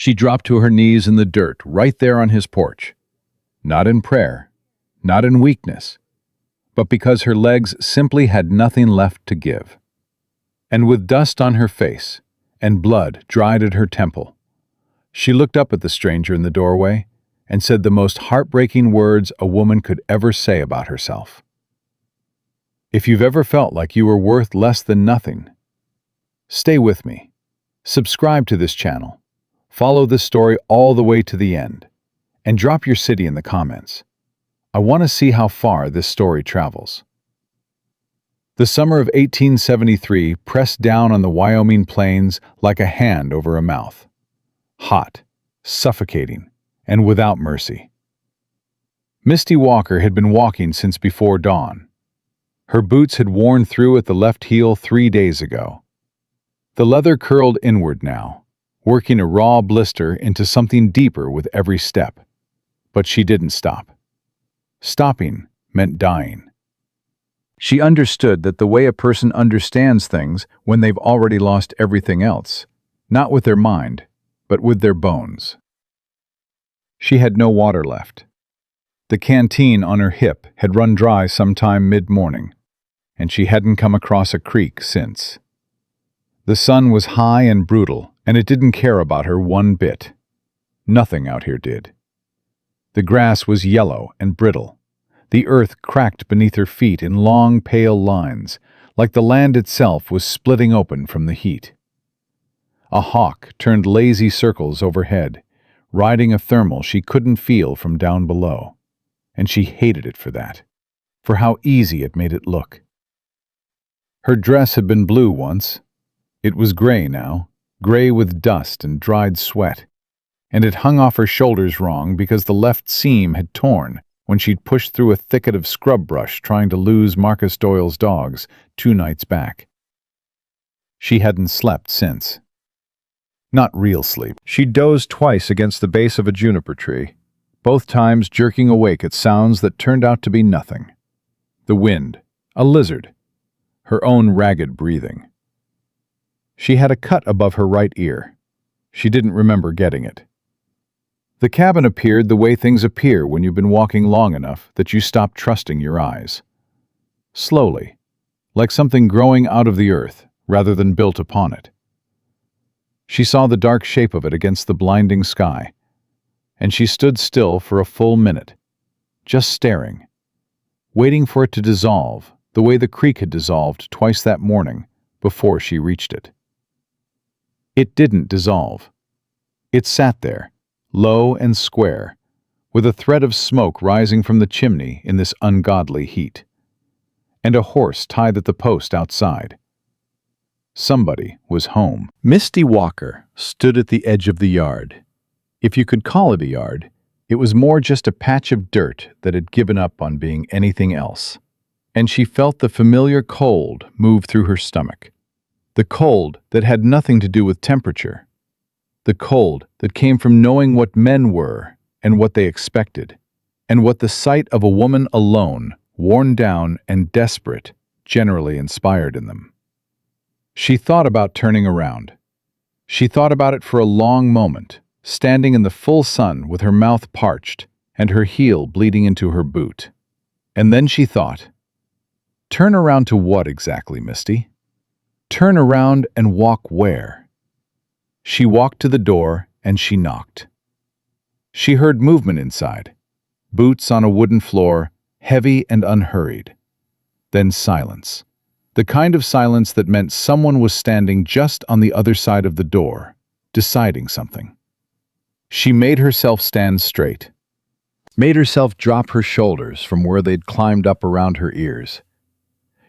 She dropped to her knees in the dirt right there on his porch. Not in prayer, not in weakness, but because her legs simply had nothing left to give. And with dust on her face and blood dried at her temple, she looked up at the stranger in the doorway and said the most heartbreaking words a woman could ever say about herself. If you've ever felt like you were worth less than nothing, stay with me. Subscribe to this channel. Follow this story all the way to the end, and drop your city in the comments. I want to see how far this story travels. The summer of 1873 pressed down on the Wyoming plains like a hand over a mouth. Hot, suffocating, and without mercy. Misty Walker had been walking since before dawn. Her boots had worn through at the left heel 3 days ago. The leather curled inward now, working a raw blister into something deeper with every step. But she didn't stop. Stopping meant dying. She understood that the way a person understands things when they've already lost everything else, not with their mind, but with their bones. She had no water left. The canteen on her hip had run dry sometime mid-morning, and she hadn't come across a creek since. The sun was high and brutal, and it didn't care about her one bit. Nothing out here did. The grass was yellow and brittle. The earth cracked beneath her feet in long, pale lines, like the land itself was splitting open from the heat. A hawk turned lazy circles overhead, riding a thermal she couldn't feel from down below, and she hated it for that, for how easy it made it look. Her dress had been blue once. It was gray now, gray with dust and dried sweat, and it hung off her shoulders wrong because the left seam had torn when she'd pushed through a thicket of scrub brush trying to lose Marcus Doyle's dogs 2 nights back. She hadn't slept since. Not real sleep. She dozed twice against the base of a juniper tree, both times jerking awake at sounds that turned out to be nothing. The wind, a lizard, her own ragged breathing. She had a cut above her right ear. She didn't remember getting it. The cabin appeared the way things appear when you've been walking long enough that you stop trusting your eyes. Slowly, like something growing out of the earth rather than built upon it. She saw the dark shape of it against the blinding sky, and she stood still for a full minute, just staring, waiting for it to dissolve the way the creek had dissolved twice that morning before she reached it. It didn't dissolve. It sat there, low and square, with a thread of smoke rising from the chimney in this ungodly heat, and a horse tied at the post outside. Somebody was home. Misty Walker stood at the edge of the yard. If you could call it a yard, it was more just a patch of dirt that had given up on being anything else. And she felt the familiar cold move through her stomach. The cold that had nothing to do with temperature. The cold that came from knowing what men were and what they expected, and what the sight of a woman alone, worn down and desperate, generally inspired in them. She thought about turning around. She thought about it for a long moment, standing in the full sun with her mouth parched and her heel bleeding into her boot. And then she thought, turn around to what exactly, Misty? Turn around and walk where? She walked to the door and she knocked. She heard movement inside, boots on a wooden floor, heavy and unhurried. Then silence. The kind of silence that meant someone was standing just on the other side of the door, deciding something. She made herself stand straight, made herself drop her shoulders from where they'd climbed up around her ears.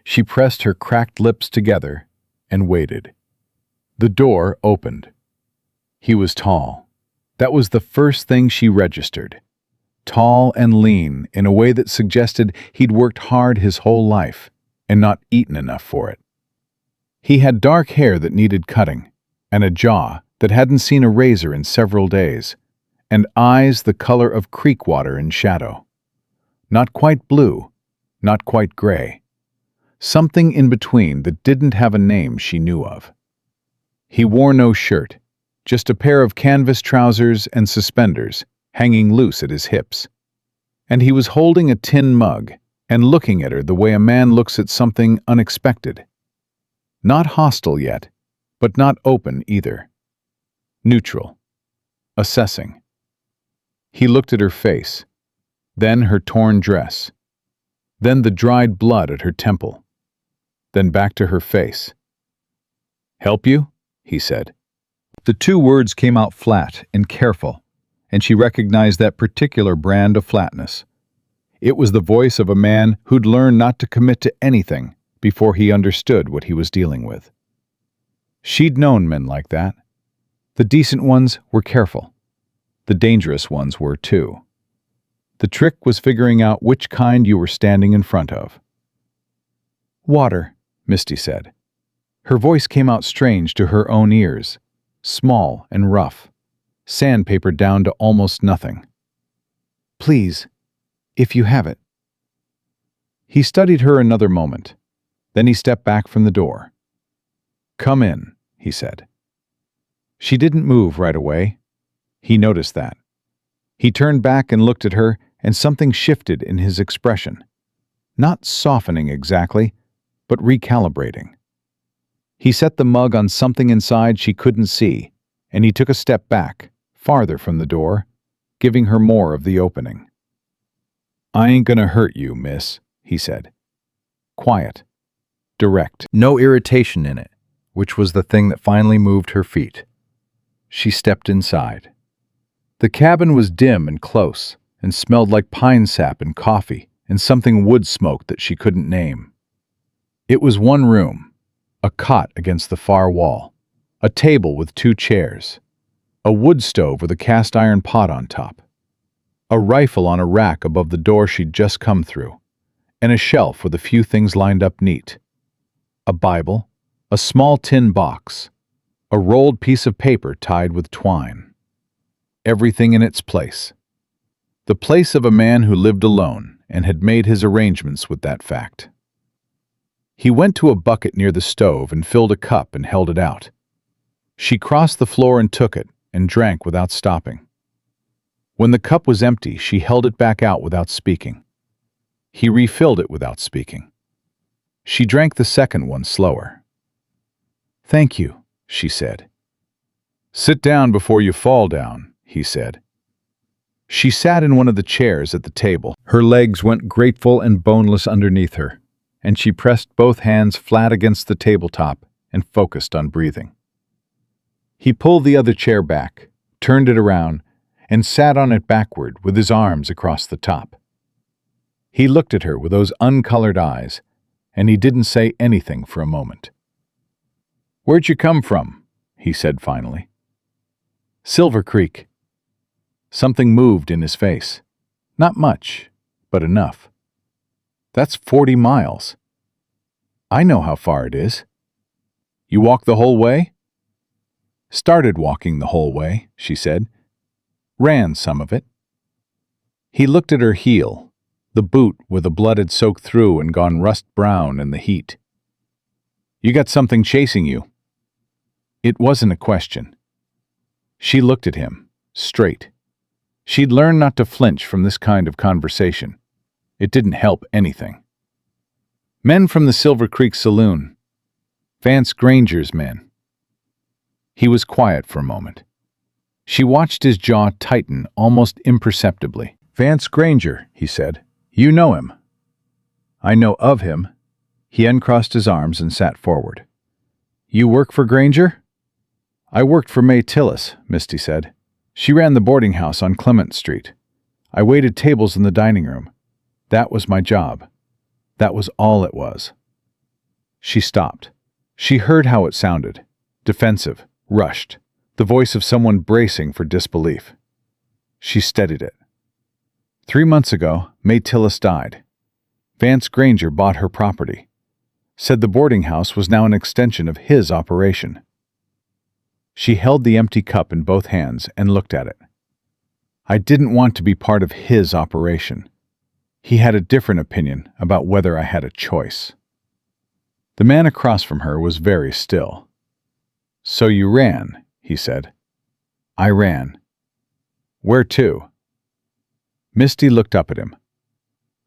She pressed her cracked lips together and waited. The door opened. He was tall. That was the first thing she registered. Tall and lean in a way that suggested he'd worked hard his whole life and not eaten enough for it. He had dark hair that needed cutting, and a jaw that hadn't seen a razor in several days, and eyes the color of creek water in shadow. Not quite blue, not quite gray. Something in between that didn't have a name she knew of. He wore no shirt, just a pair of canvas trousers and suspenders hanging loose at his hips. And he was holding a tin mug and looking at her the way a man looks at something unexpected. Not hostile yet, but not open either. Neutral. Assessing. He looked at her face, then her torn dress, then the dried blood at her temple, then back to her face. "Help you?" he said. The two words came out flat and careful, and she recognized that particular brand of flatness. It was the voice of a man who'd learned not to commit to anything before he understood what he was dealing with. She'd known men like that. The decent ones were careful. The dangerous ones were too. The trick was figuring out which kind you were standing in front of. "Water," Misty said. Her voice came out strange to her own ears, small and rough, sandpaper down to almost nothing. "Please, if you have it." He studied her another moment. Then he stepped back from the door. "Come in," he said. She didn't move right away. He noticed that. He turned back and looked at her, and something shifted in his expression. Not softening exactly, but recalibrating. He set the mug on something inside she couldn't see, and he took a step back, farther from the door, giving her more of the opening. "I ain't gonna hurt you, miss," he said. Quiet. Direct. No irritation in it, which was the thing that finally moved her feet. She stepped inside. The cabin was dim and close, and smelled like pine sap and coffee and something wood smoke that she couldn't name. It was one room, a cot against the far wall, a table with two chairs, a wood stove with a cast iron pot on top, a rifle on a rack above the door she'd just come through, and a shelf with a few things lined up neat. A Bible, a small tin box, a rolled piece of paper tied with twine. Everything in its place. The place of a man who lived alone and had made his arrangements with that fact. He went to a bucket near the stove and filled a cup and held it out. She crossed the floor and took it and drank without stopping. When the cup was empty, she held it back out without speaking. He refilled it without speaking. She drank the second one slower. "Thank you," she said. "Sit down before you fall down," he said. She sat in one of the chairs at the table. Her legs went grateful and boneless underneath her, and she pressed both hands flat against the tabletop and focused on breathing. He pulled the other chair back, turned it around, and sat on it backward with his arms across the top. He looked at her with those uncolored eyes, and he didn't say anything for a moment. "Where'd you come from?" he said finally. "Silver Creek." Something moved in his face. Not much, but enough. "That's 40 miles. I know how far it is." "You walked the whole way?" "Started walking the whole way," she said. "Ran some of it." He looked at her heel, the boot where the blood had soaked through and gone rust brown in the heat. "You got something chasing you." It wasn't a question. She looked at him, straight. She'd learned not to flinch from this kind of conversation. It didn't help anything. "Men from the Silver Creek Saloon. Vance Granger's men." He was quiet for a moment. She watched his jaw tighten almost imperceptibly. "Vance Granger," he said. "You know him." "I know of him." He uncrossed his arms and sat forward. "You work for Granger?" "I worked for May Tillis," Misty said. "She ran the boarding house on Clement Street. I waited tables in the dining room. That was my job. That was all it was." She stopped. She heard how it sounded. Defensive, rushed, the voice of someone bracing for disbelief. She steadied it. 3 months ago, May Tillis died. Vance Granger bought her property. Said the boarding house was now an extension of his operation. She held the empty cup in both hands and looked at it. "I didn't want to be part of his operation. He had a different opinion about whether I had a choice." The man across from her was very still. "So you ran," he said. I ran. Where to? Misty looked up at him.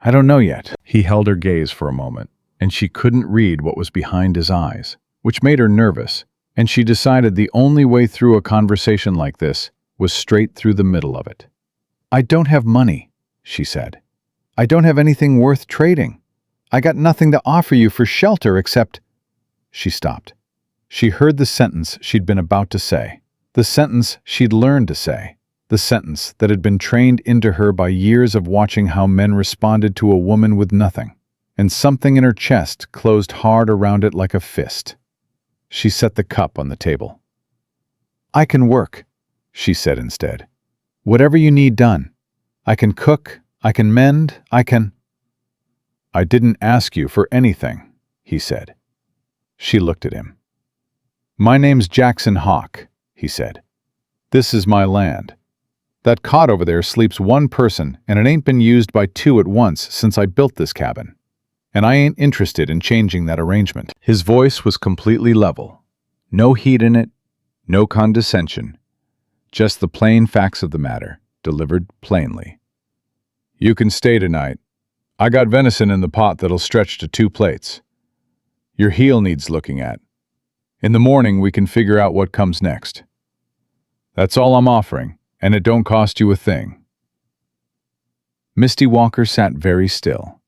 I don't know yet. He held her gaze for a moment, and she couldn't read what was behind his eyes, which made her nervous, and she decided the only way through a conversation like this was straight through the middle of it. I don't have money, she said. I don't have anything worth trading. I got nothing to offer you for shelter except... She stopped. She heard the sentence she'd been about to say, the sentence she'd learned to say, the sentence that had been trained into her by years of watching how men responded to a woman with nothing, and something in her chest closed hard around it like a fist. She set the cup on the table. I can work, she said instead. Whatever you need done. I can cook, I can mend, I can... I didn't ask you for anything, he said. She looked at him. My name's Jackson Hawk, he said. This is my land. That cot over there sleeps one person, and it ain't been used by two at once since I built this cabin. And I ain't interested in changing that arrangement. His voice was completely level. No heat in it, no condescension. Just the plain facts of the matter, delivered plainly. You can stay tonight. I got venison in the pot that'll stretch to 2 plates. Your heel needs looking at. In the morning we can figure out what comes next. That's all I'm offering, and it don't cost you a thing. Misty Walker sat very still.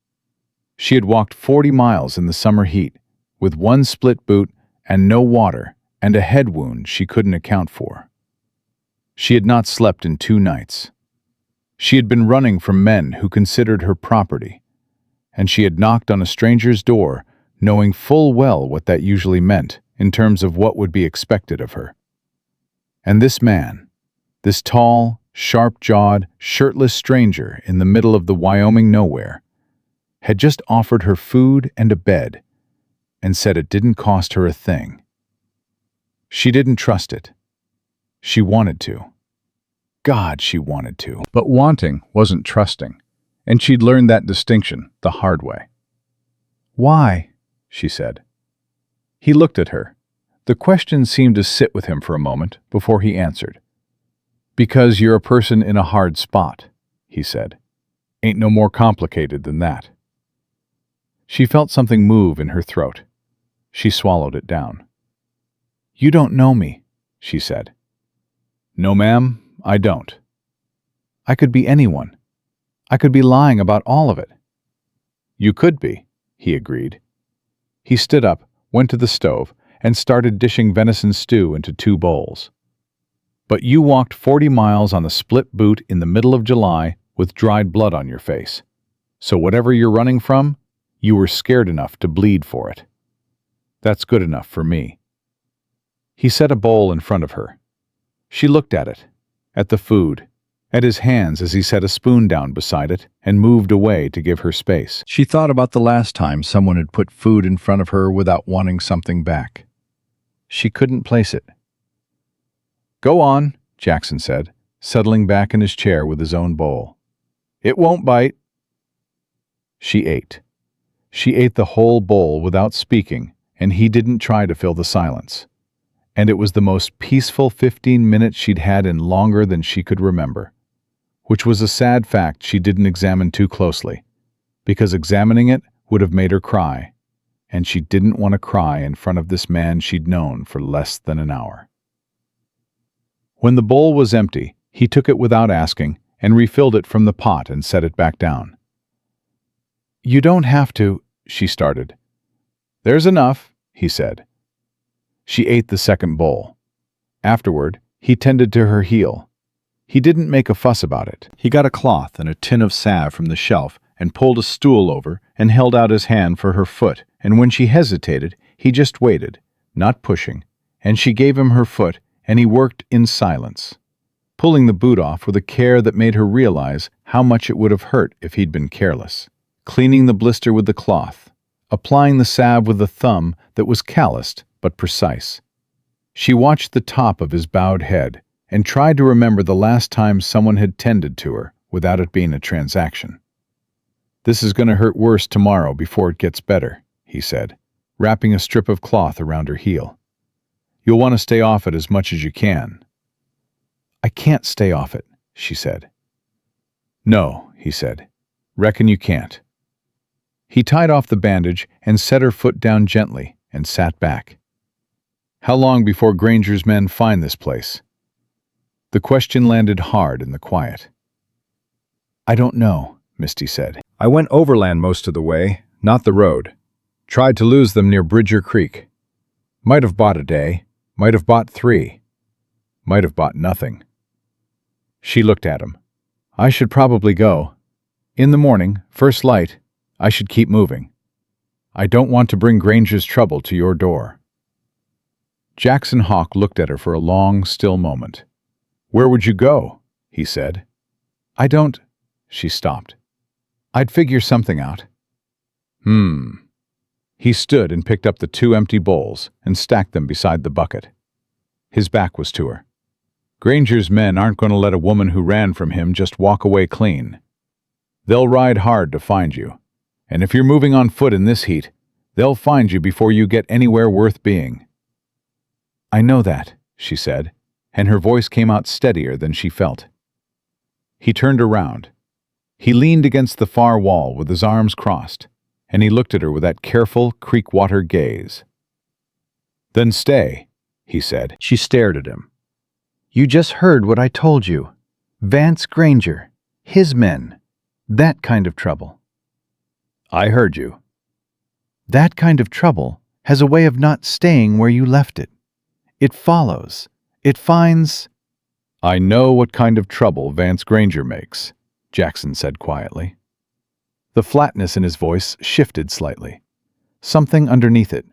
She had walked 40 miles in the summer heat, with one split boot and no water and a head wound she couldn't account for. She had not slept in 2 nights. She had been running from men who considered her property, and she had knocked on a stranger's door, knowing full well what that usually meant in terms of what would be expected of her. And this man, this tall, sharp-jawed, shirtless stranger in the middle of the Wyoming nowhere, had just offered her food and a bed and said it didn't cost her a thing. She didn't trust it. She wanted to. God, she wanted to. But wanting wasn't trusting, and she'd learned that distinction the hard way. Why? She said. He looked at her. The question seemed to sit with him for a moment before he answered. Because you're a person in a hard spot, he said. Ain't no more complicated than that. She felt something move in her throat. She swallowed it down. You don't know me, she said. No, ma'am, I don't. I could be anyone. I could be lying about all of it. You could be, he agreed. He stood up, went to the stove, and started dishing venison stew into 2 bowls. But you walked 40 miles on a split boot in the middle of July with dried blood on your face. So whatever you're running from, you were scared enough to bleed for it. That's good enough for me. He set a bowl in front of her. She looked at it, at the food, at his hands as he set a spoon down beside it and moved away to give her space. She thought about the last time someone had put food in front of her without wanting something back. She couldn't place it. Go on, Jackson said, settling back in his chair with his own bowl. It won't bite. She ate. She ate the whole bowl without speaking, and he didn't try to fill the silence. And it was the most peaceful 15 minutes she'd had in longer than she could remember, which was a sad fact she didn't examine too closely, because examining it would have made her cry, and she didn't want to cry in front of this man she'd known for less than an hour. When the bowl was empty, he took it without asking and refilled it from the pot and set it back down. You don't have to, she started. There's enough, he said. She ate the second bowl. Afterward, he tended to her heel. He didn't make a fuss about it. He got a cloth and a tin of salve from the shelf and pulled a stool over and held out his hand for her foot, and when she hesitated, he just waited, not pushing, and she gave him her foot, and he worked in silence, pulling the boot off with a care that made her realize how much it would have hurt if he'd been careless, cleaning the blister with the cloth, applying the salve with a thumb that was calloused but precise. She watched the top of his bowed head and tried to remember the last time someone had tended to her without it being a transaction. This is going to hurt worse tomorrow before it gets better, he said, wrapping a strip of cloth around her heel. You'll want to stay off it as much as you can. "I can't stay off it," she said. "No," he said. "Reckon you can't." He tied off the bandage and set her foot down gently and sat back. "How long before Granger's men find this place?" The question landed hard in the quiet. "I don't know," Misty said. "I went overland most of the way, not the road. Tried to lose them near Bridger Creek. Might have bought a day, might have bought 3, might have bought nothing." She looked at him. "I should probably go. In the morning, first light, I should keep moving. I don't want to bring Granger's trouble to your door." Jackson Hawk looked at her for a long, still moment. "Where would you go?" he said. "I don't—" She stopped. "I'd figure something out." He stood and picked up the 2 empty bowls and stacked them beside the bucket. His back was to her. "Granger's men aren't going to let a woman who ran from him just walk away clean. They'll ride hard to find you, and if you're moving on foot in this heat, they'll find you before you get anywhere worth being." "I know that," she said, and her voice came out steadier than she felt. He turned around. He leaned against the far wall with his arms crossed, and he looked at her with that careful, creek-water gaze. "Then stay," he said. She stared at him. "You just heard what I told you. Vance Granger, his men, that kind of trouble." "I heard you." "That kind of trouble has a way of not staying where you left it. It follows. It finds—" "I know what kind of trouble Vance Granger makes," Jackson said quietly. The flatness in his voice shifted slightly. Something underneath it,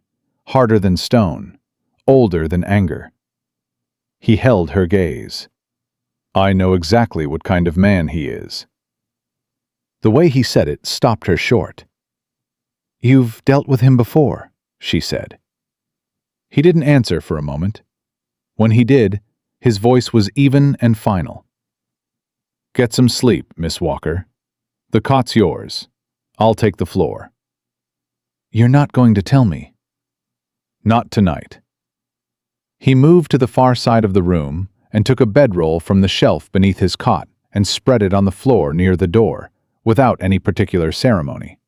harder than stone, older than anger. He held her gaze. "I know exactly what kind of man he is." The way he said it stopped her short. "You've dealt with him before," she said. He didn't answer for a moment. When he did, his voice was even and final. "Get some sleep, Miss Walker. The cot's yours. I'll take the floor." "You're not going to tell me?" "Not tonight." He moved to the far side of the room and took a bedroll from the shelf beneath his cot and spread it on the floor near the door, without any particular ceremony.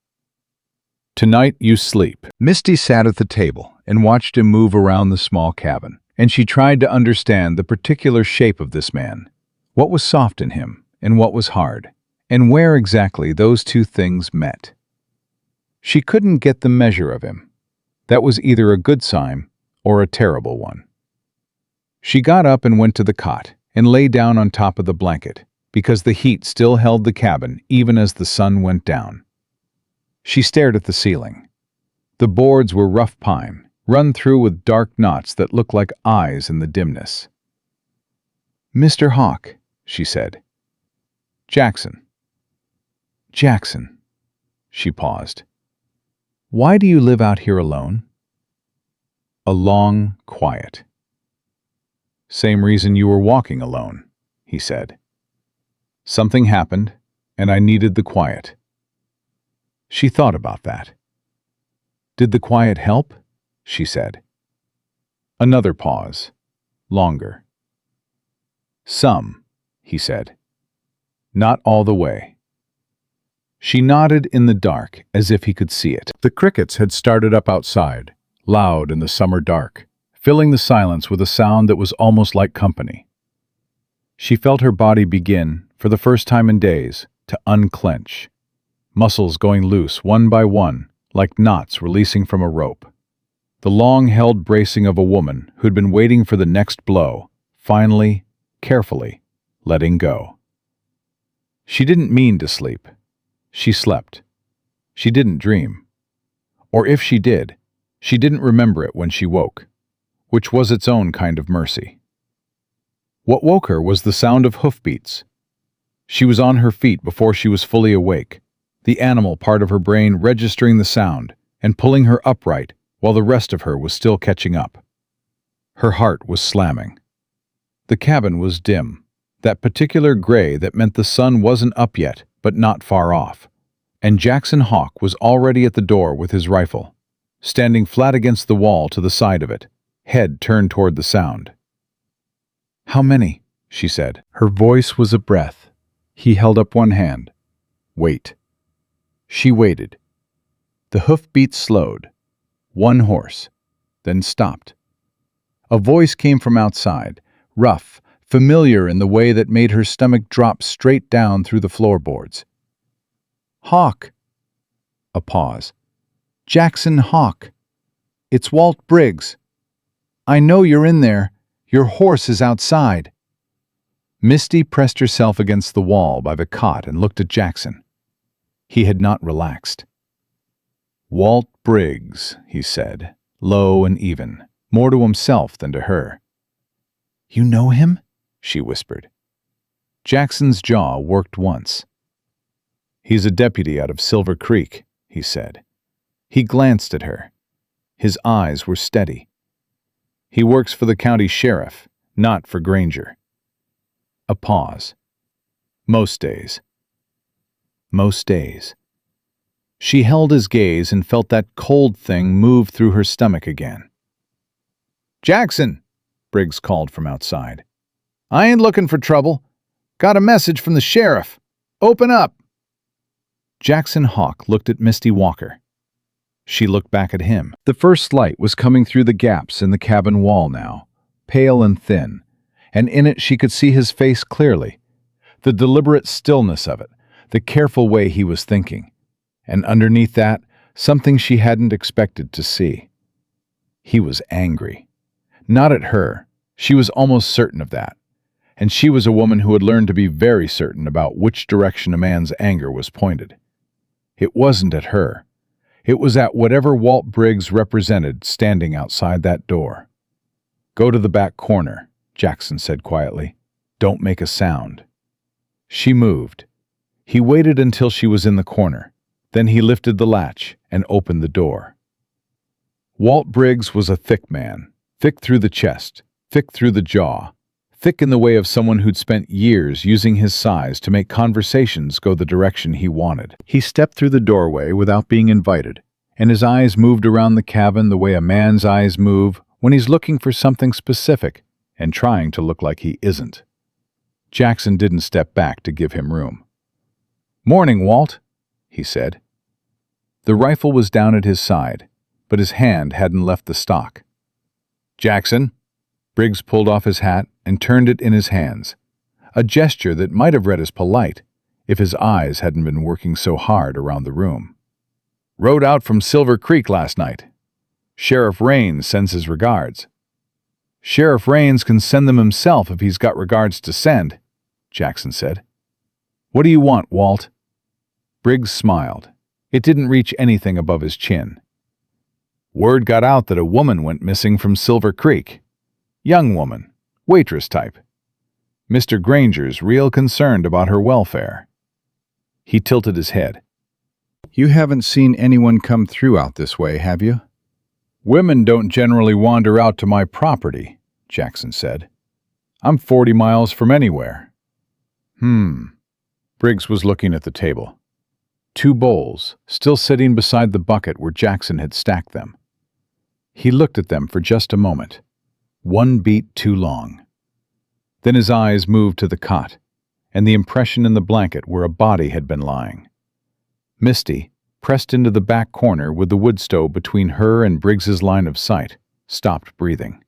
"Tonight you sleep." Misty sat at the table and watched him move around the small cabin, and she tried to understand the particular shape of this man, what was soft in him and what was hard, and where exactly those two things met. She couldn't get the measure of him. That was either a good sign or a terrible one. She got up and went to the cot and lay down on top of the blanket, because the heat still held the cabin even as the sun went down. She stared at the ceiling. The boards were rough pine, run through with dark knots that looked like eyes in the dimness. "Mr. Hawk," she said. "Jackson." "Jackson." She paused. "Why do you live out here alone?" A long quiet. "Same reason you were walking alone," he said. "Something happened, and I needed the quiet." She thought about that. "Did the quiet help?" she said. Another pause. Longer. "Some," he said. "Not all the way." She nodded in the dark as if he could see it. The crickets had started up outside, loud in the summer dark, filling the silence with a sound that was almost like company. She felt her body begin, for the first time in days, to unclench, muscles going loose one by one, like knots releasing from a rope. The long-held bracing of a woman who'd been waiting for the next blow, finally, carefully, letting go. She didn't mean to sleep. She slept. She didn't dream. Or if she did, she didn't remember it when she woke, which was its own kind of mercy. What woke her was the sound of hoofbeats. She was on her feet before she was fully awake, the animal part of her brain registering the sound and pulling her upright while the rest of her was still catching up. Her heart was slamming. The cabin was dim, that particular gray that meant the sun wasn't up yet, but not far off, and Jackson Hawk was already at the door with his rifle, standing flat against the wall to the side of it, head turned toward the sound. "How many?" she said. Her voice was a breath. He held up one hand. Wait. She waited. The hoofbeats slowed. One horse, then stopped. A voice came from outside, rough, familiar in the way that made her stomach drop straight down through the floorboards. "Hawk." A pause. "Jackson Hawk. It's Walt Briggs. I know you're in there. Your horse is outside." Misty pressed herself against the wall by the cot and looked at Jackson. He had not relaxed. "Walt Briggs," he said, low and even, more to himself than to her. "You know him?" she whispered. Jackson's jaw worked once. "He's a deputy out of Silver Creek," he said. He glanced at her. His eyes were steady. "He works for the county sheriff, not for Granger." A pause. "Most days." Most days. She held his gaze and felt that cold thing move through her stomach again. "Jackson," Briggs called from outside. "I ain't looking for trouble. Got a message from the sheriff. Open up." Jackson Hawk looked at Misty Walker. She looked back at him. The first light was coming through the gaps in the cabin wall now, pale and thin, and in it she could see his face clearly, the deliberate stillness of it, the careful way he was thinking, and underneath that, something she hadn't expected to see. He was angry. Not at her. She was almost certain of that. And she was a woman who had learned to be very certain about which direction a man's anger was pointed. It wasn't at her. It was at whatever Walt Briggs represented standing outside that door. "Go to the back corner," Jackson said quietly. "Don't make a sound." She moved. He waited until she was in the corner. Then he lifted the latch and opened the door. Walt Briggs was a thick man, thick through the chest, thick through the jaw, thick in the way of someone who'd spent years using his size to make conversations go the direction he wanted. He stepped through the doorway without being invited, and his eyes moved around the cabin the way a man's eyes move when he's looking for something specific and trying to look like he isn't. Jackson didn't step back to give him room. "Morning, Walt," he said. The rifle was down at his side, but his hand hadn't left the stock. "Jackson." Briggs pulled off his hat and turned it in his hands, a gesture that might have read as polite if his eyes hadn't been working so hard around the room. "Rode out from Silver Creek last night. Sheriff Raines sends his regards." "Sheriff Raines can send them himself if he's got regards to send," Jackson said. "What do you want, Walt?" Briggs smiled. It didn't reach anything above his chin. "Word got out that a woman went missing from Silver Creek. Young woman, waitress type. Mr. Granger's real concerned about her welfare." He tilted his head. "You haven't seen anyone come through out this way, have you?" "Women don't generally wander out to my property," Jackson said. "I'm 40 miles from anywhere." Briggs was looking at the table. 2 bowls, still sitting beside the bucket where Jackson had stacked them. He looked at them for just a moment. 1 beat too long. Then his eyes moved to the cot, and the impression in the blanket where a body had been lying. Misty, pressed into the back corner with the wood stove between her and Briggs's line of sight, stopped breathing.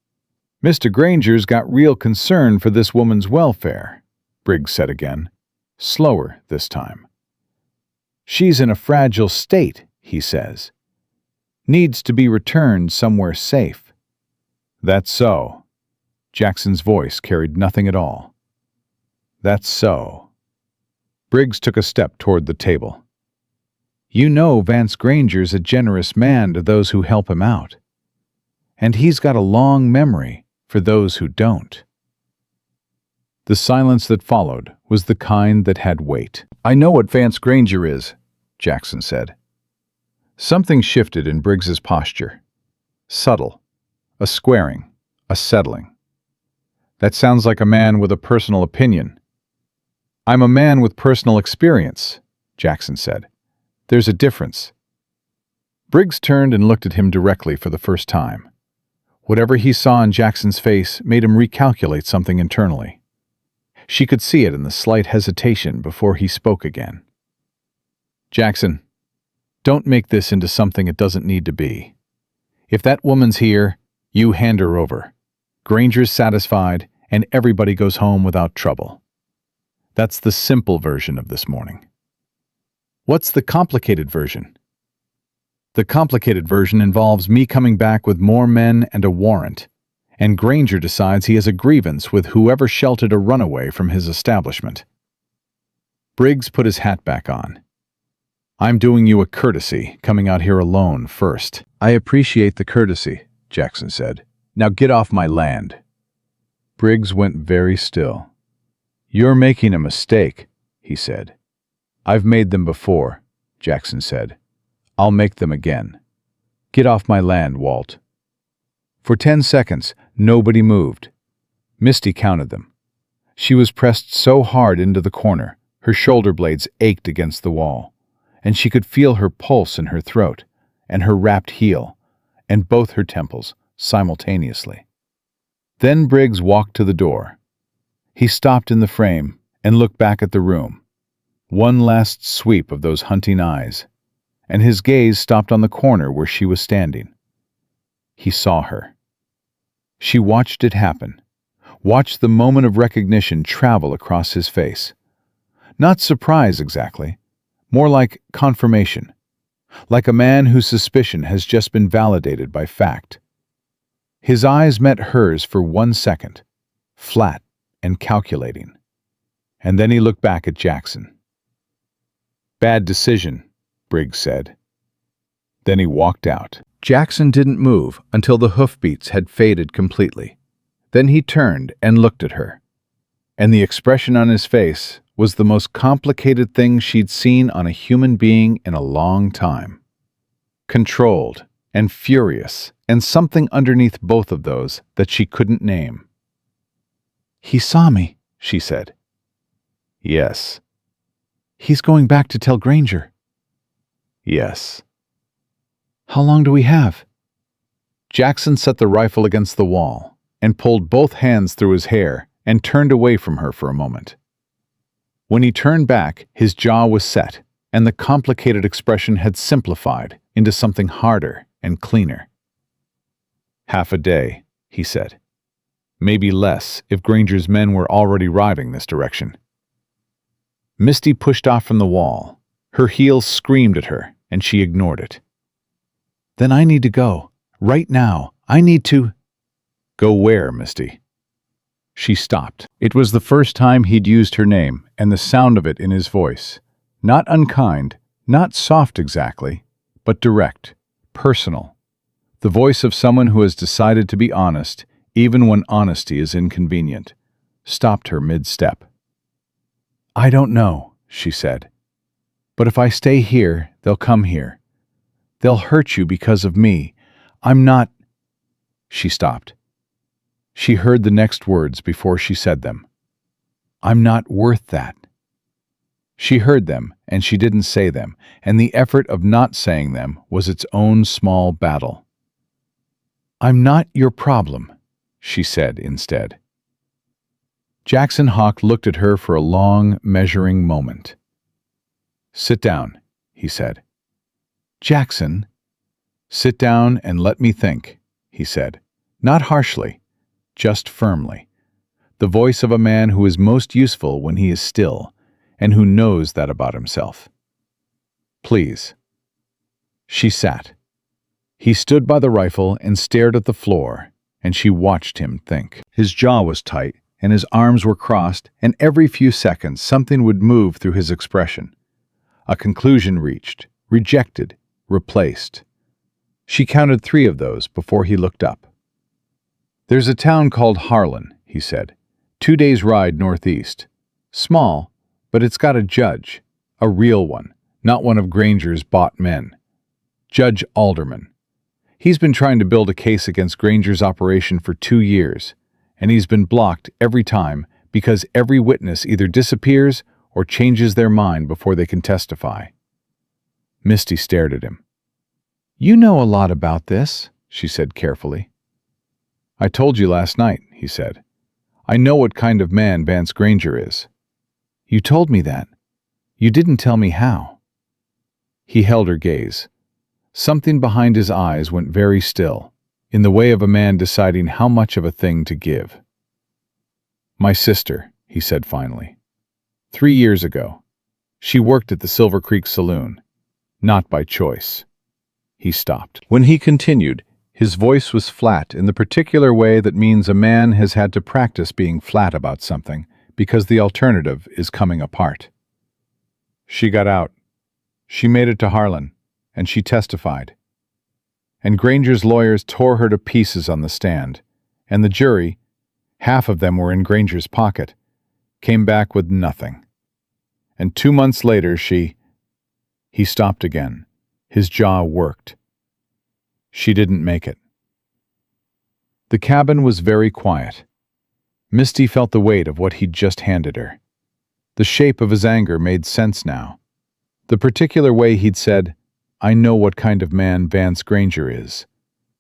"Mr. Granger's got real concern for this woman's welfare," Briggs said again, slower this time. "She's in a fragile state," he says. "Needs to be returned somewhere safe." "That's so." Jackson's voice carried nothing at all. "That's so." Briggs took a step toward the table. "You know Vance Granger's a generous man to those who help him out. And he's got a long memory for those who don't." The silence that followed was the kind that had weight. "I know what Vance Granger is," Jackson said. Something shifted in Briggs's posture. Subtle. A squaring. A settling. "That sounds like a man with a personal opinion." "I'm a man with personal experience," Jackson said. "There's a difference." Briggs turned and looked at him directly for the first time. Whatever he saw in Jackson's face made him recalculate something internally. She could see it in the slight hesitation before he spoke again. "Jackson, don't make this into something it doesn't need to be. If that woman's here, you hand her over. Granger's satisfied, and everybody goes home without trouble. That's the simple version of this morning." "What's the complicated version?" "The complicated version involves me coming back with more men and a warrant, and Granger decides he has a grievance with whoever sheltered a runaway from his establishment." Briggs put his hat back on. "I'm doing you a courtesy, coming out here alone first." "I appreciate the courtesy," Jackson said. "Now get off my land." Briggs went very still. "You're making a mistake," he said. "I've made them before," Jackson said. "I'll make them again. Get off my land, Walt." For 10 seconds, nobody moved. Misty counted them. She was pressed so hard into the corner, her shoulder blades ached against the wall, and she could feel her pulse in her throat, and her wrapped heel, and both her temples, simultaneously. Then Briggs walked to the door. He stopped in the frame and looked back at the room. One last sweep of those hunting eyes, and his gaze stopped on the corner where she was standing. He saw her. She watched it happen, watched the moment of recognition travel across his face. Not surprise exactly, more like confirmation, like a man whose suspicion has just been validated by fact. His eyes met hers for 1 second, flat and calculating, and then he looked back at Jackson. "Bad decision," Briggs said. Then he walked out. Jackson didn't move until the hoofbeats had faded completely. Then he turned and looked at her, and the expression on his face was the most complicated thing she'd seen on a human being in a long time. Controlled and furious, and something underneath both of those that she couldn't name. "He saw me," she said. "Yes." "He's going back to tell Granger." "Yes." "How long do we have?" Jackson set the rifle against the wall and pulled both hands through his hair and turned away from her for a moment. When he turned back, his jaw was set, and the complicated expression had simplified into something harder and cleaner. "Half a day," he said. "Maybe less if Granger's men were already arriving this direction." Misty pushed off from the wall. Her heels screamed at her, and she ignored it. "Then I need to go. Right now. I need to—" "Go where, Misty?" She stopped. It was the first time he'd used her name, and the sound of it in his voice. Not unkind, not soft exactly, but direct, personal. The voice of someone who has decided to be honest, even when honesty is inconvenient, stopped her mid-step. "I don't know," she said. "But if I stay here, they'll come here. They'll hurt you because of me. I'm not—" She stopped. She heard the next words before she said them. "I'm not worth that." She heard them, and she didn't say them, and the effort of not saying them was its own small battle. "I'm not your problem," she said instead. Jackson Hawk looked at her for a long, measuring moment. "Sit down," he said. "Jackson." "Sit down and let me think," he said, not harshly, just firmly, the voice of a man who is most useful when he is still, and who knows that about himself. "Please." She sat. He stood by the rifle and stared at the floor, and she watched him think. His jaw was tight, and his arms were crossed, and every few seconds something would move through his expression. A conclusion reached, rejected, replaced. She counted 3 of those before he looked up. "There's a town called Harlan," he said. 2 days' ride northeast. Small, but it's got a judge. A real one, not one of Granger's bought men. Judge Alderman. He's been trying to build a case against Granger's operation for 2 years, and he's been blocked every time because every witness either disappears or changes their mind before they can testify. Misty stared at him. "You know a lot about this," she said carefully. "I told you last night," he said. I know what kind of man Vance Granger is. You told me that. You didn't tell me how. He held her gaze. Something behind his eyes went very still, in the way of a man deciding how much of a thing to give. My sister, he said finally. 3 years ago. She worked at the Silver Creek Saloon. Not by choice. He stopped. When he continued, his voice was flat in the particular way that means a man has had to practice being flat about something because the alternative is coming apart. She got out. She made it to Harlan, and she testified. And Granger's lawyers tore her to pieces on the stand, and the jury, half of them were in Granger's pocket, came back with nothing. And 2 months later He stopped again. His jaw worked. She didn't make it. The cabin was very quiet. Misty felt the weight of what he'd just handed her. The shape of his anger made sense now. The particular way he'd said, I know what kind of man Vance Granger is.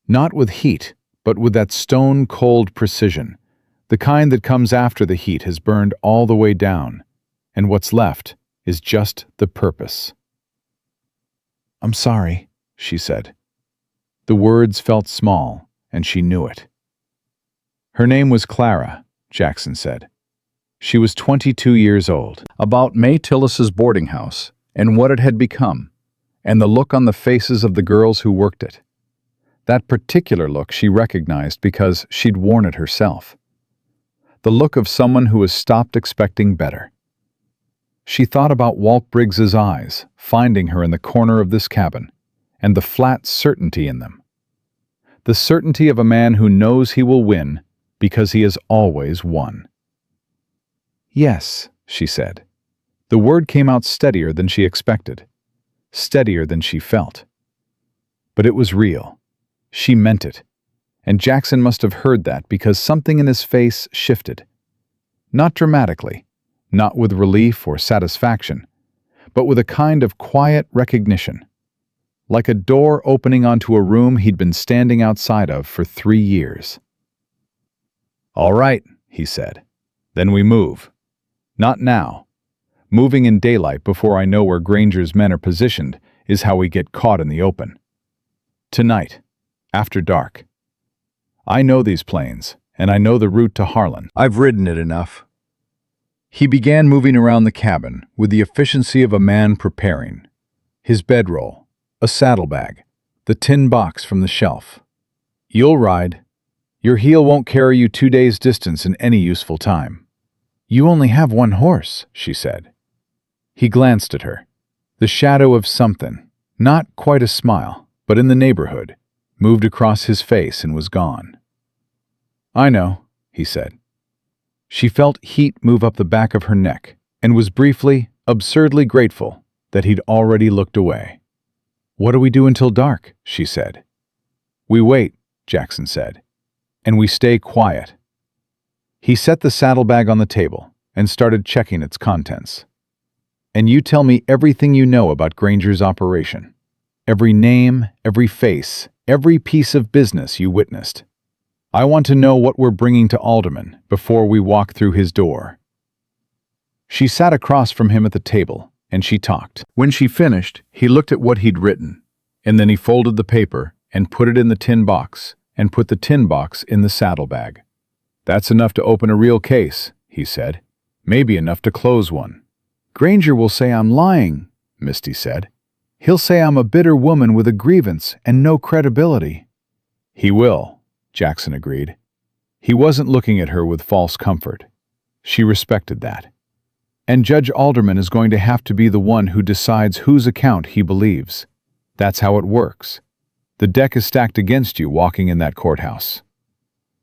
Not with heat, but with that stone-cold precision, the kind that comes after the heat has burned all the way down, and what's left is just the purpose. I'm sorry, she said. The words felt small, and she knew it. Her name was Clara, Jackson said. She was 22 years old. About May Tillis's boarding house and what it had become, and the look on the faces of the girls who worked it. That particular look she recognized because she'd worn it herself. The look of someone who has stopped expecting better. She thought about Walt Briggs's eyes, finding her in the corner of this cabin, and the flat certainty in them. The certainty of a man who knows he will win because he has always won. Yes, she said. The word came out steadier than she expected, steadier than she felt. But it was real. She meant it, and Jackson must have heard that because something in his face shifted. Not dramatically, not with relief or satisfaction, but with a kind of quiet recognition, like a door opening onto a room he'd been standing outside of for 3 years. All right, he said. Then we move. Not now. Moving in daylight before I know where Granger's men are positioned is how we get caught in the open. Tonight, after dark. I know these plains, and I know the route to Harlan. I've ridden it enough. He began moving around the cabin with the efficiency of a man preparing. His bedroll, a saddlebag, the tin box from the shelf. You'll ride. Your heel won't carry you 2 days' distance in any useful time. You only have 1 horse, she said. He glanced at her. The shadow of something, not quite a smile, but in the neighborhood, moved across his face and was gone. I know, he said. She felt heat move up the back of her neck and was briefly, absurdly grateful that he'd already looked away. What do we do until dark? She said. We wait, Jackson said, and we stay quiet. He set the saddlebag on the table and started checking its contents. And you tell me everything you know about Granger's operation. Every name, every face, every piece of business you witnessed. I want to know what we're bringing to Alderman before we walk through his door. She sat across from him at the table, and she talked. When she finished, he looked at what he'd written, and then he folded the paper and put it in the tin box, and put the tin box in the saddlebag. That's enough to open a real case, he said. Maybe enough to close one. Granger will say I'm lying, Misty said. He'll say I'm a bitter woman with a grievance and no credibility. He will, Jackson agreed. He wasn't looking at her with false comfort. She respected that. And Judge Alderman is going to have to be the one who decides whose account he believes. That's how it works. The deck is stacked against you walking in that courthouse.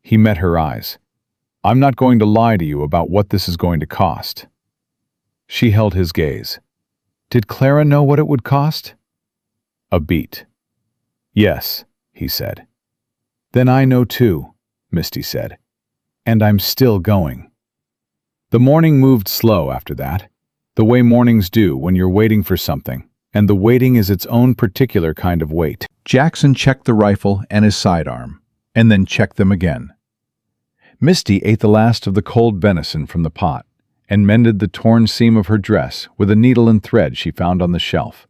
He met her eyes. I'm not going to lie to you about what this is going to cost. She held his gaze. Did Clara know what it would cost? A beat. Yes, he said. Then I know too, Misty said. And I'm still going. The morning moved slow after that, the way mornings do when you're waiting for something, and the waiting is its own particular kind of wait. Jackson checked the rifle and his sidearm, and then checked them again. Misty ate the last of the cold venison from the pot and mended the torn seam of her dress with a needle and thread she found on the shelf.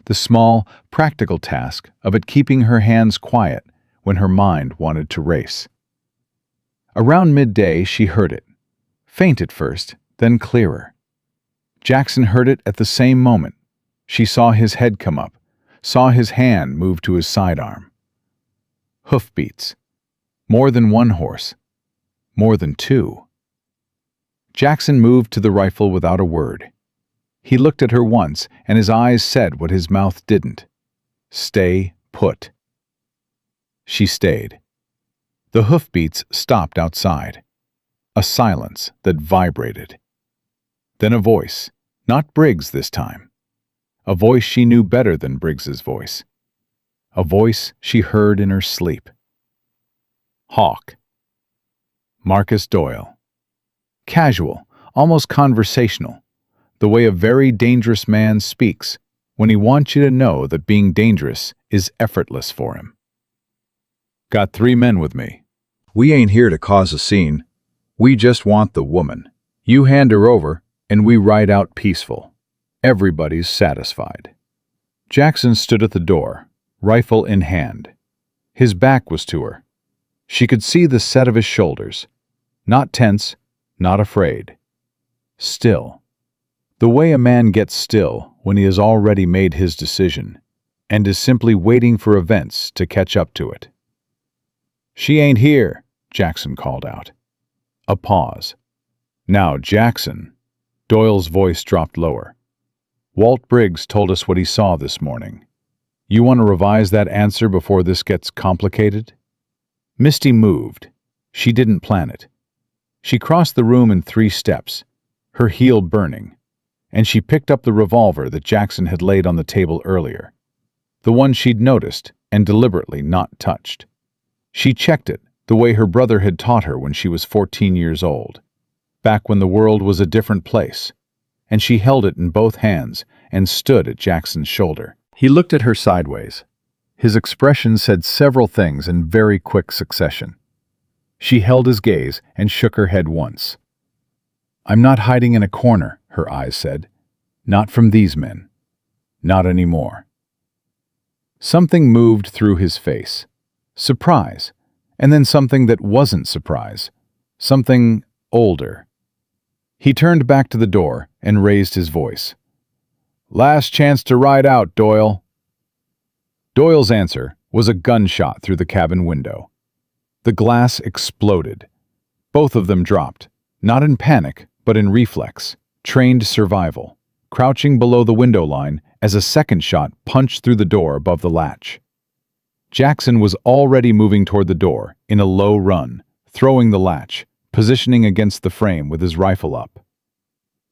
The small, practical task of it keeping her hands quiet when her mind wanted to race. Around midday she heard it, faint at first, then clearer. Jackson heard it at the same moment. She saw his head come up, saw his hand move to his sidearm. Hoofbeats. More than one horse. More than two. Jackson moved to the rifle without a word. He looked at her once, and his eyes said what his mouth didn't. Stay put. She stayed. The hoofbeats stopped outside. A silence that vibrated. Then a voice, not Briggs this time. A voice she knew better than Briggs's voice. A voice she heard in her sleep. Hawk. Marcus Doyle. Casual, almost conversational, the way a very dangerous man speaks when he wants you to know that being dangerous is effortless for him. Got 3 men with me. We ain't here to cause a scene. We just want the woman. You hand her over, and we ride out peaceful. Everybody's satisfied. Jackson stood at the door, rifle in hand. His back was to her. She could see the set of his shoulders. Not tense, not afraid. Still. The way a man gets still when he has already made his decision and is simply waiting for events to catch up to it. She ain't here, Jackson called out. A pause. Now, Jackson. Doyle's voice dropped lower. Walt Briggs told us what he saw this morning. You want to revise that answer before this gets complicated? Misty moved. She didn't plan it. She crossed the room in 3 steps, her heel burning, and she picked up the revolver that Jackson had laid on the table earlier, the one she'd noticed and deliberately not touched. She checked it the way her brother had taught her when she was 14 years old, back when the world was a different place, and she held it in both hands and stood at Jackson's shoulder. He looked at her sideways. His expression said several things in very quick succession. She held his gaze and shook her head once. I'm not hiding in a corner, her eyes said. Not from these men. Not anymore. Something moved through his face. Surprise, and then something that wasn't surprise. Something older. He turned back to the door and raised his voice. Last chance to ride out, Doyle. Doyle's answer was a gunshot through the cabin window. The glass exploded. Both of them dropped, not in panic, but in reflex, trained survival, crouching below the window line as a second shot punched through the door above the latch. Jackson was already moving toward the door in a low run, throwing the latch, positioning against the frame with his rifle up.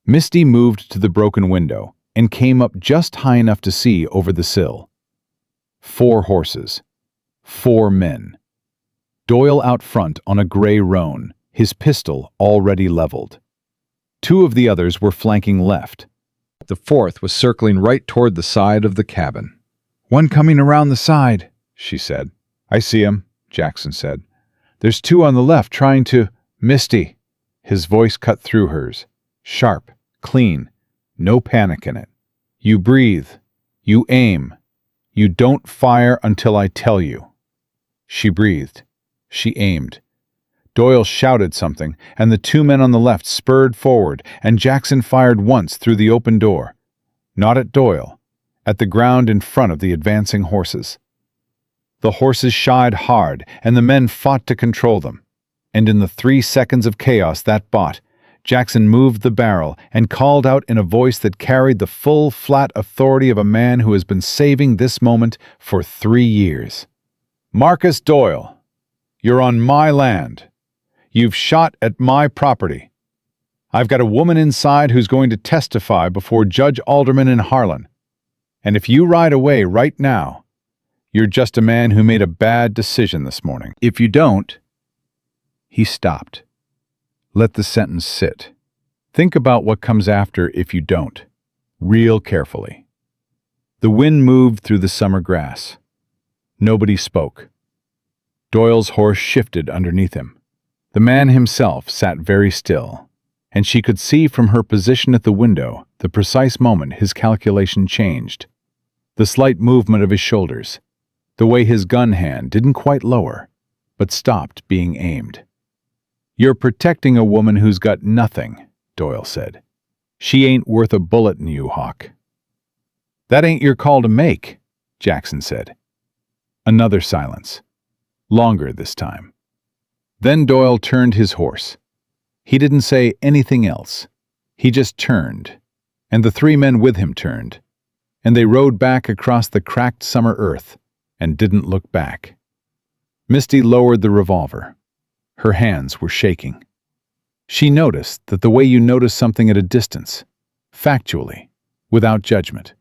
Misty moved to the broken window and came up just high enough to see over the sill. 4 horses. 4 men. Doyle out front on a gray roan, his pistol already leveled. 2 of the others were flanking left. The 4th was circling right toward the side of the cabin. One coming around the side, she said. I see him, Jackson said. There's 2 on the left trying to... Misty. His voice cut through hers. Sharp, clean, no panic in it. You breathe. You aim. You don't fire until I tell you. She breathed. She aimed. Doyle shouted something, and the 2 men on the left spurred forward, and Jackson fired once through the open door. Not at Doyle, at the ground in front of the advancing horses. The horses shied hard, and the men fought to control them. And in the 3 seconds of chaos that bought, Jackson moved the barrel and called out in a voice that carried the full, flat authority of a man who has been saving this moment for 3 years. Marcus Doyle, you're on my land. You've shot at my property. I've got a woman inside who's going to testify before Judge Alderman in Harlan. And if you ride away right now, you're just a man who made a bad decision this morning. If you don't... He stopped. Let the sentence sit. Think about what comes after if you don't, real carefully. The wind moved through the summer grass. Nobody spoke. Doyle's horse shifted underneath him. The man himself sat very still, and she could see from her position at the window the precise moment his calculation changed. The slight movement of his shoulders, the way his gun hand didn't quite lower, but stopped being aimed. "You're protecting a woman who's got nothing," Doyle said. "She ain't worth a bullet in you, Hawk." "That ain't your call to make," Jackson said. Another silence. Longer this time. Then Doyle turned his horse. He didn't say anything else. He just turned, and the three men with him turned, and they rode back across the cracked summer earth and didn't look back. Misty lowered the revolver. Her hands were shaking. She noticed that the way you notice something at a distance, factually, without judgment.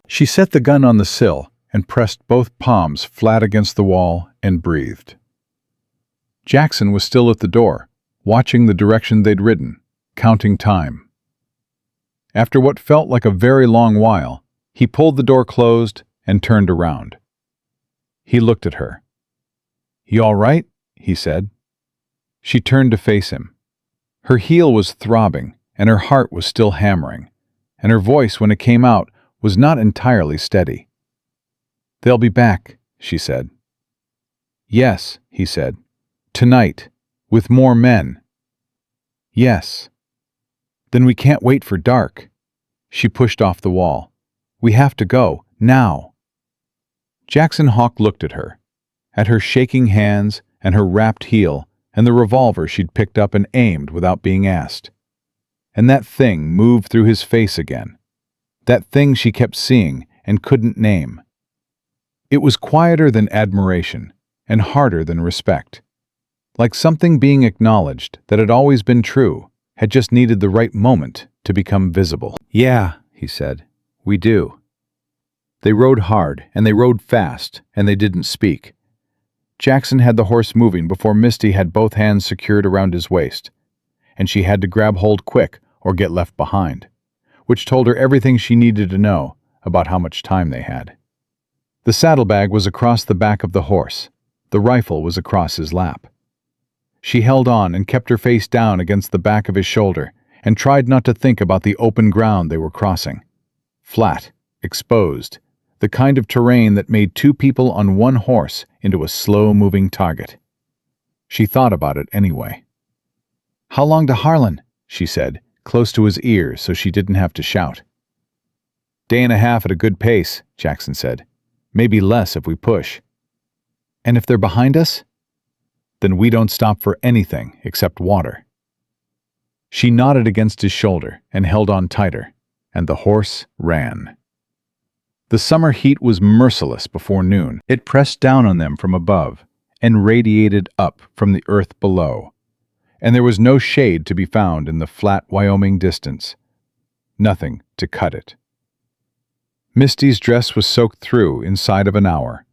She set the gun on the sill and pressed both palms flat against the wall and breathed. Jackson was still at the door, watching the direction they'd ridden, counting time. After what felt like a very long while, he pulled the door closed and turned around. He looked at her. "You all right?" he said. She turned to face him. Her heel was throbbing, and her heart was still hammering, and her voice, when it came out, was not entirely steady. "They'll be back," she said. "Yes," he said. "Tonight, with more men." "Yes." "Then we can't wait for dark." She pushed off the wall. "We have to go, now." Jackson Hawk looked at her shaking hands and her wrapped heel and the revolver she'd picked up and aimed without being asked. And that thing moved through his face again. That thing she kept seeing and couldn't name. It was quieter than admiration and harder than respect. Like something being acknowledged that had always been true, had just needed the right moment to become visible. "Yeah," he said, "we do." They rode hard, and they rode fast, and they didn't speak. Jackson had the horse moving before Misty had both hands secured around his waist, and she had to grab hold quick or get left behind, which told her everything she needed to know about how much time they had. The saddlebag was across the back of the horse. The rifle was across his lap. She held on and kept her face down against the back of his shoulder and tried not to think about the open ground they were crossing. Flat, exposed, the kind of terrain that made two people on one horse into a slow-moving target. She thought about it anyway. "How long to Harlan?" she said, close to his ear so she didn't have to shout. "Day and a half at a good pace," Jackson said. "Maybe less if we push." "And if they're behind us?" "Then we don't stop for anything except water." She nodded against his shoulder and held on tighter, and the horse ran. The summer heat was merciless before noon. It pressed down on them from above and radiated up from the earth below, and there was no shade to be found in the flat Wyoming distance. Nothing to cut it. Misty's dress was soaked through inside of an hour.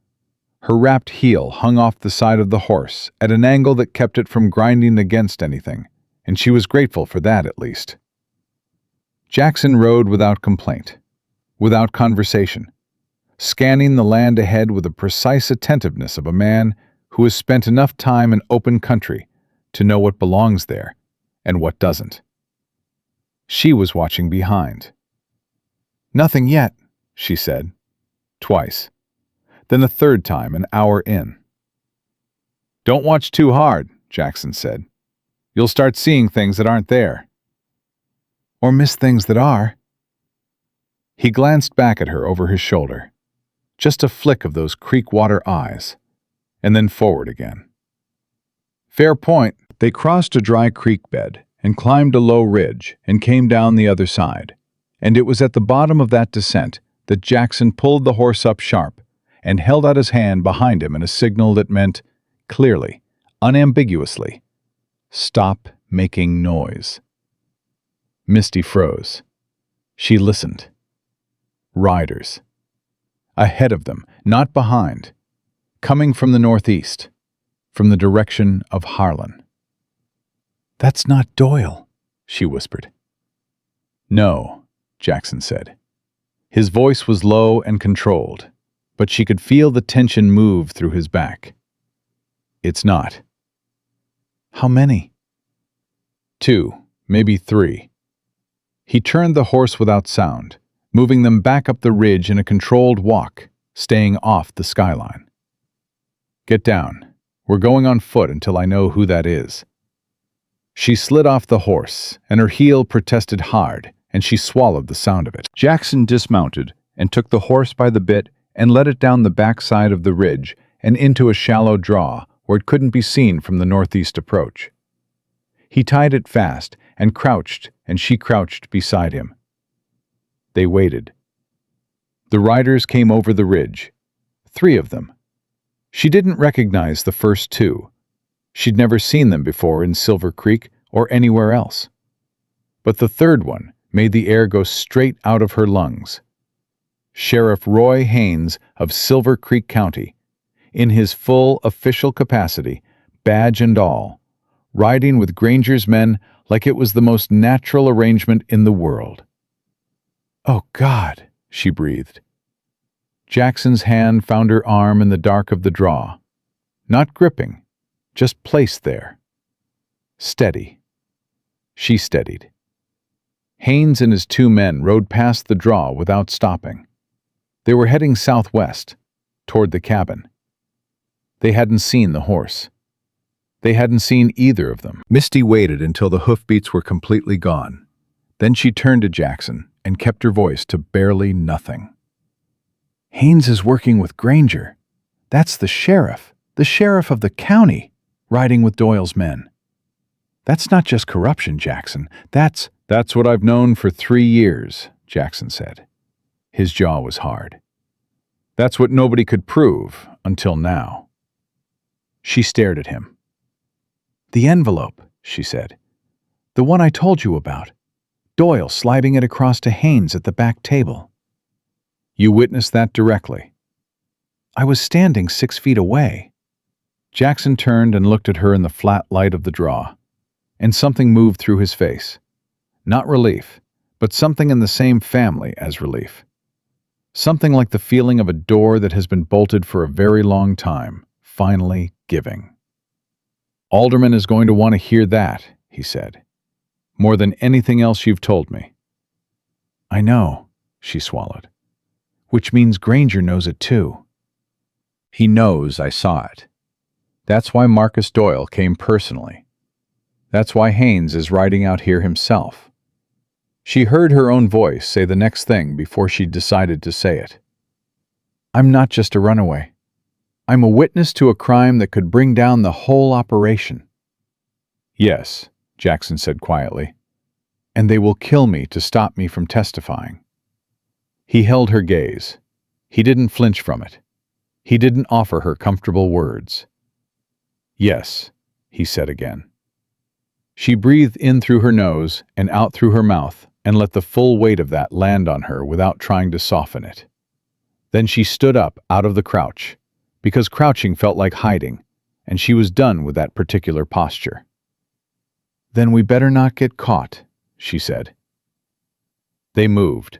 Her wrapped heel hung off the side of the horse at an angle that kept it from grinding against anything, and she was grateful for that at least. Jackson rode without complaint, without conversation, scanning the land ahead with the precise attentiveness of a man who has spent enough time in open country to know what belongs there and what doesn't. She was watching behind. "Nothing yet," she said, twice, then a third time an hour in. "Don't watch too hard," Jackson said. "You'll start seeing things that aren't there." "Or miss things that are." He glanced back at her over his shoulder. Just a flick of those creek water eyes, and then forward again. "Fair point." They crossed a dry creek bed and climbed a low ridge and came down the other side, and it was at the bottom of that descent that Jackson pulled the horse up sharp and held out his hand behind him in a signal that meant, clearly, unambiguously, "Stop making noise." Misty froze. She listened. Riders. Ahead of them, not behind. Coming from the northeast. From the direction of Harlan. "That's not Doyle," she whispered. "No," Jackson said. His voice was low and controlled, but she could feel the tension move through his back. "It's not." How many? 2, maybe 3. He turned the horse without sound, moving them back up the ridge in a controlled walk, staying off the skyline. Get down. We're going on foot until I know who that is. She slid off the horse, and her heel protested hard, and she swallowed the sound of it. Jackson dismounted and took the horse by the bit and led it down the backside of the ridge and into a shallow draw where it couldn't be seen from the northeast approach. He tied it fast and crouched, and she crouched beside him. They waited. The riders came over the ridge, 3 of them. She didn't recognize the first 2. She'd never seen them before in Silver Creek or anywhere else. But the third one made the air go straight out of her lungs. Sheriff Roy Haynes of Silver Creek County, in his full official capacity, badge and all, riding with Granger's men like it was the most natural arrangement in the world. "Oh, God," she breathed. Jackson's hand found her arm in the dark of the draw. Not gripping, just placed there. Steady. She steadied. Haynes and his 2 men rode past the draw without stopping. They were heading southwest, toward the cabin. They hadn't seen the horse. They hadn't seen either of them. Misty waited until the hoofbeats were completely gone. Then she turned to Jackson and kept her voice to barely nothing. "Haynes is working with Granger. That's the sheriff of the county, riding with Doyle's men. That's not just corruption, Jackson. That's what I've known for 3 years," Jackson said. His jaw was hard. "That's what nobody could prove until now." She stared at him. "The envelope," she said. "The one I told you about. Doyle sliding it across to Haynes at the back table." "You witnessed that directly?" "I was standing 6 feet away." Jackson turned and looked at her in the flat light of the draw, and something moved through his face. Not relief, but something in the same family as relief. Something like the feeling of a door that has been bolted for a very long time, finally giving. "Alderman is going to want to hear that," he said. "More than anything else you've told me." "I know," she swallowed. "Which means Granger knows it too." "He knows I saw it. That's why Marcus Doyle came personally. That's why Haynes is riding out here himself." She heard her own voice say the next thing before she decided to say it. "I'm not just a runaway. I'm a witness to a crime that could bring down the whole operation." "Yes," Jackson said quietly. "And they will kill me to stop me from testifying." He held her gaze. He didn't flinch from it. He didn't offer her comfortable words. "Yes," he said again. She breathed in through her nose and out through her mouth and let the full weight of that land on her without trying to soften it. Then she stood up out of the crouch, because crouching felt like hiding, and she was done with that particular posture. "Then we better not get caught," she said. They moved.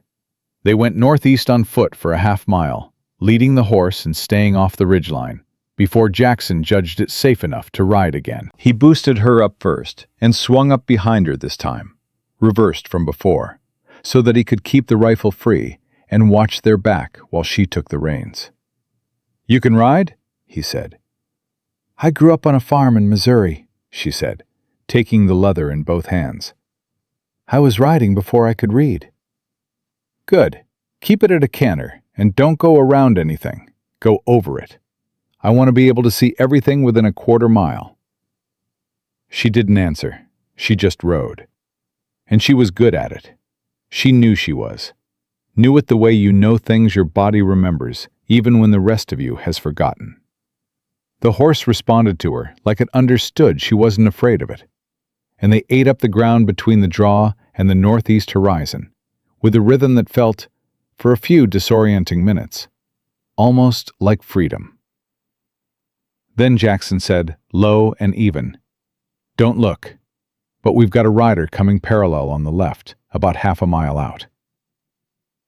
They went northeast on foot for a half-mile, leading the horse and staying off the ridgeline, before Jackson judged it safe enough to ride again. He boosted her up first and swung up behind her this time, reversed from before, so that he could keep the rifle free and watch their back while she took the reins. "You can ride?" he said. "I grew up on a farm in Missouri," she said, taking the leather in both hands. "I was riding before I could read." "Good. Keep it at a canter, and don't go around anything. Go over it. I want to be able to see everything within a quarter mile." She didn't answer. She just rode. And she was good at it. She knew she was. Knew it the way you know things your body remembers, even when the rest of you has forgotten. The horse responded to her like it understood she wasn't afraid of it. And they ate up the ground between the draw and the northeast horizon, with a rhythm that felt, for a few disorienting minutes, almost like freedom. Then Jackson said, low and even, "Don't look, but we've got a rider coming parallel on the left, about half a mile out."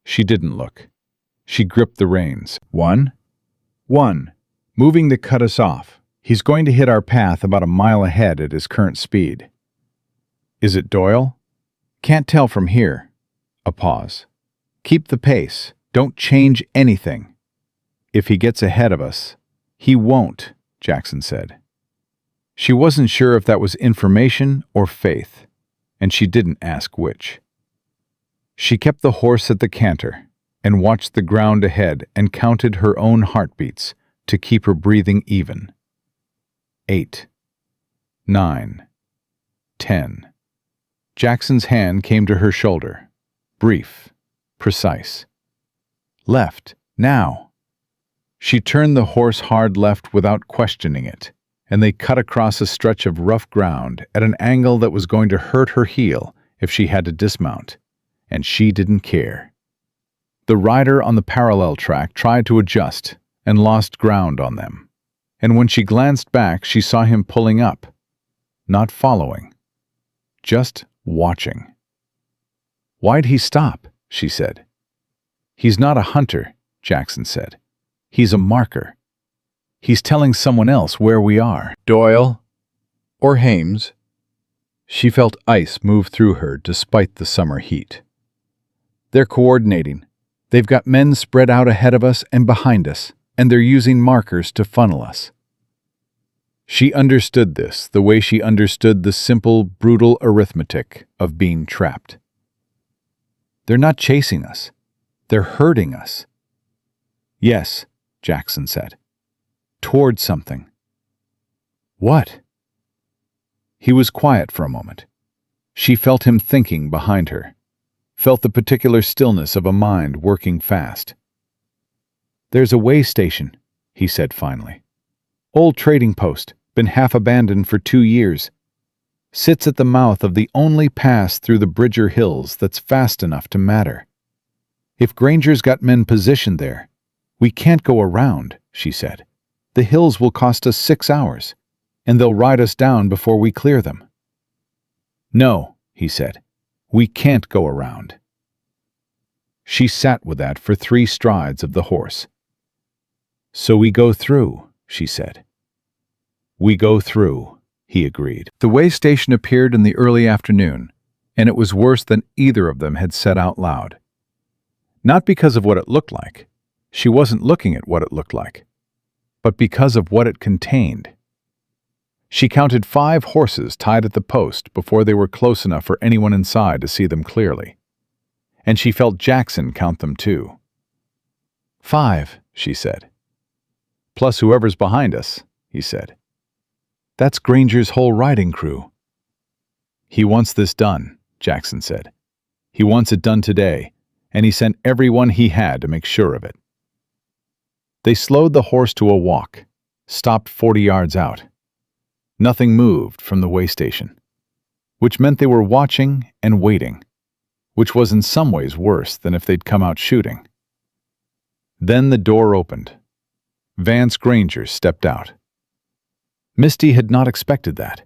She didn't look. She gripped the reins. One, moving to cut us off," He's going to hit our path about a mile ahead at his current speed. Is it Doyle? Can't tell from here. A pause. Keep the pace. Don't change anything. If he gets ahead of us, he won't, Jackson said. She wasn't sure if that was information or faith, and she didn't ask which. She kept the horse at the canter and watched the ground ahead and counted her own heartbeats to keep her breathing even. 8, 9, 10. Jackson's hand came to her shoulder, brief, precise. Left, now. She turned the horse hard left without questioning it, and they cut across a stretch of rough ground at an angle that was going to hurt her heel if she had to dismount, and she didn't care. The rider on the parallel track tried to adjust and lost ground on them, and when she glanced back, she saw him pulling up, not following, just watching. Why'd he stop? She said. He's not a hunter, Jackson said. He's a marker. He's telling someone else where we are. Doyle? Or Hames? She felt ice move through her despite the summer heat. They're coordinating. They've got men spread out ahead of us and behind us, and they're using markers to funnel us. She understood this the way she understood the simple, brutal arithmetic of being trapped. They're not chasing us. They're herding us. Yes, Jackson said. Toward something. What? He was quiet for a moment. She felt him thinking behind her, felt the particular stillness of a mind working fast. There's a way station, he said finally. Old trading post, been half abandoned for 2 years. Sits at the mouth of the only pass through the Bridger Hills that's fast enough to matter. If Granger's got men positioned there, we can't go around, she said. The hills will cost us 6 hours, and they'll ride us down before we clear them. No, he said, we can't go around. She sat with that for 3 strides of the horse. So we go through, she said. We go through, he agreed. The way station appeared in the early afternoon, and it was worse than either of them had said out loud. Not because of what it looked like. She wasn't looking at what it looked like, but because of what it contained. She counted 5 horses tied at the post before they were close enough for anyone inside to see them clearly. And she felt Jackson count them too. 5, she said. Plus whoever's behind us, he said. That's Granger's whole riding crew. He wants this done, Jackson said. He wants it done today, and he sent everyone he had to make sure of it. They slowed the horse to a walk, stopped 40 yards out. Nothing moved from the way station, which meant they were watching and waiting, which was in some ways worse than if they'd come out shooting. Then the door opened. Vance Granger stepped out. Misty had not expected that.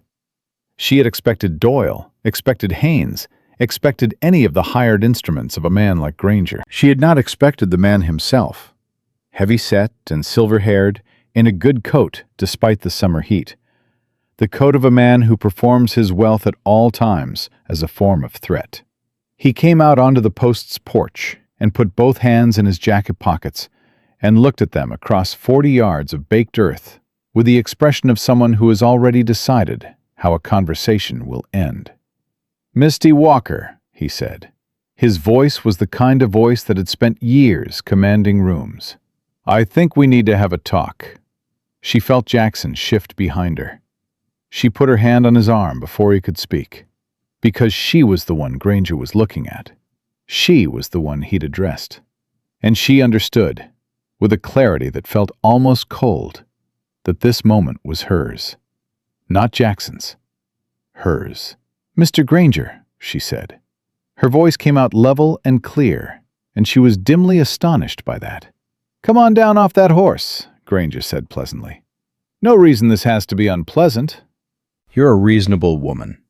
She had expected Doyle, expected Haynes, expected any of the hired instruments of a man like Granger. She had not expected the man himself, heavy-set and silver-haired, in a good coat despite the summer heat. The coat of a man who performs his wealth at all times as a form of threat. He came out onto the post's porch and put both hands in his jacket pockets and looked at them across 40 yards of baked earth with the expression of someone who has already decided how a conversation will end. Misty Walker, he said. His voice was the kind of voice that had spent years commanding rooms. I think we need to have a talk. She felt Jackson shift behind her. She put her hand on his arm before he could speak, because she was the one Granger was looking at. She was the one he'd addressed. And she understood, with a clarity that felt almost cold, that this moment was hers. Not Jackson's. Hers. Mr. Granger, she said. Her voice came out level and clear, and she was dimly astonished by that. Come on down off that horse, Granger said pleasantly. No reason this has to be unpleasant. You're a reasonable woman.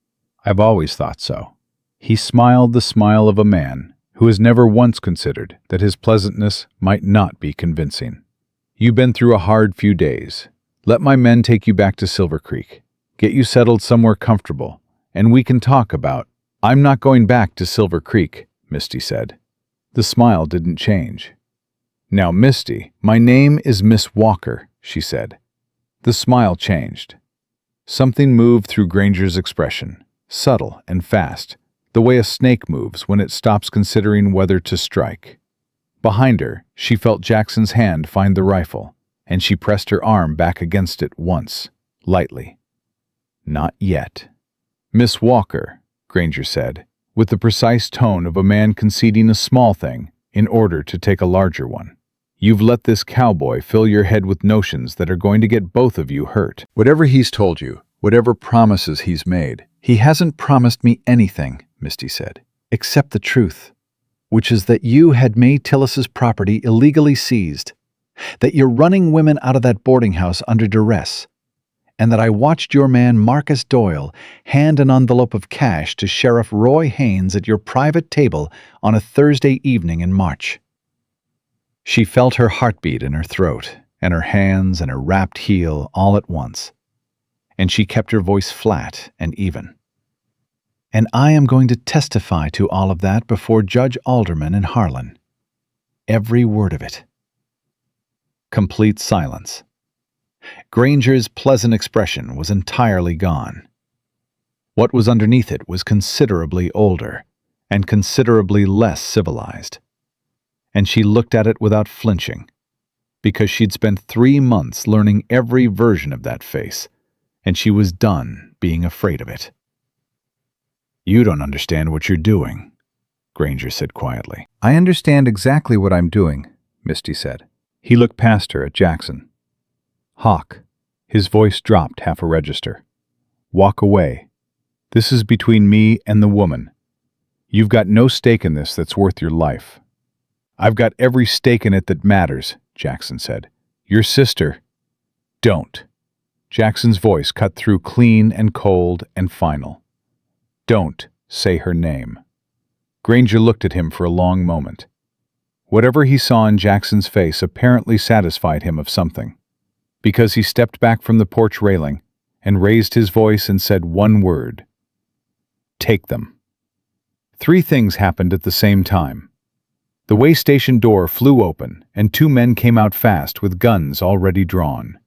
I've always thought so. He smiled the smile of a man who has never once considered that his pleasantness might not be convincing. You've been through a hard few days. Let my men take you back to Silver Creek, get you settled somewhere comfortable, and we can talk about—" "I'm not going back to Silver Creek," Misty said. The smile didn't change. "Now, Misty, my name is Miss Walker," she said. The smile changed. Something moved through Granger's expression, subtle and fast, the way a snake moves when it stops considering whether to strike. Behind her, she felt Jackson's hand find the rifle, and she pressed her arm back against it once, lightly. "Not yet." "Miss Walker," Granger said, with the precise tone of a man conceding a small thing in order to take a larger one. "You've let this cowboy fill your head with notions that are going to get both of you hurt. Whatever he's told you, whatever promises he's made—" "He hasn't promised me anything," Misty said, "except the truth, which is that you had May Tillis's property illegally seized, that you're running women out of that boarding house under duress, and that I watched your man Marcus Doyle hand an envelope of cash to Sheriff Roy Haynes at your private table on a Thursday evening in March." She felt her heartbeat in her throat, and her hands and her wrapped heel all at once, and she kept her voice flat and even. "And I am going to testify to all of that before Judge Alderman in Harlan. Every word of it." Complete silence. Granger's pleasant expression was entirely gone. What was underneath it was considerably older and considerably less civilized. And she looked at it without flinching, because she'd spent 3 months learning every version of that face, and she was done being afraid of it. "You don't understand what you're doing," Granger said quietly. "I understand exactly what I'm doing," Misty said. He looked past her at Jackson. "Hawk," his voice dropped half a register. "Walk away. This is between me and the woman. You've got no stake in this that's worth your life." "I've got every stake in it that matters," Jackson said. "Your sister—" "Don't." Jackson's voice cut through clean and cold and final. "Don't say her name." Granger looked at him for a long moment. Whatever he saw in Jackson's face apparently satisfied him of something, because he stepped back from the porch railing and raised his voice and said one word: "Take them." 3 things happened at the same time. The way station door flew open, and 2 men came out fast with guns already drawn.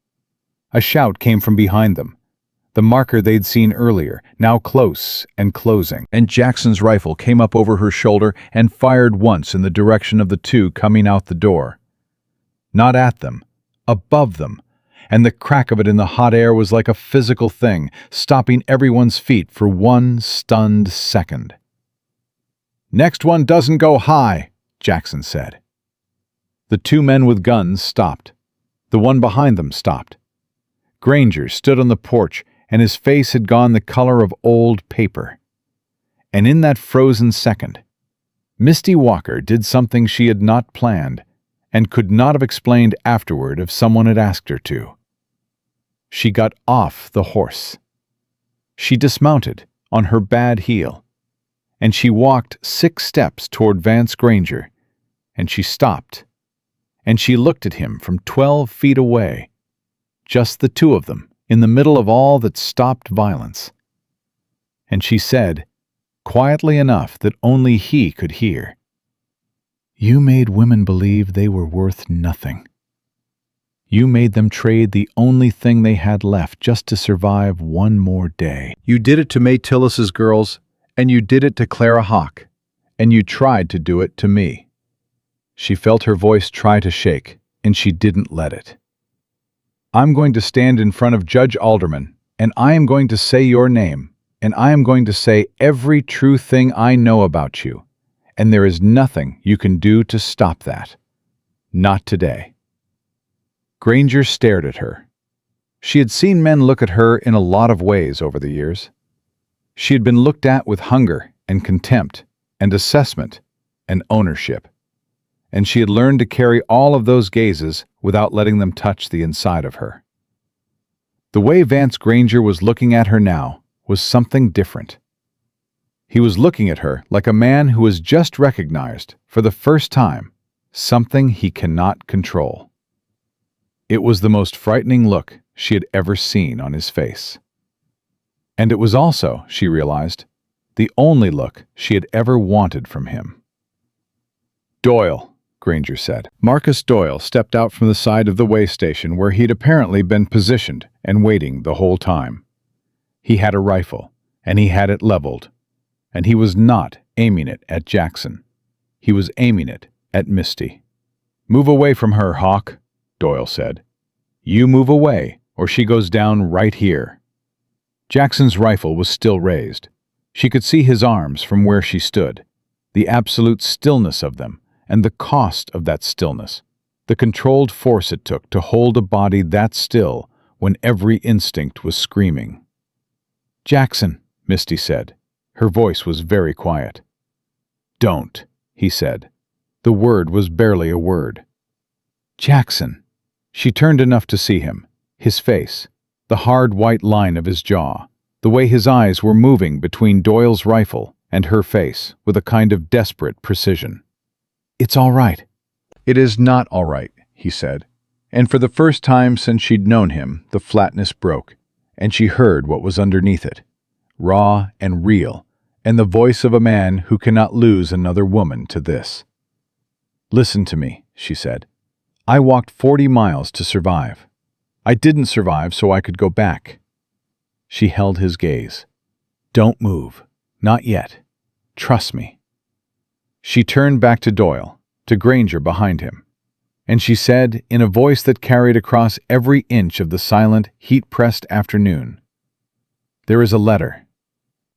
A shout came from behind them, the marker they'd seen earlier, now close and closing, and Jackson's rifle came up over her shoulder and fired once in the direction of the 2 coming out the door. Not at them, above them, and the crack of it in the hot air was like a physical thing, stopping everyone's feet for 1 stunned second. "Next one doesn't go high," Jackson said. The 2 men with guns stopped. The one behind them stopped. Granger stood on the porch, and his face had gone the color of old paper. And in that frozen second, Misty Walker did something she had not planned and could not have explained afterward if someone had asked her to. She got off the horse. She dismounted on her bad heel, and she walked 6 steps toward Vance Granger, and she stopped, and she looked at him from 12 feet away, just the 2 of them, in the middle of all that stopped violence. And she said, quietly enough that only he could hear, "You made women believe they were worth nothing. You made them trade the only thing they had left just to survive one more day. You did it to May Tillis's girls, and you did it to Clara Hawk, and you tried to do it to me." She felt her voice try to shake, and she didn't let it. "I'm going to stand in front of Judge Alderman, and I am going to say your name, and I am going to say every true thing I know about you, and there is nothing you can do to stop that. Not today." Granger stared at her. She had seen men look at her in a lot of ways over the years. She had been looked at with hunger and contempt and assessment and ownership, and she had learned to carry all of those gazes without letting them touch the inside of her. The way Vance Granger was looking at her now was something different. He was looking at her like a man who has just recognized, for the first time, something he cannot control. It was the most frightening look she had ever seen on his face. And it was also, she realized, the only look she had ever wanted from him. "Doyle," Granger said. Marcus Doyle stepped out from the side of the way station where he'd apparently been positioned and waiting the whole time. He had a rifle, and he had it leveled, and he was not aiming it at Jackson. He was aiming it at Misty. "Move away from her, Hawk," Doyle said. "You move away, or she goes down right here." Jackson's rifle was still raised. She could see his arms from where she stood, the absolute stillness of them, and the cost of that stillness, the controlled force it took to hold a body that still when every instinct was screaming. "Jackson," Misty said. Her voice was very quiet. "Don't," he said. The word was barely a word. "Jackson." She turned enough to see him, his face, the hard white line of his jaw, the way his eyes were moving between Doyle's rifle and her face with a kind of desperate precision. "It's all right." "It is not all right," he said. And for the first time since she'd known him, the flatness broke, and she heard what was underneath it, raw and real, and the voice of a man who cannot lose another woman to this. "Listen to me," she said. "I walked 40 miles to survive. I didn't survive so I could go back." She held his gaze. "Don't move. Not yet. Trust me." She turned back to Doyle, to Granger behind him, and she said, in a voice that carried across every inch of the silent, heat-pressed afternoon, "There is a letter,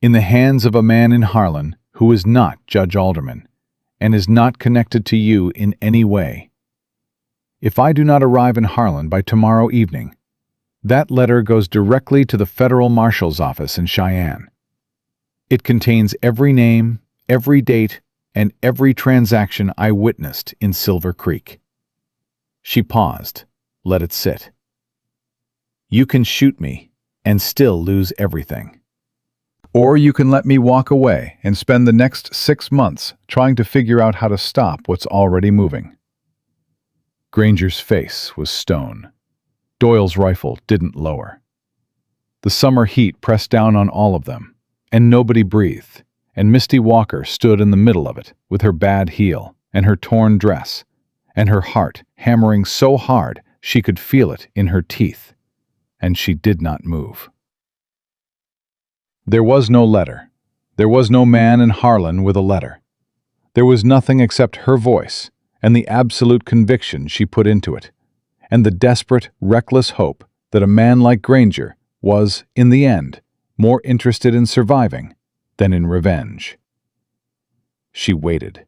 in the hands of a man in Harlan who is not Judge Alderman, and is not connected to you in any way. If I do not arrive in Harlan by tomorrow evening, that letter goes directly to the Federal Marshal's office in Cheyenne. It contains every name, every date, and every transaction I witnessed in Silver Creek." She paused, let it sit. "You can shoot me and still lose everything. Or you can let me walk away and spend the next 6 months trying to figure out how to stop what's already moving." Granger's face was stone. Doyle's rifle didn't lower. The summer heat pressed down on all of them, and nobody breathed, and Misty Walker stood in the middle of it with her bad heel and her torn dress, and her heart hammering so hard she could feel it in her teeth, and she did not move. There was no letter. There was no man in Harlan with a letter. There was nothing except her voice and the absolute conviction she put into it, and the desperate, reckless hope that a man like Granger was, in the end, more interested in surviving than in revenge. She waited.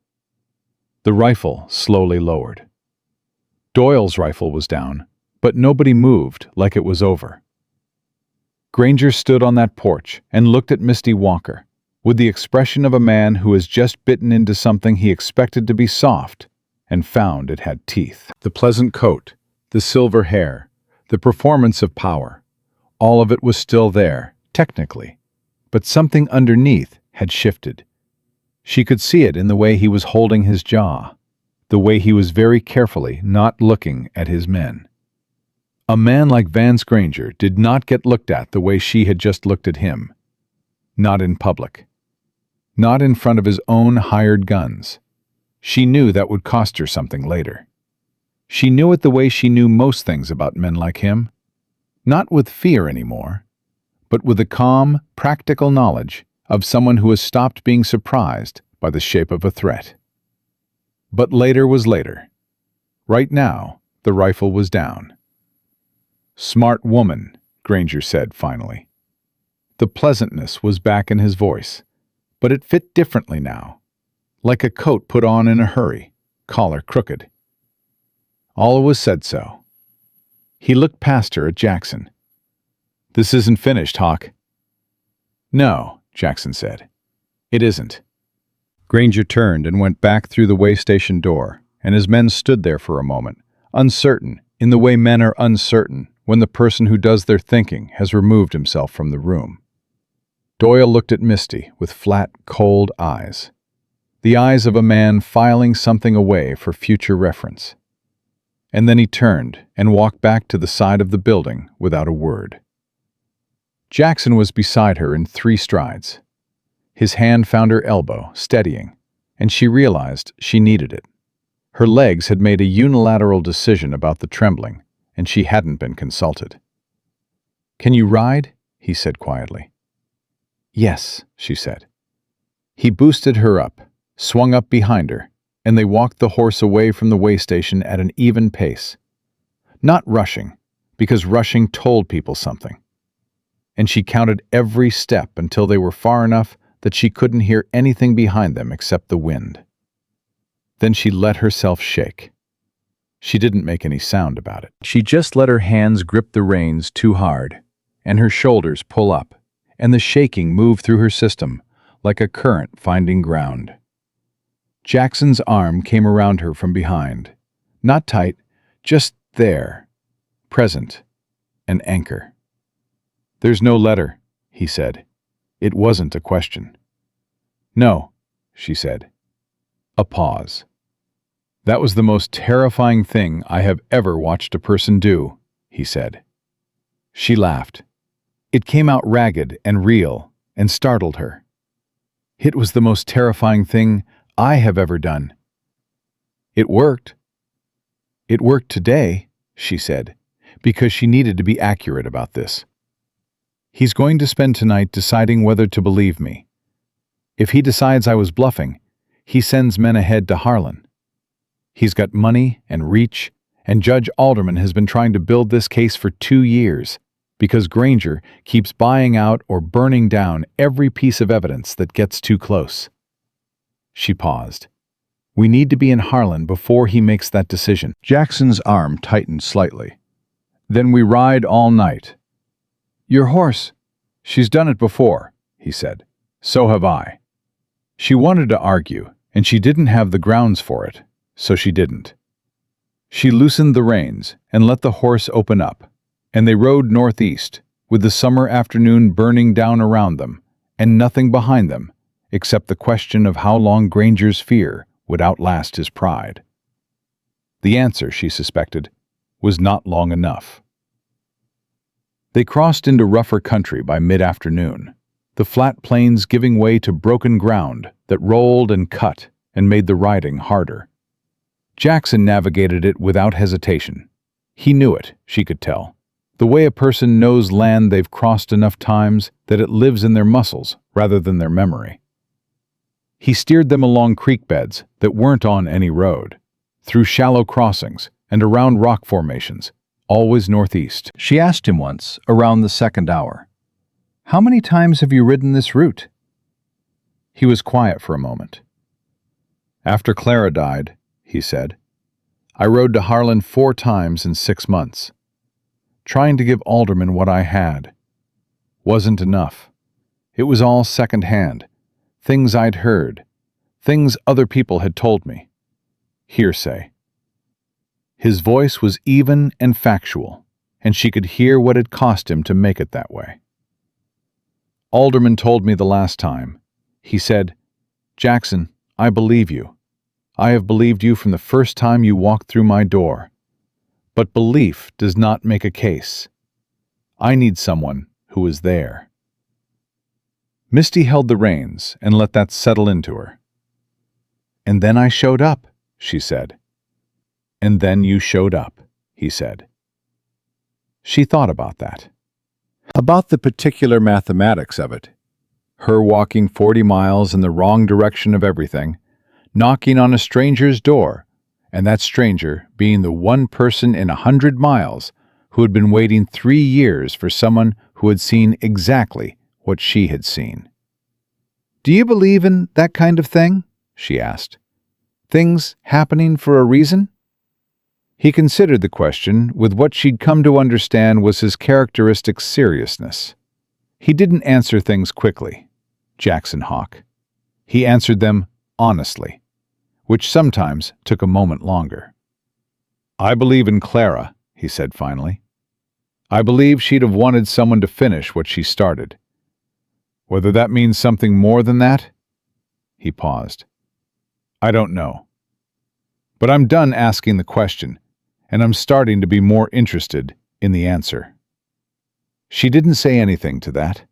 The rifle slowly lowered. Doyle's rifle was down, but nobody moved like it was over. Granger stood on that porch and looked at Misty Walker, with the expression of a man who has just bitten into something he expected to be soft and found it had teeth. The pleasant coat, the silver hair, the performance of power, all of it was still there, technically, but something underneath had shifted. She could see it in the way he was holding his jaw, the way he was very carefully not looking at his men. A man like Vance Granger did not get looked at the way she had just looked at him. Not in public. Not in front of his own hired guns. She knew that would cost her something later. She knew it the way she knew most things about men like him. Not with fear anymore, but with the calm, practical knowledge of someone who has stopped being surprised by the shape of a threat. But later was later. Right now, the rifle was down. "Smart woman," Granger said finally. The pleasantness was back in his voice, but it fit differently now, like a coat put on in a hurry, collar crooked. Always said so. He looked past her at Jackson. "This isn't finished, Hawk." "No," Jackson said. "It isn't." Granger turned and went back through the way station door, and his men stood there for a moment, uncertain, in the way men are uncertain when the person who does their thinking has removed himself from the room. Doyle looked at Misty with flat, cold eyes. The eyes of a man filing something away for future reference. and then he turned and walked back to the side of the building without a word. Jackson was beside her in 3 strides. His hand found her elbow, steadying, and she realized she needed it. Her legs had made a unilateral decision about the trembling, and she hadn't been consulted. "Can you ride?" he said quietly. "Yes," she said. He boosted her up, swung up behind her, and they walked the horse away from the way station at an even pace. Not rushing, because rushing told people something. And she counted every step until they were far enough that she couldn't hear anything behind them except the wind. Then she let herself shake. She didn't make any sound about it. She just let her hands grip the reins too hard, and her shoulders pull up, and the shaking move through her system like a current finding ground. Jackson's arm came around her from behind. Not tight, just there, present, an anchor. "There's no letter," he said. It wasn't a question. "No," she said. A pause. "That was the most terrifying thing I have ever watched a person do," he said. She laughed. It came out ragged and real and startled her. "It was the most terrifying thing I have ever done." "It worked." "It worked today," she said, because she needed to be accurate about this. "He's going to spend tonight deciding whether to believe me. If he decides I was bluffing, he sends men ahead to Harlan. He's got money and reach, and Judge Alderman has been trying to build this case for 2 years, because Granger keeps buying out or burning down every piece of evidence that gets too close." She paused. "We need to be in Harlan before he makes that decision." Jackson's arm tightened slightly. "Then we ride all night." "Your horse. She's done it before," he said. "So have I." She wanted to argue, and she didn't have the grounds for it, so she didn't. She loosened the reins and let the horse open up, and they rode northeast, with the summer afternoon burning down around them, and nothing behind them, except the question of how long Granger's fear would outlast his pride. The answer, she suspected, was not long enough. They crossed into rougher country by mid-afternoon, the flat plains giving way to broken ground that rolled and cut and made the riding harder. Jackson navigated it without hesitation. He knew it, she could tell, the way a person knows land they've crossed enough times that it lives in their muscles rather than their memory. He steered them along creek beds that weren't on any road, through shallow crossings and around rock formations, always northeast. She asked him once, around the 2nd hour, "How many times have you ridden this route?" He was quiet for a moment. "After Clara died," he said, "I rode to Harlan 4 times in 6 months. Trying to give Alderman what I had. Wasn't enough. It was all second-hand, things I'd heard, things other people had told me. Hearsay." His voice was even and factual, and she could hear what it cost him to make it that way. "Alderman told me the last time. He said, 'Jackson, I believe you. I have believed you from the first time you walked through my door. But belief does not make a case. I need someone who was there.'" Misty held the reins and let that settle into her. "And then I showed up," she said. "And then you showed up," he said. She thought about that. About the particular mathematics of it. Her walking 40 miles in the wrong direction of everything, knocking on a stranger's door, and that stranger being the one person in 100 miles who had been waiting 3 years for someone who had seen exactly what she had seen. "Do you believe in that kind of thing?" she asked. "Things happening for a reason?" He considered the question with what she'd come to understand was his characteristic seriousness. He didn't answer things quickly, Jackson Hawk. He answered them honestly, which sometimes took a moment longer. "I believe in Clara," he said finally. "I believe she'd have wanted someone to finish what she started. Whether that means something more than that?" He paused. "I don't know. But I'm done asking the question, and I'm starting to be more interested in the answer." She didn't say anything to that.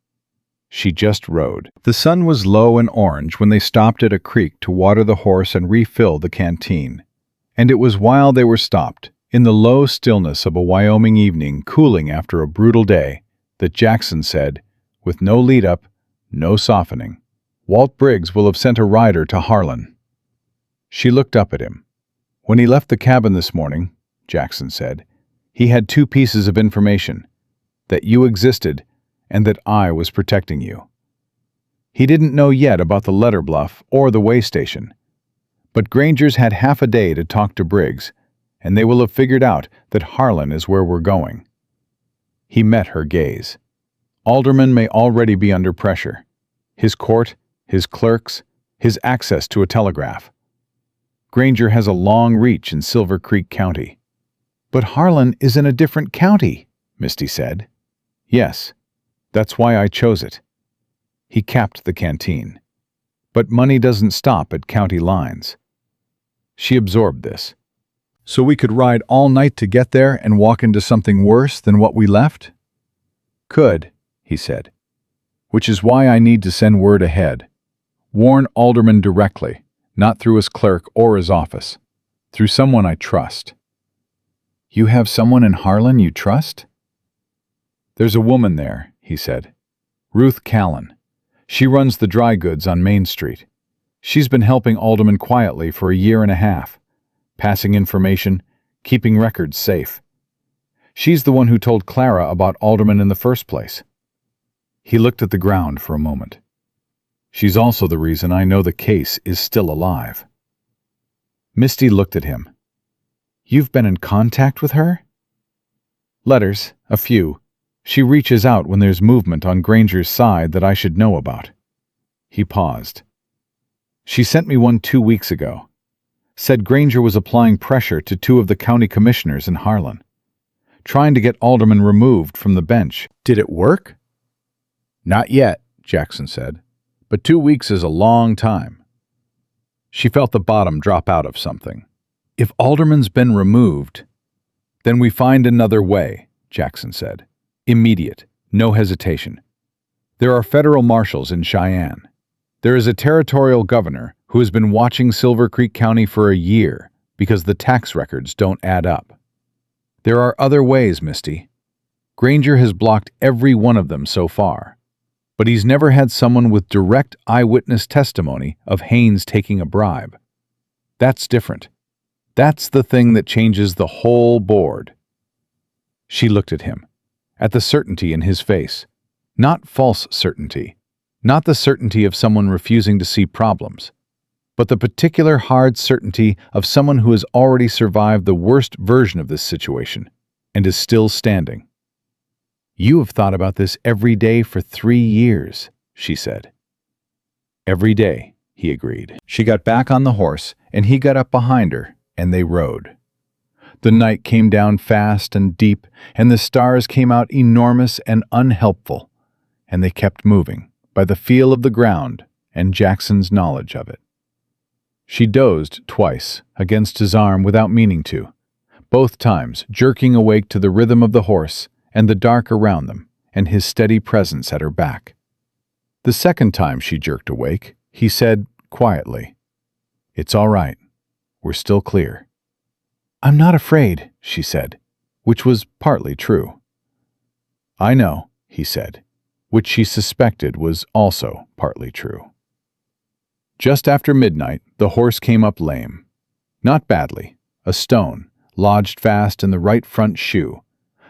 She just rode. The sun was low and orange when they stopped at a creek to water the horse and refill the canteen. And it was while they were stopped, in the low stillness of a Wyoming evening cooling after a brutal day, that Jackson said, with no lead-up, no softening, "Walt Briggs will have sent a rider to Harlan." She looked up at him. "When he left the cabin this morning," Jackson said, "he had two pieces of information: that you existed and that I was protecting you. He didn't know yet about the letter bluff or the way station. But Granger's had half a day to talk to Briggs, and they will have figured out that Harlan is where we're going." He met her gaze. "Alderman may already be under pressure. His court, his clerks, his access to a telegraph. Granger has a long reach in Silver Creek County." "But Harlan is in a different county," Misty said. "Yes, that's why I chose it." He capped the canteen. "But money doesn't stop at county lines." She absorbed this. "So we could ride all night to get there and walk into something worse than what we left?" "Could," he said. "Which is why I need to send word ahead. Warn Alderman directly, not through his clerk or his office. Through someone I trust." "You have someone in Harlan you trust?" "There's a woman there," he said. "Ruth Callan. She runs the dry goods on Main Street. She's been helping Alderman quietly for a year and a half, passing information, keeping records safe. She's the one who told Clara about Alderman in the first place." He looked at the ground for a moment. "She's also the reason I know the case is still alive." Misty looked at him. "You've been in contact with her?" "Letters, a few. She reaches out when there's movement on Granger's side that I should know about." He paused. "She sent me one 2 weeks ago. Said Granger was applying pressure to 2 of the county commissioners in Harlan, trying to get Alderman removed from the bench." "Did it work?" "Not yet," Jackson said, "but 2 weeks is a long time." She felt the bottom drop out of something. "If Alderman's been removed, then we find another way," Jackson said. "Immediate, no hesitation. There are federal marshals in Cheyenne. There is a territorial governor who has been watching Silver Creek County for a year because the tax records don't add up. There are other ways, Misty. Granger has blocked every one of them so far, but he's never had someone with direct eyewitness testimony of Haynes taking a bribe. That's different. That's the thing that changes the whole board." She looked at him, at the certainty in his face. Not false certainty, not the certainty of someone refusing to see problems, but the particular hard certainty of someone who has already survived the worst version of this situation and is still standing. "You have thought about this every day for 3 years, she said. "Every day," he agreed. She got back on the horse, and he got up behind her, and they rode. The night came down fast and deep, and the stars came out enormous and unhelpful, and they kept moving, by the feel of the ground and Jackson's knowledge of it. She dozed twice against his arm without meaning to, both times jerking awake to the rhythm of the horse and the dark around them and his steady presence at her back. The second time she jerked awake, he said quietly, "It's all right. We're still clear." "I'm not afraid," she said, which was partly true. "I know," he said, which she suspected was also partly true. Just after midnight, the horse came up lame. Not badly. A stone, lodged fast in the right front shoe,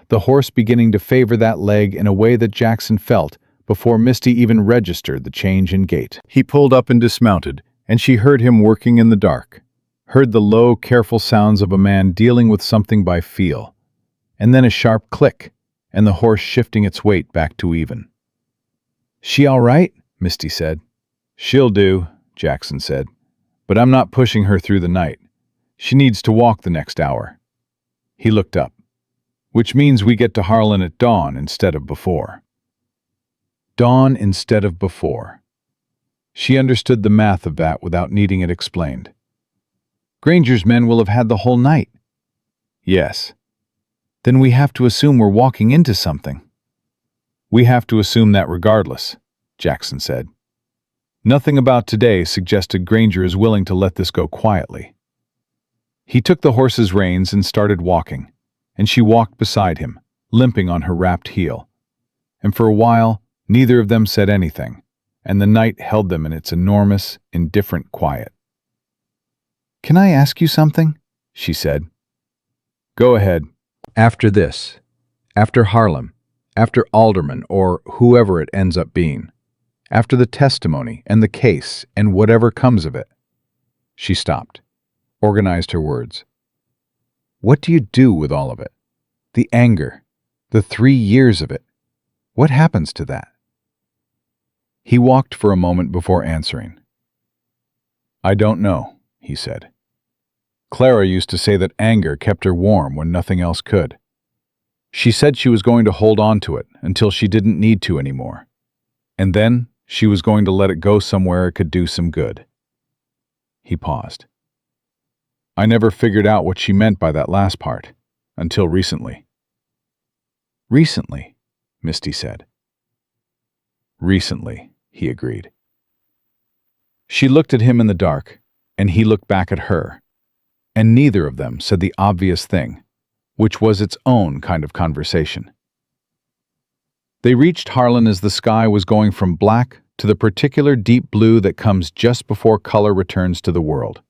the horse beginning to favor that leg in a way that Jackson felt before Misty even registered the change in gait. He pulled up and dismounted, and she heard him working in the dark, heard the low, careful sounds of a man dealing with something by feel, and then a sharp click, and the horse shifting its weight back to even. "She all right?" Misty said. "She'll do," Jackson said, "but I'm not pushing her through the night. She needs to walk the next hour." He looked up. "Which means we get to Harlan at dawn instead of before." Dawn instead of before. She understood the math of that without needing it explained. "Granger's men will have had the whole night." Yes. Then we have to assume we're walking into something. We have to assume that regardless, Jackson said. Nothing about today suggested Granger is willing to let this go quietly. He took the horse's reins and started walking, and she walked beside him, limping on her wrapped heel. And for a while, neither of them said anything, and the night held them in its enormous, indifferent quiet. "Can I ask you something?" she said. "Go ahead." "After this, after Harlem, after Alderman, or whoever it ends up being, after the testimony and the case and whatever comes of it." She stopped, organized her words. "What do you do with all of it? The anger, the 3 years of it. What happens to that?" He walked for a moment before answering. "I don't know," he said. "Clara used to say that anger kept her warm when nothing else could. She said she was going to hold on to it until she didn't need to anymore. And then she was going to let it go somewhere it could do some good." He paused. "I never figured out what she meant by that last part, until recently." "Recently," Misty said. "Recently," he agreed. She looked at him in the dark, and he looked back at her, and neither of them said the obvious thing, which was its own kind of conversation. They reached Harlan as the sky was going from black to the particular deep blue that comes just before color returns to the world.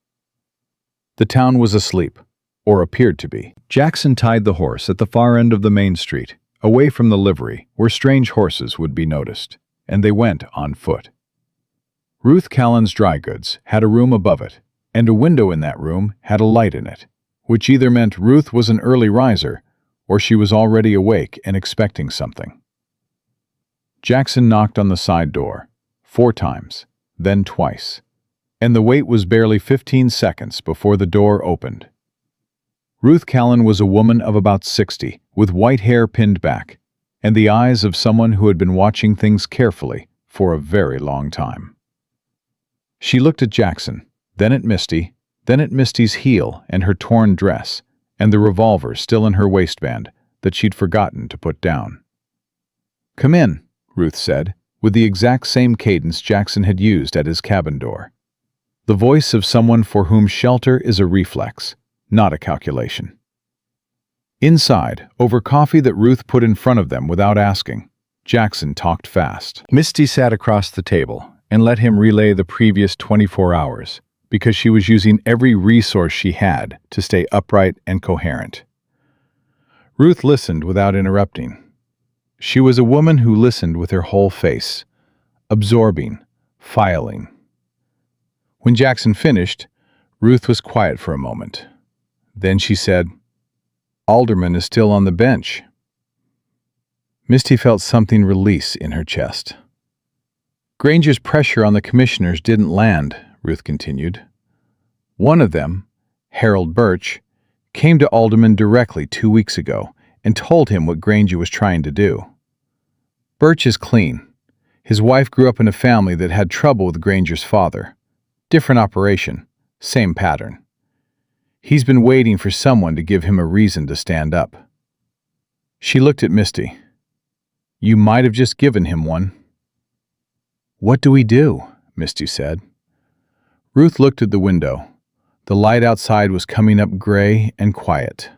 The town was asleep, or appeared to be. Jackson tied the horse at the far end of the main street, away from the livery, where strange horses would be noticed, and they went on foot. Ruth Callan's dry goods had a room above it, and a window in that room had a light in it, which either meant Ruth was an early riser or she was already awake and expecting something. Jackson knocked on the side door, 4 times, then twice, and the wait was barely 15 seconds before the door opened. Ruth Callan was a woman of about 60, with white hair pinned back, and the eyes of someone who had been watching things carefully for a very long time. She looked at Jackson, then at Misty, then at Misty's heel and her torn dress, and the revolver still in her waistband that she'd forgotten to put down. "Come in," Ruth said, with the exact same cadence Jackson had used at his cabin door. The voice of someone for whom shelter is a reflex, not a calculation. Inside, over coffee that Ruth put in front of them without asking, Jackson talked fast. Misty sat across the table and let him relay the previous 24 hours, because she was using every resource she had to stay upright and coherent. Ruth listened without interrupting. She was a woman who listened with her whole face, absorbing, filing. When Jackson finished, Ruth was quiet for a moment. Then she said, "Alderman is still on the bench." Misty felt something release in her chest. "Granger's pressure on the commissioners didn't land," Ruth continued. "One of them, Harold Birch, came to Alderman directly 2 weeks ago and told him what Granger was trying to do. Birch is clean. His wife grew up in a family that had trouble with Granger's father. Different operation, same pattern. He's been waiting for someone to give him a reason to stand up." She looked at Misty. "You might have just given him one." "What do we do?" Misty said. Ruth looked at the window. The light outside was coming up gray and quiet.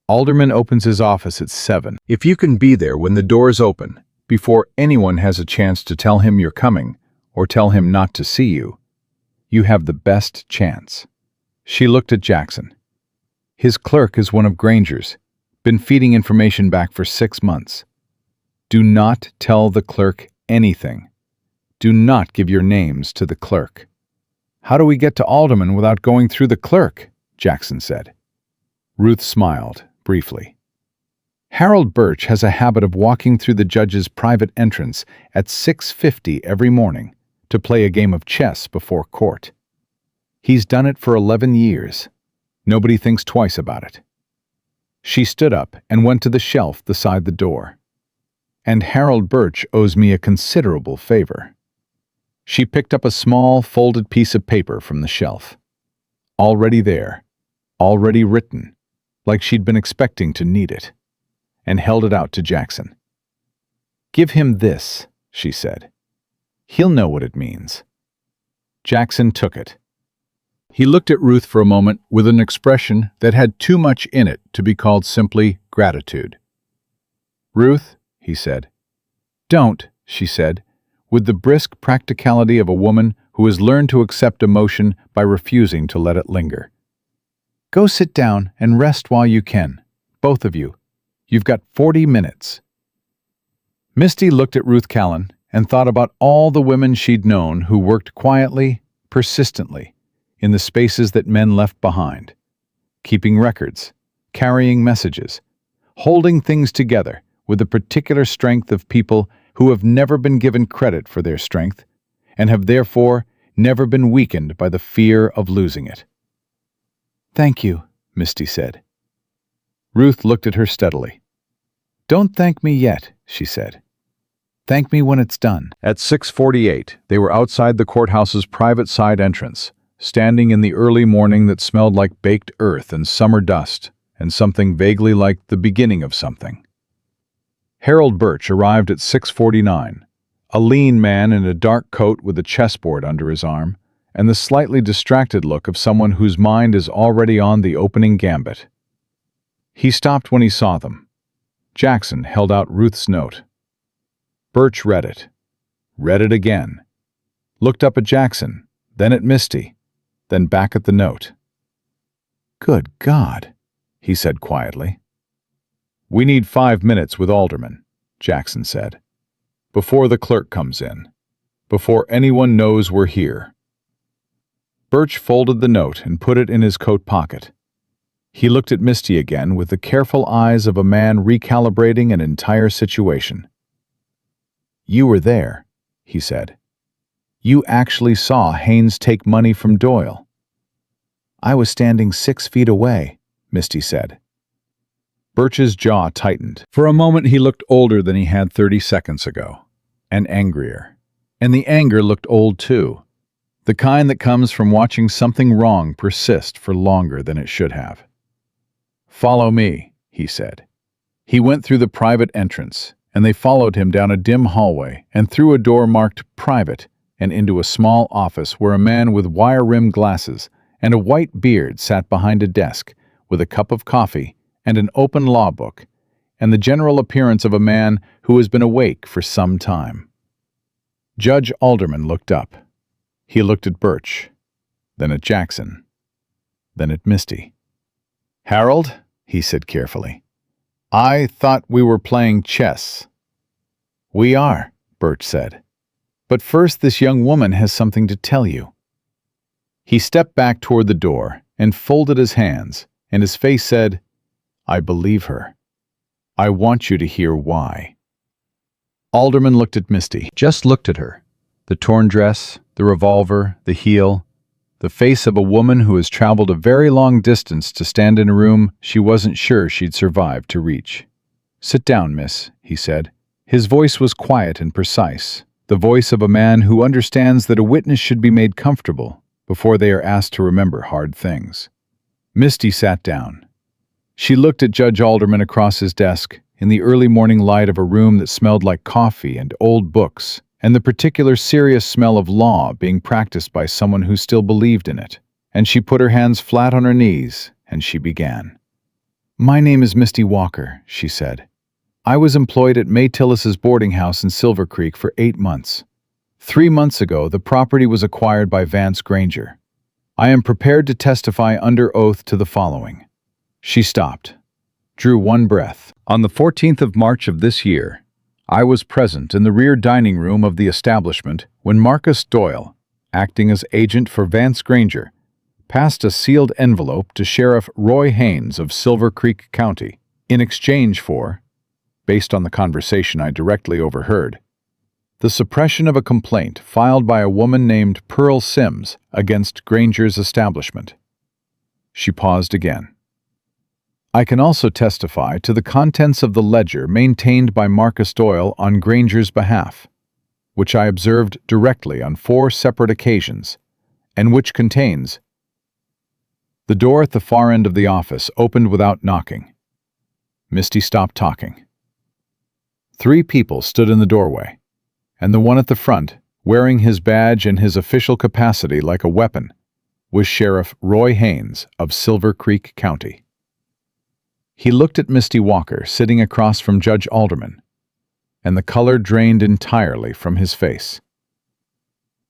"Alderman opens his office at 7. If you can be there when the doors open, before anyone has a chance to tell him you're coming, or tell him not to see you, you have the best chance." She looked at Jackson. "His clerk is one of Granger's, been feeding information back for 6 months. Do not tell the clerk anything. Do not give your names to the clerk." "How do we get to Alderman without going through the clerk?" Jackson said. Ruth smiled, briefly. "Harold Birch has a habit of walking through the judge's private entrance at 6:50 every morning to play a game of chess before court. He's done it for 11 years. Nobody thinks twice about it." She stood up and went to the shelf beside the door. "And Harold Birch owes me a considerable favor." She picked up a small, folded piece of paper from the shelf. "Already there, already written, like she'd been expecting to need it, and held it out to Jackson. "Give him this," she said. "He'll know what it means." Jackson took it. He looked at Ruth for a moment with an expression that had too much in it to be called simply gratitude. "Ruth," he said. "Don't," she said, with the brisk practicality of a woman who has learned to accept emotion by refusing to let it linger. "Go sit down and rest while you can, both of you. You've got 40 minutes. Misty looked at Ruth Callan and thought about all the women she'd known who worked quietly, persistently, in the spaces that men left behind, keeping records, carrying messages, holding things together with the particular strength of people who have never been given credit for their strength and have therefore never been weakened by the fear of losing it. "Thank you," Misty said. Ruth looked at her steadily. "Don't thank me yet," she said. "Thank me when it's done." At 6:48, they were outside the courthouse's private side entrance, standing in the early morning that smelled like baked earth and summer dust and something vaguely like the beginning of something. Harold Birch arrived at 6:49, a lean man in a dark coat with a chessboard under his arm, and the slightly distracted look of someone whose mind is already on the opening gambit. He stopped when he saw them. Jackson held out Ruth's note. Birch read it again, looked up at Jackson, then at Misty, then back at the note. "Good God," he said quietly. "We need 5 minutes with Alderman," Jackson said, "before the clerk comes in, before anyone knows we're here." Birch folded the note and put it in his coat pocket. He looked at Misty again with the careful eyes of a man recalibrating an entire situation. "You were there," he said. "You actually saw Haynes take money from Doyle." "I was standing 6 feet away," Misty said. Birch's jaw tightened. For a moment he looked older than he had 30 seconds ago, and angrier. And the anger looked old too, the kind that comes from watching something wrong persist for longer than it should have. "Follow me," he said. He went through the private entrance, and they followed him down a dim hallway and through a door marked Private and into a small office where a man with wire-rimmed glasses and a white beard sat behind a desk with a cup of coffee and an open law book and the general appearance of a man who has been awake for some time. Judge Alderman looked up. He looked at Birch, then at Jackson, then at Misty. "Harold," he said carefully, "I thought we were playing chess." "We are," Birch said. "But first this young woman has something to tell you." He stepped back toward the door and folded his hands, and his face said, "I believe her. I want you to hear why." Alderman looked at Misty, just looked at her. The torn dress, the revolver, the heel, the face of a woman who has traveled a very long distance to stand in a room she wasn't sure she'd survive to reach. "Sit down, miss," he said. His voice was quiet and precise, the voice of a man who understands that a witness should be made comfortable before they are asked to remember hard things. Misty sat down. She looked at Judge Alderman across his desk in the early morning light of a room that smelled like coffee and old books, and the particular serious smell of law being practiced by someone who still believed in it. And she put her hands flat on her knees, and she began. "My name is Misty Walker," she said. "I was employed at May Tillis's boarding house in Silver Creek for 8 months. 3 months ago, the property was acquired by Vance Granger. I am prepared to testify under oath to the following." She stopped, drew one breath. "On the 14th of March of this year, I was present in the rear dining room of the establishment when Marcus Doyle, acting as agent for Vance Granger, passed a sealed envelope to Sheriff Roy Haynes of Silver Creek County in exchange for, based on the conversation I directly overheard, the suppression of a complaint filed by a woman named Pearl Sims against Granger's establishment." She paused again. "I can also testify to the contents of the ledger maintained by Marcus Doyle on Granger's behalf, which I observed directly on 4 separate occasions, and which contains..." The door at the far end of the office opened without knocking. Misty stopped talking. 3 people stood in the doorway, and the one at the front, wearing his badge and his official capacity like a weapon, was Sheriff Roy Haynes of Silver Creek County. He looked at Misty Walker sitting across from Judge Alderman, and the color drained entirely from his face.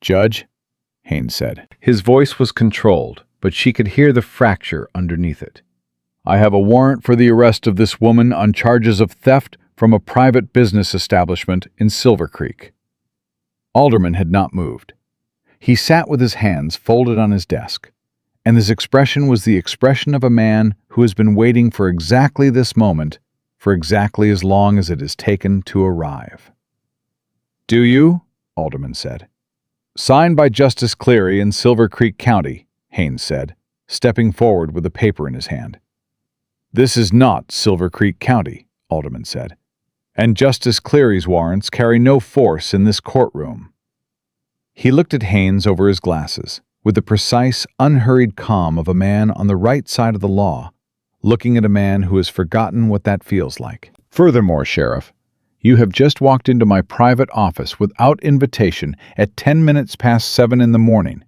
"Judge," Haynes said. His voice was controlled, but she could hear the fracture underneath it. "I have a warrant for the arrest of this woman on charges of theft from a private business establishment in Silver Creek." Alderman had not moved. He sat with his hands folded on his desk, and his expression was the expression of a man who has been waiting for exactly this moment for exactly as long as it has taken to arrive. "Do you?" Alderman said. "Signed by Justice Cleary in Silver Creek County," Haynes said, stepping forward with a paper in his hand. "This is not Silver Creek County," Alderman said, "and Justice Cleary's warrants carry no force in this courtroom." He looked at Haynes over his glasses, with the precise, unhurried calm of a man on the right side of the law, looking at a man who has forgotten what that feels like. "Furthermore, Sheriff, you have just walked into my private office without invitation at 10 minutes past 7 in the morning,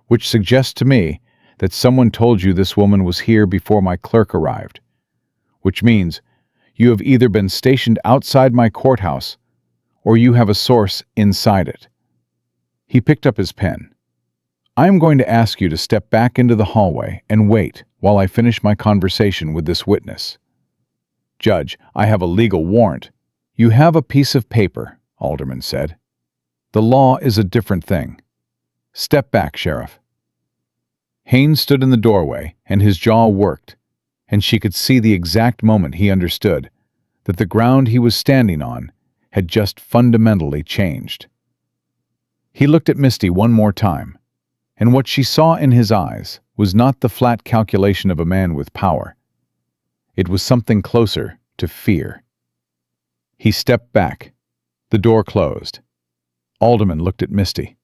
which suggests to me that someone told you this woman was here before my clerk arrived, which means you have either been stationed outside my courthouse or you have a source inside it." He picked up his pen. "I am going to ask you to step back into the hallway and wait while I finish my conversation with this witness." "Judge, I have a legal warrant." "You have a piece of paper," Alderman said. "The law is a different thing. Step back, Sheriff." Haynes stood in the doorway, and his jaw worked, and she could see the exact moment he understood that the ground he was standing on had just fundamentally changed. He looked at Misty one more time, and what she saw in his eyes was not the flat calculation of a man with power. It was something closer to fear. He stepped back. The door closed. Alderman looked at Misty.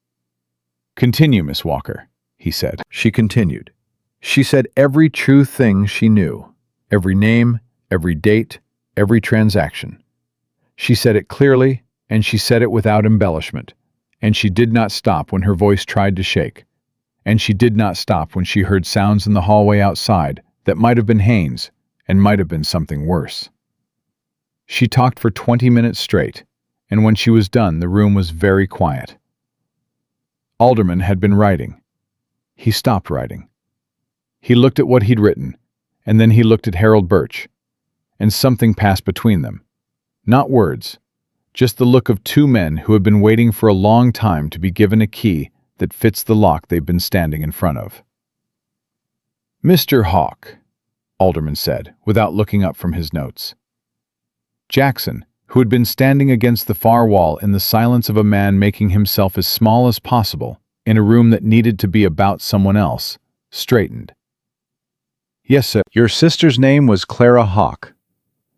"Continue, Miss Walker," he said. She continued. She said every true thing she knew, every name, every date, every transaction. She said it clearly, and she said it without embellishment, and she did not stop when her voice tried to shake, and she did not stop when she heard sounds in the hallway outside that might have been Haynes and might have been something worse. She talked for 20 minutes straight, and when she was done, the room was very quiet. Alderman had been writing. He stopped writing. He looked at what he'd written, and then he looked at Harold Birch, and something passed between them. Not words, just the look of 2 men who have been waiting for a long time to be given a key that fits the lock they've been standing in front of. "Mr. Hawk," Alderman said, without looking up from his notes. Jackson, who had been standing against the far wall in the silence of a man making himself as small as possible in a room that needed to be about someone else, straightened. "Yes, sir. Your sister's name was Clara Hawk.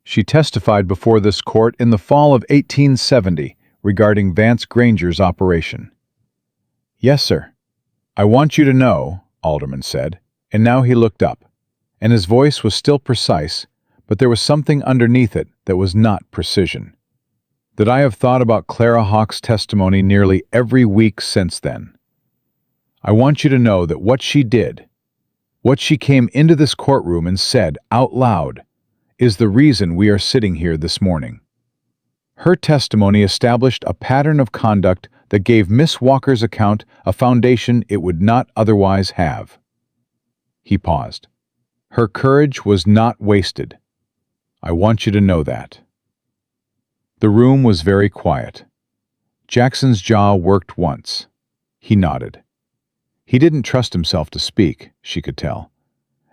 She testified before this court in the fall of 1870 regarding Vance Granger's operation." "Yes, sir." "I want you to know," Alderman said, and now he looked up, and his voice was still precise, but there was something underneath it that was not precision, "that I have thought about Clara Hawk's testimony nearly every week since then. I want you to know that what she did, what she came into this courtroom and said out loud, is the reason we are sitting here this morning. Her testimony established a pattern of conduct that gave Miss Walker's account a foundation it would not otherwise have." He paused. "Her courage was not wasted. I want you to know that." The room was very quiet. Jackson's jaw worked once. He nodded. He didn't trust himself to speak, she could tell,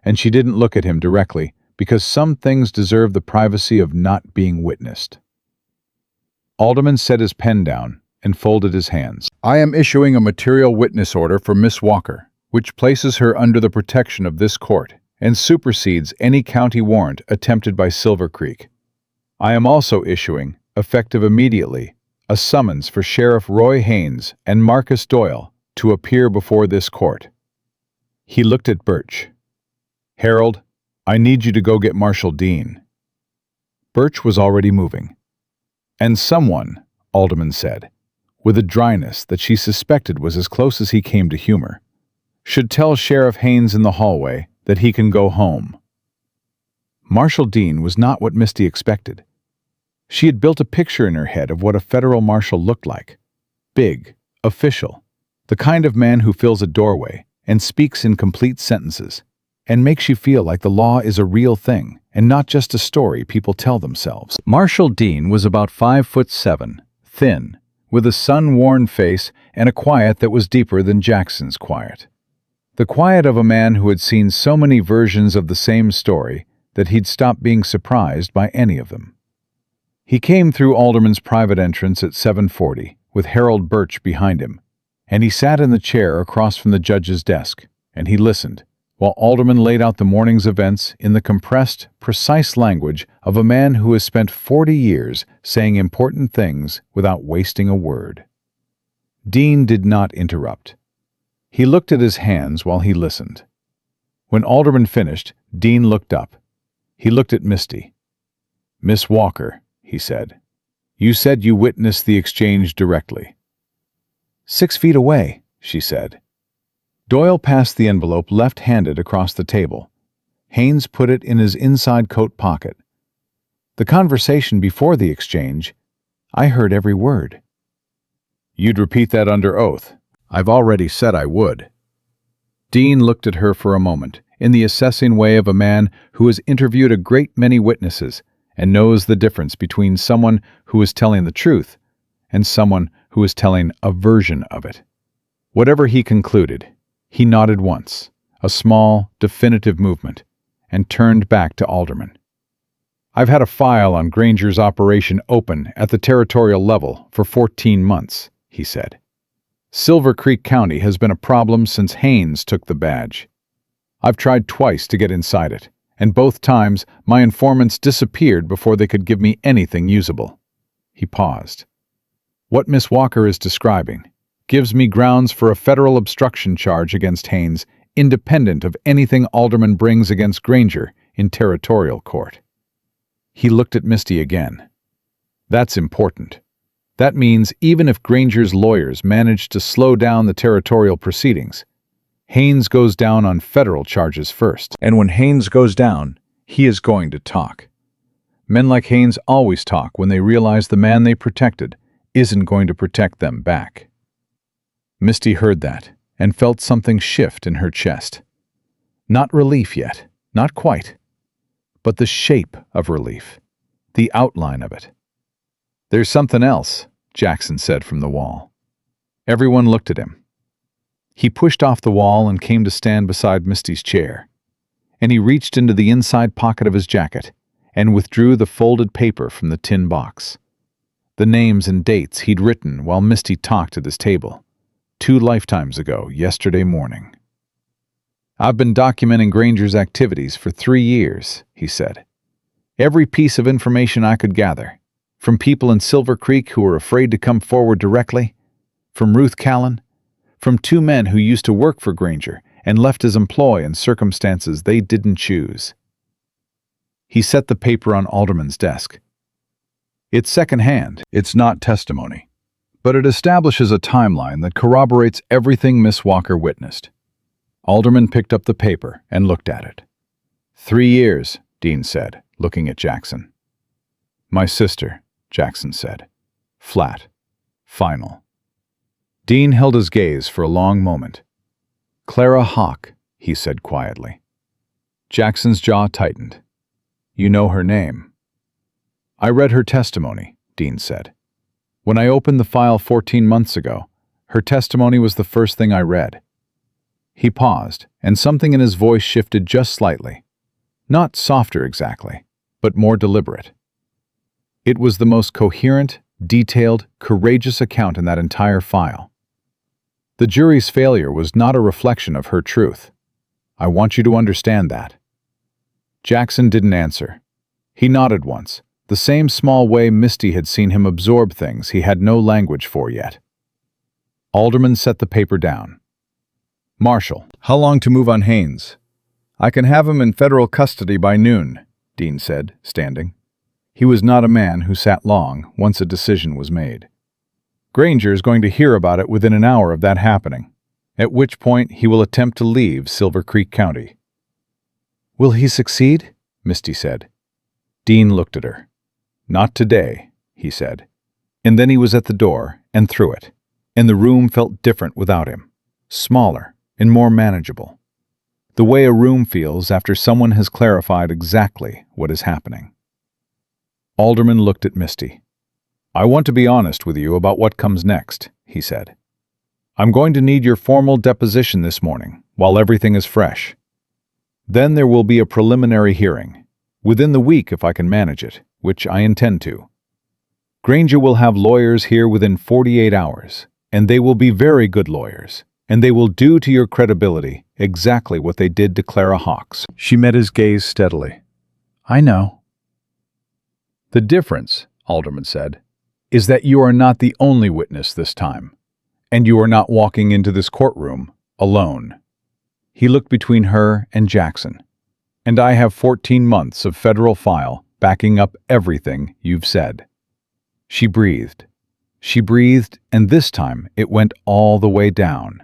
and she didn't look at him directly because some things deserve the privacy of not being witnessed. Alderman set his pen down and folded his hands. "I am issuing a material witness order for Miss Walker, which places her under the protection of this court and supersedes any county warrant attempted by Silver Creek. I am also issuing, effective immediately, a summons for Sheriff Roy Haynes and Marcus Doyle to appear before this court." He looked at Birch. "Harold, I need you to go get Marshal Dean." Birch was already moving. "And someone," Alderman said, with a dryness that she suspected was as close as he came to humor, "should tell Sheriff Haynes in the hallway that he can go home." Marshal Dean was not what Misty expected. She had built a picture in her head of what a federal marshal looked like. Big, official, the kind of man who fills a doorway and speaks in complete sentences, and makes you feel like the law is a real thing and not just a story people tell themselves. Marshal Dean was about 5'7", thin, with a sun-worn face and a quiet that was deeper than Jackson's quiet. The quiet of a man who had seen so many versions of the same story that he'd stopped being surprised by any of them. He came through Alderman's private entrance at 7:40, with Harold Birch behind him, and he sat in the chair across from the judge's desk, and he listened, while Alderman laid out the morning's events in the compressed, precise language of a man who has spent 40 years saying important things without wasting a word. Dean did not interrupt. He looked at his hands while he listened. When Alderman finished, Dean looked up. He looked at Misty. "Miss Walker," he said, "you said you witnessed the exchange directly." 6 feet away, she said. Doyle passed the envelope left-handed across the table. Haynes put it in his inside coat pocket. "The conversation before the exchange, I heard every word." "You'd repeat that under oath." "I've already said I would." Dean looked at her for a moment, in the assessing way of a man who has interviewed a great many witnesses and knows the difference between someone who is telling the truth and someone who is telling a version of it. Whatever he concluded, he nodded once, a small, definitive movement, and turned back to Alderman. "I've had a file on Granger's operation open at the territorial level for 14 months, he said. "Silver Creek County has been a problem since Haynes took the badge. I've tried twice to get inside it, and both times my informants disappeared before they could give me anything usable." He paused. "What Miss Walker is describing gives me grounds for a federal obstruction charge against Haynes, independent of anything Alderman brings against Granger in territorial court." He looked at Misty again. "That's important. That means even if Granger's lawyers manage to slow down the territorial proceedings, Haynes goes down on federal charges first. And when Haynes goes down, he is going to talk. Men like Haynes always talk when they realize the man they protected isn't going to protect them back." Misty heard that and felt something shift in her chest. Not relief yet, not quite, but the shape of relief, the outline of it. "There's something else," Jackson said from the wall. Everyone looked at him. He pushed off the wall and came to stand beside Misty's chair, and he reached into the inside pocket of his jacket and withdrew the folded paper from the tin box. The names and dates he'd written while Misty talked at his table, 2 lifetimes ago, yesterday morning. "I've been documenting Granger's activities for 3 years, he said. "Every piece of information I could gather, from people in Silver Creek who were afraid to come forward directly, from Ruth Callan, from 2 men who used to work for Granger and left his employ in circumstances they didn't choose." He set the paper on Alderman's desk. "It's secondhand, it's not testimony, but it establishes a timeline that corroborates everything Miss Walker witnessed." Alderman picked up the paper and looked at it. 3 years, Dean said, looking at Jackson. "My sister," Jackson said. Flat. Final. Dean held his gaze for a long moment. "Clara Hawk," he said quietly. Jackson's jaw tightened. "You know her name?" "I read her testimony," Dean said. "When I opened the file 14 months ago, her testimony was the first thing I read." He paused, and something in his voice shifted just slightly. Not softer exactly, but more deliberate. It was the most coherent, detailed, courageous account in that entire file. The jury's failure was not a reflection of her truth. I want you to understand that. Jackson didn't answer. He nodded once, the same small way Misty had seen him absorb things he had no language for yet. Alderman set the paper down. "Marshal, how long to move on Haynes?" I can have him in federal custody by noon, Dean said, standing. He was not a man who sat long once a decision was made. Granger is going to hear about it within an hour of that happening, at which point he will attempt to leave Silver Creek County. Will he succeed? Misty said. Dean looked at her. Not today, he said. And then he was at the door and through it, and the room felt different without him, smaller and more manageable. The way a room feels after someone has clarified exactly what is happening. Alderman looked at Misty. I want to be honest with you about what comes next, he said. I'm going to need your formal deposition this morning, while everything is fresh. Then there will be a preliminary hearing, within the week if I can manage it, which I intend to. Granger will have lawyers here within 48 hours, and they will be very good lawyers, and they will do to your credibility exactly what they did to Clara Hawks. She met his gaze steadily. I know. The difference, Alderman said, is that you are not the only witness this time, and you are not walking into this courtroom alone. He looked between her and Jackson. And I have 14 months of federal file backing up everything you've said. She breathed. She breathed, and this time it went all the way down.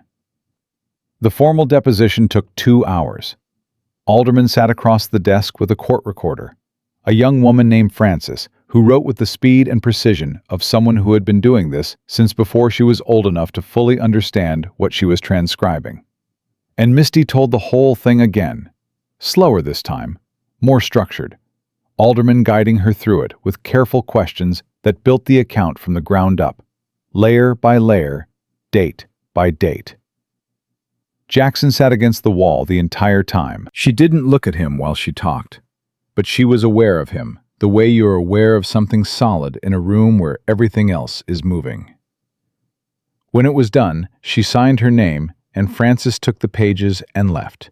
The formal deposition took 2 hours. Alderman sat across the desk with a court recorder, a young woman named Frances, who wrote with the speed and precision of someone who had been doing this since before she was old enough to fully understand what she was transcribing. And Misty told the whole thing again, slower this time, more structured, Alderman guiding her through it with careful questions that built the account from the ground up, layer by layer, date by date. Jackson sat against the wall the entire time. She didn't look at him while she talked, but she was aware of him, the way you're aware of something solid in a room where everything else is moving. When it was done, she signed her name, and Frances took the pages and left.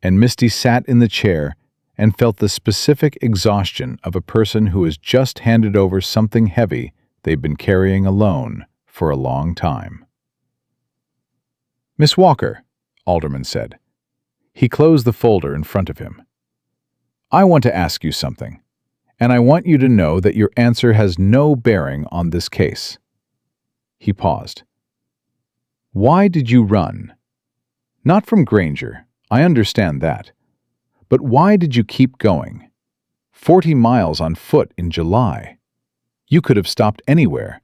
And Misty sat in the chair and felt the specific exhaustion of a person who has just handed over something heavy they've been carrying alone for a long time. Miss Walker, Alderman said. He closed the folder in front of him. I want to ask you something, and I want you to know that your answer has no bearing on this case. He paused. Why did you run? Not from Granger, I understand that. But why did you keep going? 40 miles on foot in July. You could have stopped anywhere.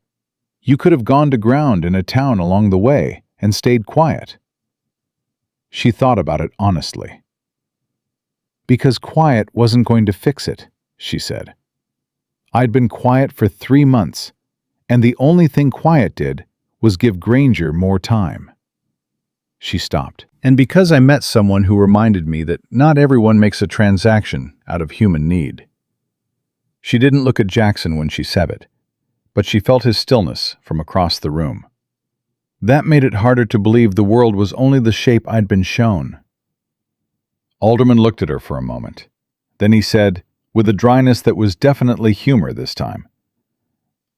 You could have gone to ground in a town along the way and stayed quiet. She thought about it honestly. Because quiet wasn't going to fix it, she said. I'd been quiet for 3 months, and the only thing quiet did was give Granger more time. She stopped. And because I met someone who reminded me that not everyone makes a transaction out of human need. She didn't look at Jackson when she said it, but she felt his stillness from across the room. That made it harder to believe the world was only the shape I'd been shown. Alderman looked at her for a moment. Then he said, with a dryness that was definitely humor this time,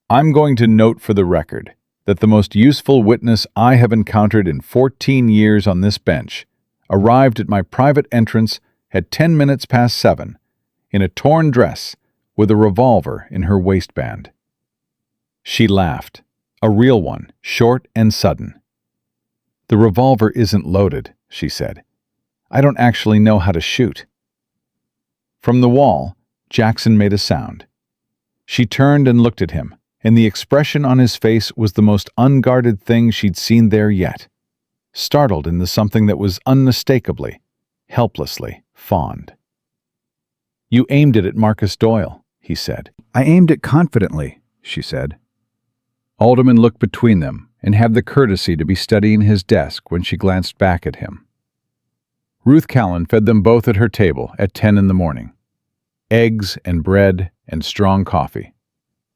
I'm going to note for the record that the most useful witness I have encountered in 14 years on this bench arrived at my private entrance at 10 minutes past 7, in a torn dress with a revolver in her waistband. She laughed, a real one, short and sudden. The revolver isn't loaded, she said. I don't actually know how to shoot. From the wall, Jackson made a sound. She turned and looked at him, and the expression on his face was the most unguarded thing she'd seen there yet, startled into something that was unmistakably, helplessly fond. You aimed it at Marcus Doyle, he said. I aimed it confidently, she said. Alderman looked between them and had the courtesy to be studying his desk when she glanced back at him. Ruth Callan fed them both at her table at 10 in the morning. Eggs and bread and strong coffee.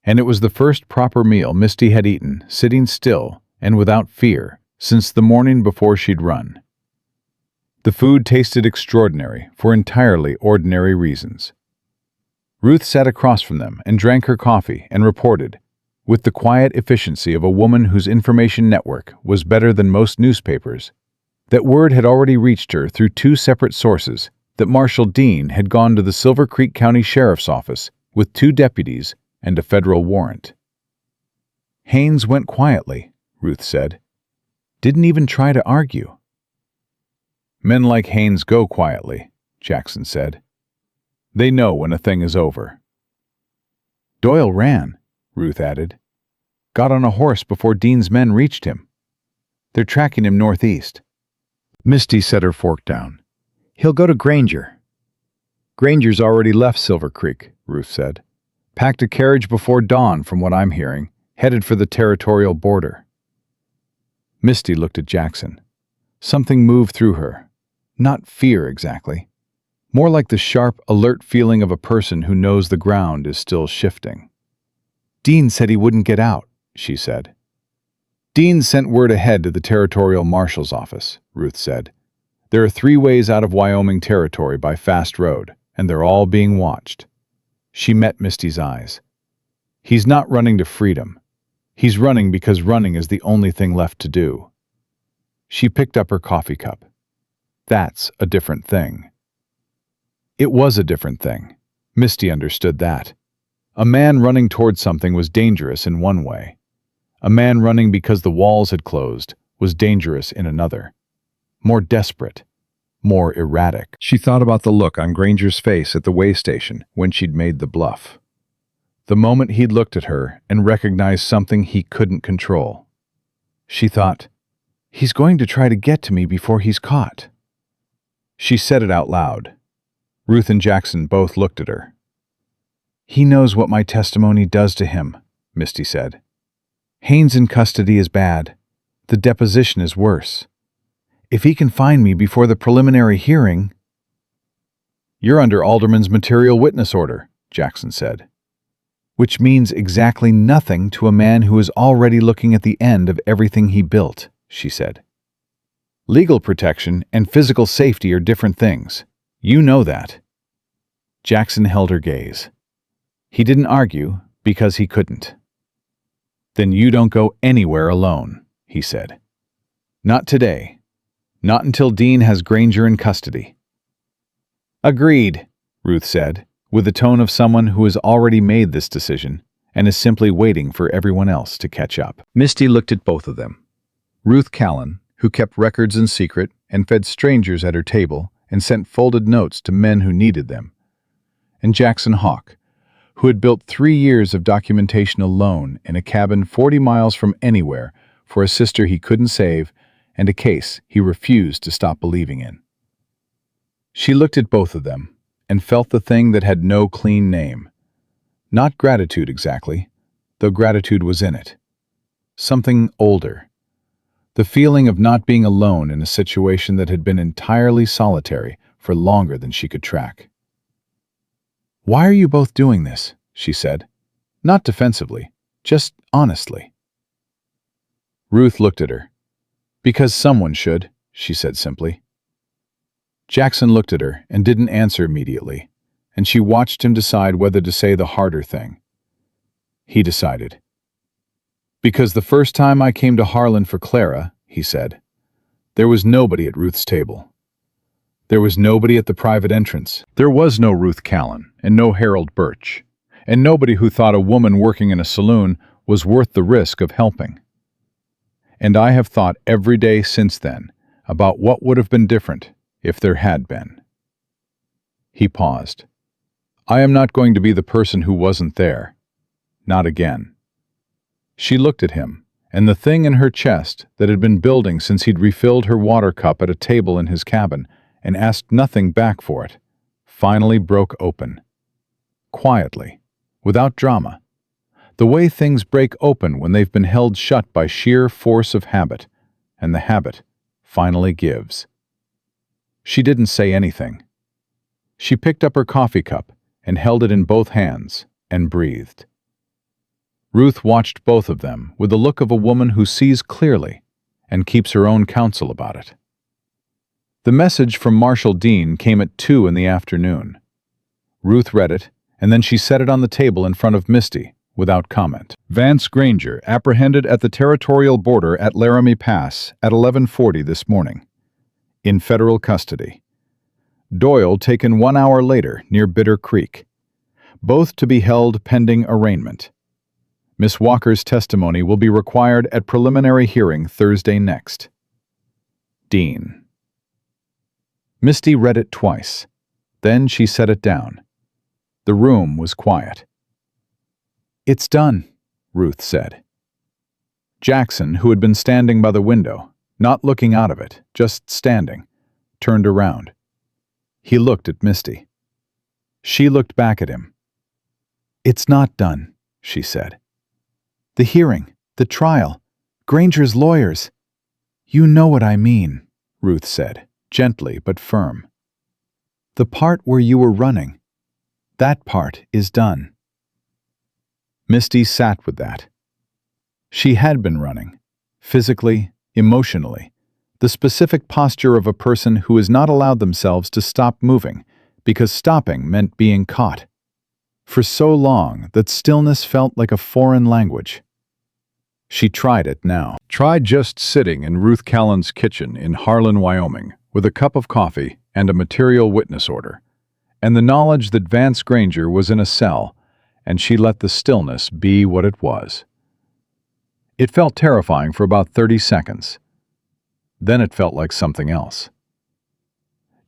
And it was the first proper meal Misty had eaten, sitting still and without fear, since the morning before she'd run. The food tasted extraordinary for entirely ordinary reasons. Ruth sat across from them and drank her coffee and reported, with the quiet efficiency of a woman whose information network was better than most newspapers, That word had already reached her through two separate sources that Marshal Dean had gone to the Silver Creek County Sheriff's Office with 2 deputies and a federal warrant. Haynes went quietly, Ruth said. Didn't even try to argue. Men like Haynes go quietly, Jackson said. They know when a thing is over. Doyle ran, Ruth added. Got on a horse before Dean's men reached him. They're tracking him northeast. Misty set her fork down. He'll go to Granger. Granger's already left Silver Creek, Ruth said. Packed a carriage before dawn, from what I'm hearing, headed for the territorial border. Misty looked at Jackson. Something moved through her. Not fear exactly. More like the sharp, alert feeling of a person who knows the ground is still shifting. Dean said he wouldn't get out, she said. Dean sent word ahead to the territorial marshal's office, Ruth said. There are 3 ways out of Wyoming territory by fast road, and they're all being watched. She met Misty's eyes. He's not running to freedom. He's running because running is the only thing left to do. She picked up her coffee cup. That's a different thing. It was a different thing. Misty understood that. A man running toward something was dangerous in one way. A man running because the walls had closed was dangerous in another. More desperate. More erratic. She thought about the look on Granger's face at the way station when she'd made the bluff. The moment he'd looked at her and recognized something he couldn't control. She thought, he's going to try to get to me before he's caught. She said it out loud. Ruth and Jackson both looked at her. He knows what my testimony does to him, Misty said. Haynes in custody is bad. The deposition is worse. If he can find me before the preliminary hearing... You're under Alderman's material witness order, Jackson said. Which means exactly nothing to a man who is already looking at the end of everything he built, she said. Legal protection and physical safety are different things. You know that. Jackson held her gaze. He didn't argue because he couldn't. Then you don't go anywhere alone, he said. Not today. Not until Dean has Granger in custody. Agreed, Ruth said, with the tone of someone who has already made this decision and is simply waiting for everyone else to catch up. Misty looked at both of them. Ruth Callan, who kept records in secret and fed strangers at her table and sent folded notes to men who needed them, and Jackson Hawk, who had built 3 years of documentation alone in a cabin 40 miles from anywhere for a sister he couldn't save and a case he refused to stop believing in. She looked at both of them and felt the thing that had no clean name. Not gratitude exactly, though gratitude was in it. Something older. The feeling of not being alone in a situation that had been entirely solitary for longer than she could track. Why are you both doing this? She said. Not defensively, just honestly. Ruth looked at her. Because someone should, she said simply. Jackson looked at her and didn't answer immediately, and she watched him decide whether to say the harder thing. He decided. Because the first time I came to Harlan for Clara, he said, there was nobody at Ruth's table. There was nobody at the private entrance. There was no Ruth Callan and no Harold Birch, and nobody who thought a woman working in a saloon was worth the risk of helping. And I have thought every day since then about what would have been different if there had been. He paused. I am not going to be the person who wasn't there. Not again. She looked at him, and the thing in her chest that had been building since he'd refilled her water cup at a table in his cabin and asked nothing back for it, finally broke open. Quietly, without drama. The way things break open when they've been held shut by sheer force of habit, and the habit finally gives. She didn't say anything. She picked up her coffee cup and held it in both hands and breathed. Ruth watched both of them with the look of a woman who sees clearly and keeps her own counsel about it. The message from Marshal Dean came at 2 in the afternoon. Ruth read it, and then she set it on the table in front of Misty, without comment. Vance Granger apprehended at the territorial border at Laramie Pass at 11:40 this morning. in federal custody. Doyle taken 1 hour later near Bitter Creek, both to be held pending arraignment. Miss Walker's testimony will be required at preliminary hearing Thursday next. Dean. Misty read it twice. Then she set it down. The room was quiet. "It's done," Ruth said. Jackson, who had been standing by the window, not looking out of it, just standing, turned around. He looked at Misty. She looked back at him. "It's not done," she said. "The hearing, the trial, Granger's lawyers. You know what I mean," Ruth said, gently but firm. "The part where you were running, that part is done." Misty sat with that. She had been running, physically, emotionally, the specific posture of a person who has not allowed themselves to stop moving because stopping meant being caught. For so long that stillness felt like a foreign language. She tried it now. Tried just sitting in Ruth Callan's kitchen in Harlan, Wyoming, with a cup of coffee and a material witness order, and the knowledge that Vance Granger was in a cell, and she let the stillness be what it was. It felt terrifying for about 30 seconds. Then it felt like something else.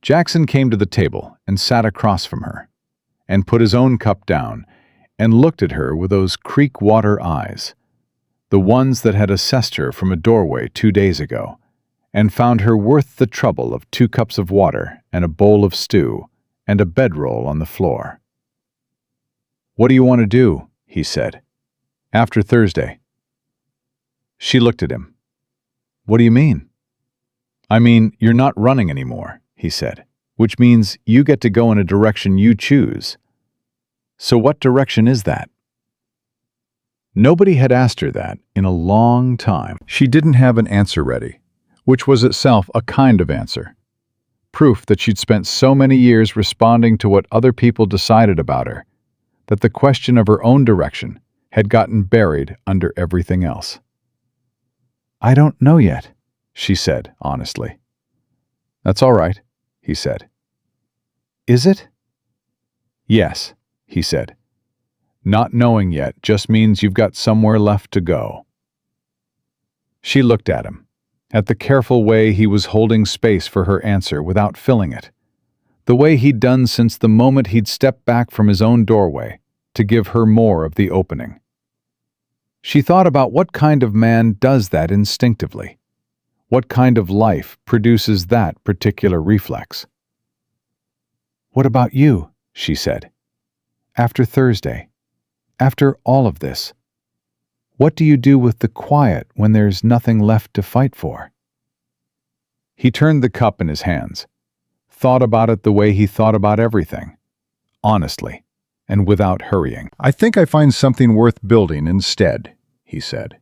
Jackson came to the table and sat across from her, and put his own cup down, and looked at her with those creek water eyes, the ones that had assessed her from a doorway 2 days ago, and found her worth the trouble of 2 cups of water and a bowl of stew and a bedroll on the floor. "What do you want to do?" he said. "After Thursday." She looked at him. "What do you mean?" "I mean, you're not running anymore," he said, "which means you get to go in a direction you choose." "So what direction is that?" Nobody had asked her that in a long time. She didn't have an answer ready, which was itself a kind of answer. Proof that she'd spent so many years responding to what other people decided about her, that the question of her own direction had gotten buried under everything else. "I don't know yet," she said honestly. "That's all right," he said. "Is it?" "Yes," he said. "Not knowing yet just means you've got somewhere left to go." She looked at him, at the careful way he was holding space for her answer without filling it, the way he'd done since the moment he'd stepped back from his own doorway to give her more of the opening. She thought about what kind of man does that instinctively, what kind of life produces that particular reflex. "What about you?" she said. "After Thursday, after all of this, what do you do with the quiet when there's nothing left to fight for?" He turned the cup in his hands, thought about it the way he thought about everything, honestly, and without hurrying. "I think I find something worth building instead," he said.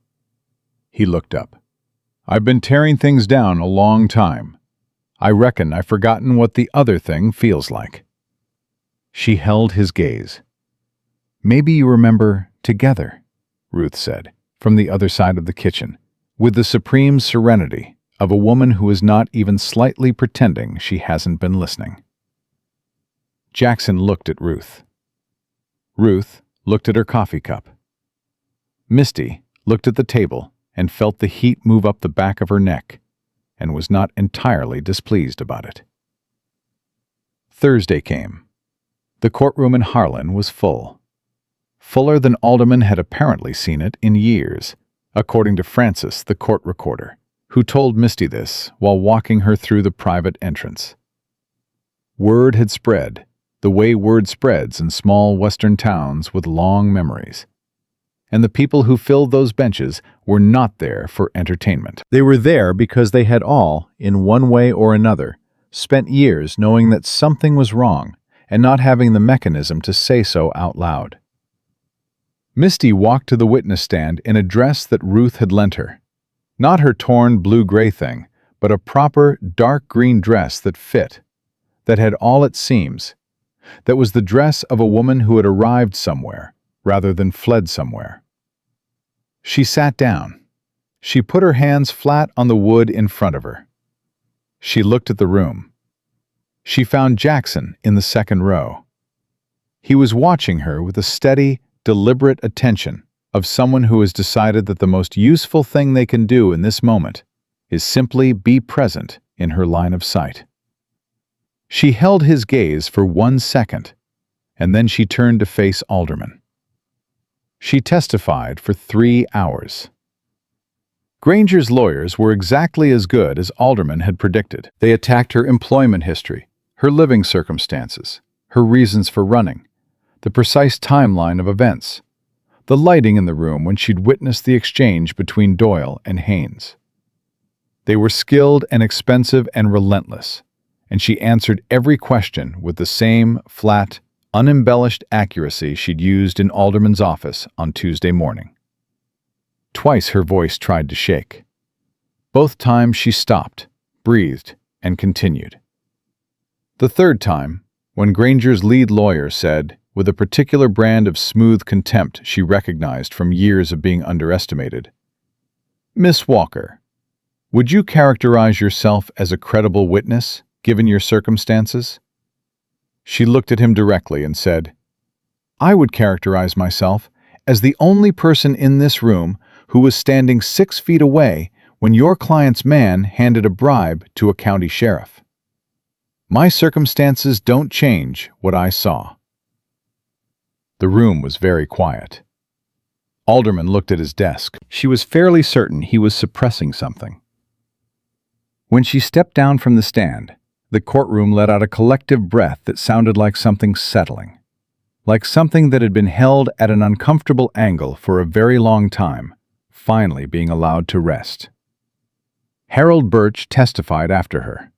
He looked up. "I've been tearing things down a long time. I reckon I've forgotten what the other thing feels like." She held his gaze. "Maybe you remember together," Ruth said, from the other side of the kitchen, with the supreme serenity of a woman who is not even slightly pretending she hasn't been listening. Jackson looked at Ruth. Ruth looked at her coffee cup. Misty looked at the table and felt the heat move up the back of her neck, and was not entirely displeased about it. Thursday came. The courtroom in Harlan was full. Fuller than Alderman had apparently seen it in years, according to Francis, the court recorder, who told Misty this while walking her through the private entrance. Word had spread, the way word spreads in small western towns with long memories. And the people who filled those benches were not there for entertainment. They were there because they had all, in one way or another, spent years knowing that something was wrong and not having the mechanism to say so out loud. Misty walked to the witness stand in a dress that Ruth had lent her. Not her torn blue-gray thing, but a proper dark green dress that fit, that had all its seams, that was the dress of a woman who had arrived somewhere rather than fled somewhere. She sat down. She put her hands flat on the wood in front of her. She looked at the room. She found Jackson in the second row. He was watching her with a steady, deliberate attention of someone who has decided that the most useful thing they can do in this moment is simply be present in her line of sight. She held his gaze for 1 second, and then she turned to face Alderman. She testified for 3 hours. Granger's lawyers were exactly as good as Alderman had predicted. They attacked her employment history, her living circumstances, her reasons for running, the precise timeline of events, the lighting in the room when she'd witnessed the exchange between Doyle and Haynes. They were skilled and expensive and relentless, and she answered every question with the same flat, unembellished accuracy she'd used in Alderman's office on Tuesday morning. Twice her voice tried to shake. Both times she stopped, breathed, and continued. The third time, when Granger's lead lawyer said, with a particular brand of smooth contempt she recognized from years of being underestimated, "Miss Walker, would you characterize yourself as a credible witness, given your circumstances?" She looked at him directly and said, "I would characterize myself as the only person in this room who was standing 6 feet away when your client's man handed a bribe to a county sheriff. My circumstances don't change what I saw." The room was very quiet. Alderman looked at his desk. She was fairly certain he was suppressing something. When she stepped down from the stand, the courtroom let out a collective breath that sounded like something settling, like something that had been held at an uncomfortable angle for a very long time, finally being allowed to rest. Harold Birch testified after her.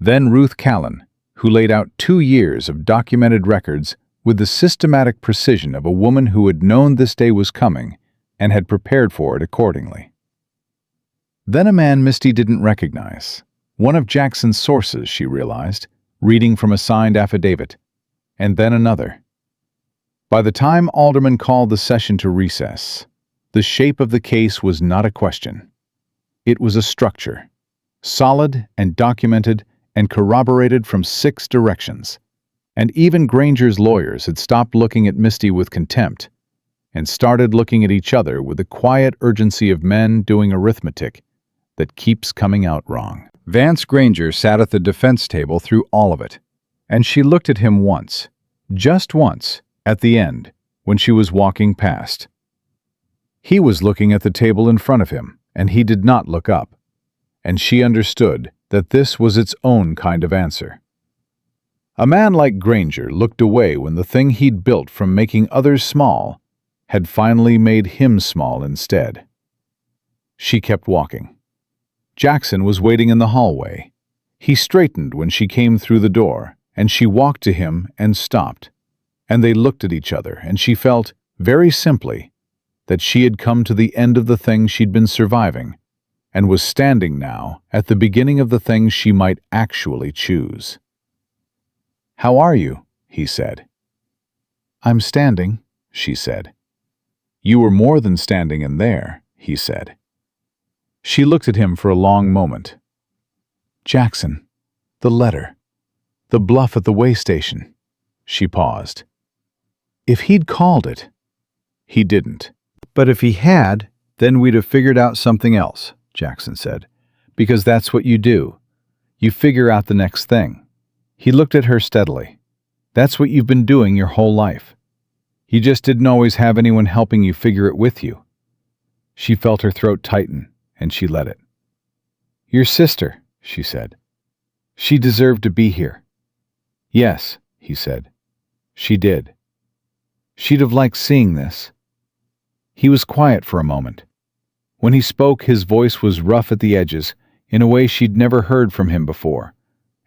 Then Ruth Callan, who laid out 2 years of documented records with the systematic precision of a woman who had known this day was coming and had prepared for it accordingly. Then a man Misty didn't recognize, one of Jackson's sources, she realized, reading from a signed affidavit, and then another. By the time Alderman called the session to recess, the shape of the case was not a question. It was a structure, solid and documented and corroborated from 6 directions. And even Granger's lawyers had stopped looking at Misty with contempt and started looking at each other with the quiet urgency of men doing arithmetic that keeps coming out wrong. Vance Granger sat at the defense table through all of it, and she looked at him once, just once, at the end, when she was walking past. He was looking at the table in front of him, and he did not look up, and she understood that this was its own kind of answer. A man like Granger looked away when the thing he'd built from making others small had finally made him small instead. She kept walking. Jackson was waiting in the hallway. He straightened when she came through the door, and she walked to him and stopped. And they looked at each other, and she felt, very simply, that she had come to the end of the thing she'd been surviving, and was standing now at the beginning of the thing she might actually choose. "How are you?" he said. "I'm standing," she said. "You were more than standing in there," he said. She looked at him for a long moment. "Jackson, the letter, the bluff at the way station." She paused. "If he'd called it." "He didn't. But if he had, then we'd have figured out something else," Jackson said. "Because that's what you do. You figure out the next thing." He looked at her steadily. "That's what you've been doing your whole life. You just didn't always have anyone helping you figure it with you." She felt her throat tighten, and she let it. "Your sister," she said. "She deserved to be here." "Yes," he said. "She did. She'd have liked seeing this." He was quiet for a moment. When he spoke, his voice was rough at the edges, in a way she'd never heard from him before,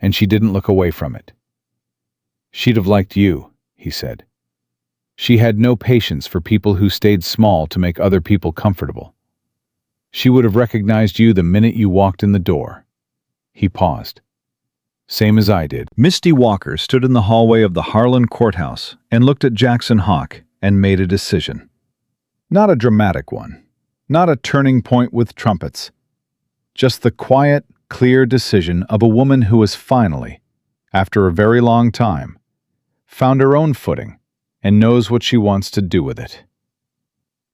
and she didn't look away from it. "She'd have liked you," he said. She had no patience for people who stayed small to make other people comfortable. She would have recognized you the minute you walked in the door. He paused. "Same as I did." Misty Walker stood in the hallway of the Harlan courthouse and looked at Jackson Hawk and made a decision. Not a dramatic one, not a turning point with trumpets, just the quiet, clear decision of a woman who has finally, after a very long time, found her own footing and knows what she wants to do with it.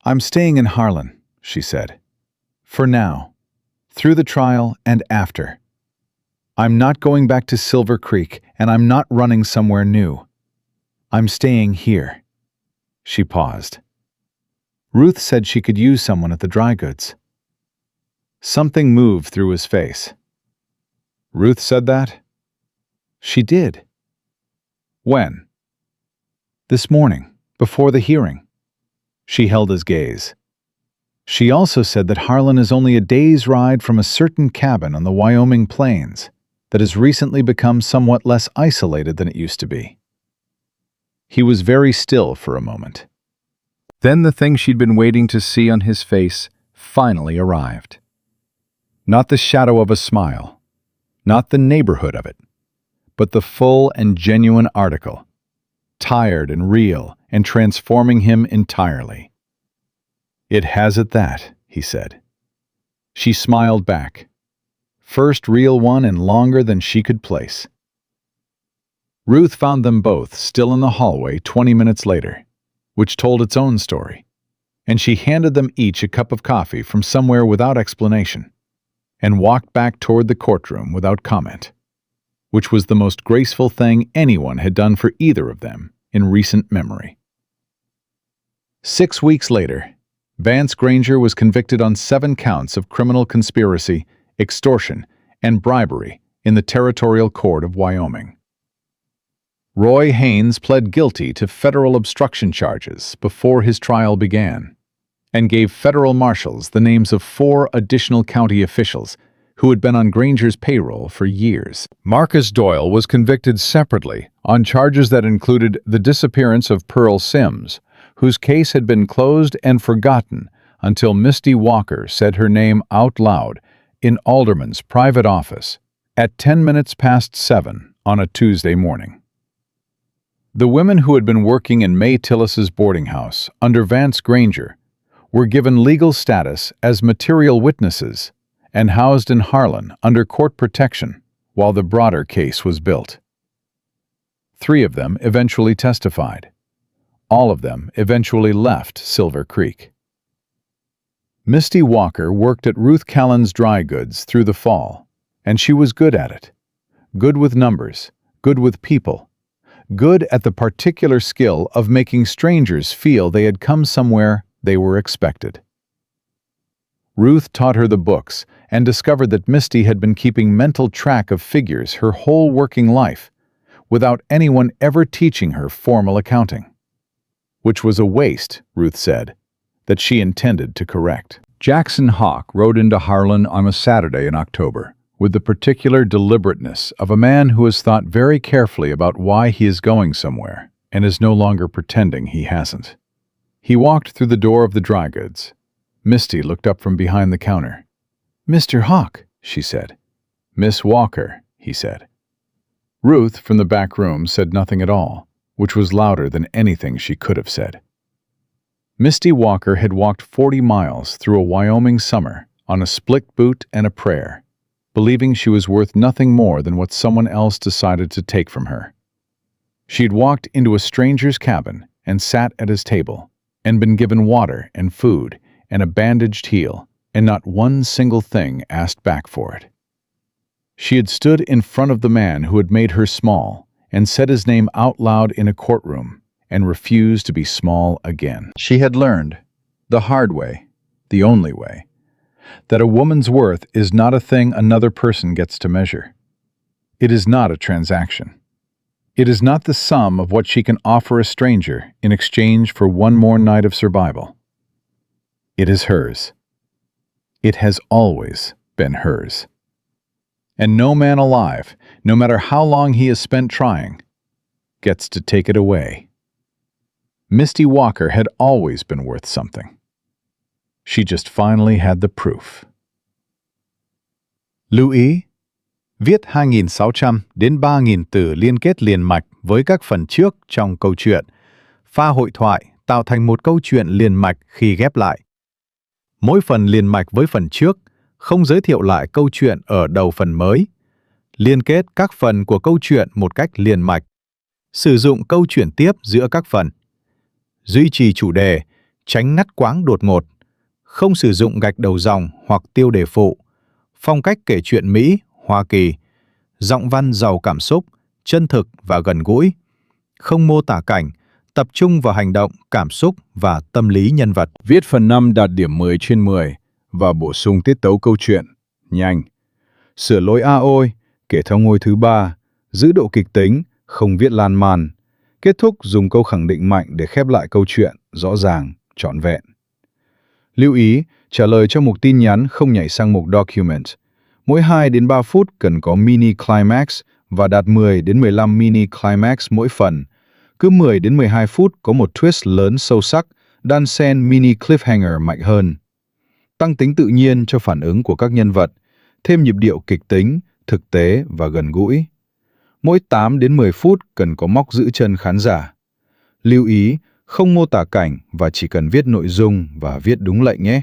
"I'm staying in Harlan," she said. "For now, through the trial and after. I'm not going back to Silver Creek, and I'm not running somewhere new. I'm staying here." She paused. Ruth said she could use someone at the dry goods. Something moved through his face. "Ruth said that?" "She did." "When?" "This morning, before the hearing." She held his gaze. "She also said that Harlan is only a day's ride from a certain cabin on the Wyoming plains that has recently become somewhat less isolated than it used to be." He was very still for a moment. Then the thing she'd been waiting to see on his face finally arrived. Not the shadow of a smile, not the neighborhood of it, but the full and genuine article, tired and real and transforming him entirely. "It has it that," he said. She smiled back. First real one and longer than she could place. Ruth found them both still in the hallway 20 minutes later, which told its own story, and she handed them each a cup of coffee from somewhere without explanation, and walked back toward the courtroom without comment, which was the most graceful thing anyone had done for either of them in recent memory. 6 weeks later, Vance Granger was convicted on 7 counts of criminal conspiracy, extortion, and bribery in the Territorial Court of Wyoming. Roy Haynes pled guilty to federal obstruction charges before his trial began, and gave federal marshals the names of 4 additional county officials who had been on Granger's payroll for years. Marcus Doyle was convicted separately on charges that included the disappearance of Pearl Sims, whose case had been closed and forgotten until Misty Walker said her name out loud in Alderman's private office at 10 minutes past 7 on a Tuesday morning. The women who had been working in May Tillis's boarding house under Vance Granger were given legal status as material witnesses and housed in Harlan under court protection while the broader case was built. 3 of them eventually testified. All of them eventually left Silver Creek. Misty Walker worked at Ruth Callan's dry goods through the fall, and she was good at it. Good with numbers, good with people, good at the particular skill of making strangers feel they had come somewhere they were expected. Ruth taught her the books and discovered that Misty had been keeping mental track of figures her whole working life without anyone ever teaching her formal accounting. Which was a waste, Ruth said, that she intended to correct. Jackson Hawk rode into Harlan on a Saturday in October, with the particular deliberateness of a man who has thought very carefully about why he is going somewhere and is no longer pretending he hasn't. He walked through the door of the dry goods. Misty looked up from behind the counter. "Mr. Hawk," she said. "Miss Walker," he said. Ruth, from the back room, said nothing at all, which was louder than anything she could have said. Misty Walker had walked 40 miles through a Wyoming summer on a split boot and a prayer, believing she was worth nothing more than what someone else decided to take from her. She'd walked into a stranger's cabin and sat at his table, and been given water and food and a bandaged heel, and not one single thing asked back for it. She had stood in front of the man who had made her small and said his name out loud in a courtroom and refused to be small again. She had learned, the hard way, the only way, that a woman's worth is not a thing another person gets to measure. It is not a transaction. It is not the sum of what she can offer a stranger in exchange for one more night of survival. It is hers. It has always been hers. And no man alive, no matter how long he has spent trying, gets to take it away. Misty Walker had always been worth something. She just finally had the proof. Lưu ý, viết 2.600 đến 3.000 từ liên kết liền mạch với các phần trước trong câu chuyện. Pha hội thoại tạo thành một câu chuyện liền mạch khi ghép lại. Mỗi phần liền mạch với phần trước, không giới thiệu lại câu chuyện ở đầu phần mới, liên kết các phần của câu chuyện một cách liền mạch, sử dụng câu chuyển tiếp giữa các phần, duy trì chủ đề, tránh ngắt quãng đột ngột, không sử dụng gạch đầu dòng hoặc tiêu đề phụ, phong cách kể chuyện Mỹ, Hoa Kỳ, giọng văn giàu cảm xúc, chân thực và gần gũi, không mô tả cảnh, tập trung vào hành động, cảm xúc và tâm lý nhân vật. Viết phần 5 đạt điểm 10 trên 10 và bổ sung tiết tấu câu chuyện, nhanh. Sửa lỗi a ôi, kể theo ngôi thứ 3, giữ độ kịch tính, không viết lan man. Kết thúc dùng câu khẳng định mạnh để khép lại câu chuyện, rõ ràng, trọn vẹn. Lưu ý, trả lời cho mục tin nhắn không nhảy sang mục document. Mỗi 2 đến 3 phút cần có mini climax và đạt 10 đến 15 mini climax mỗi phần. Cứ 10 đến 12 phút có một twist lớn sâu sắc, đan xen mini cliffhanger mạnh hơn. Tăng tính tự nhiên cho phản ứng của các nhân vật, thêm nhịp điệu kịch tính, thực tế và gần gũi. Mỗi 8 đến 10 phút cần có móc giữ chân khán giả. Lưu ý, không mô tả cảnh và chỉ cần viết nội dung và viết đúng lệnh nhé.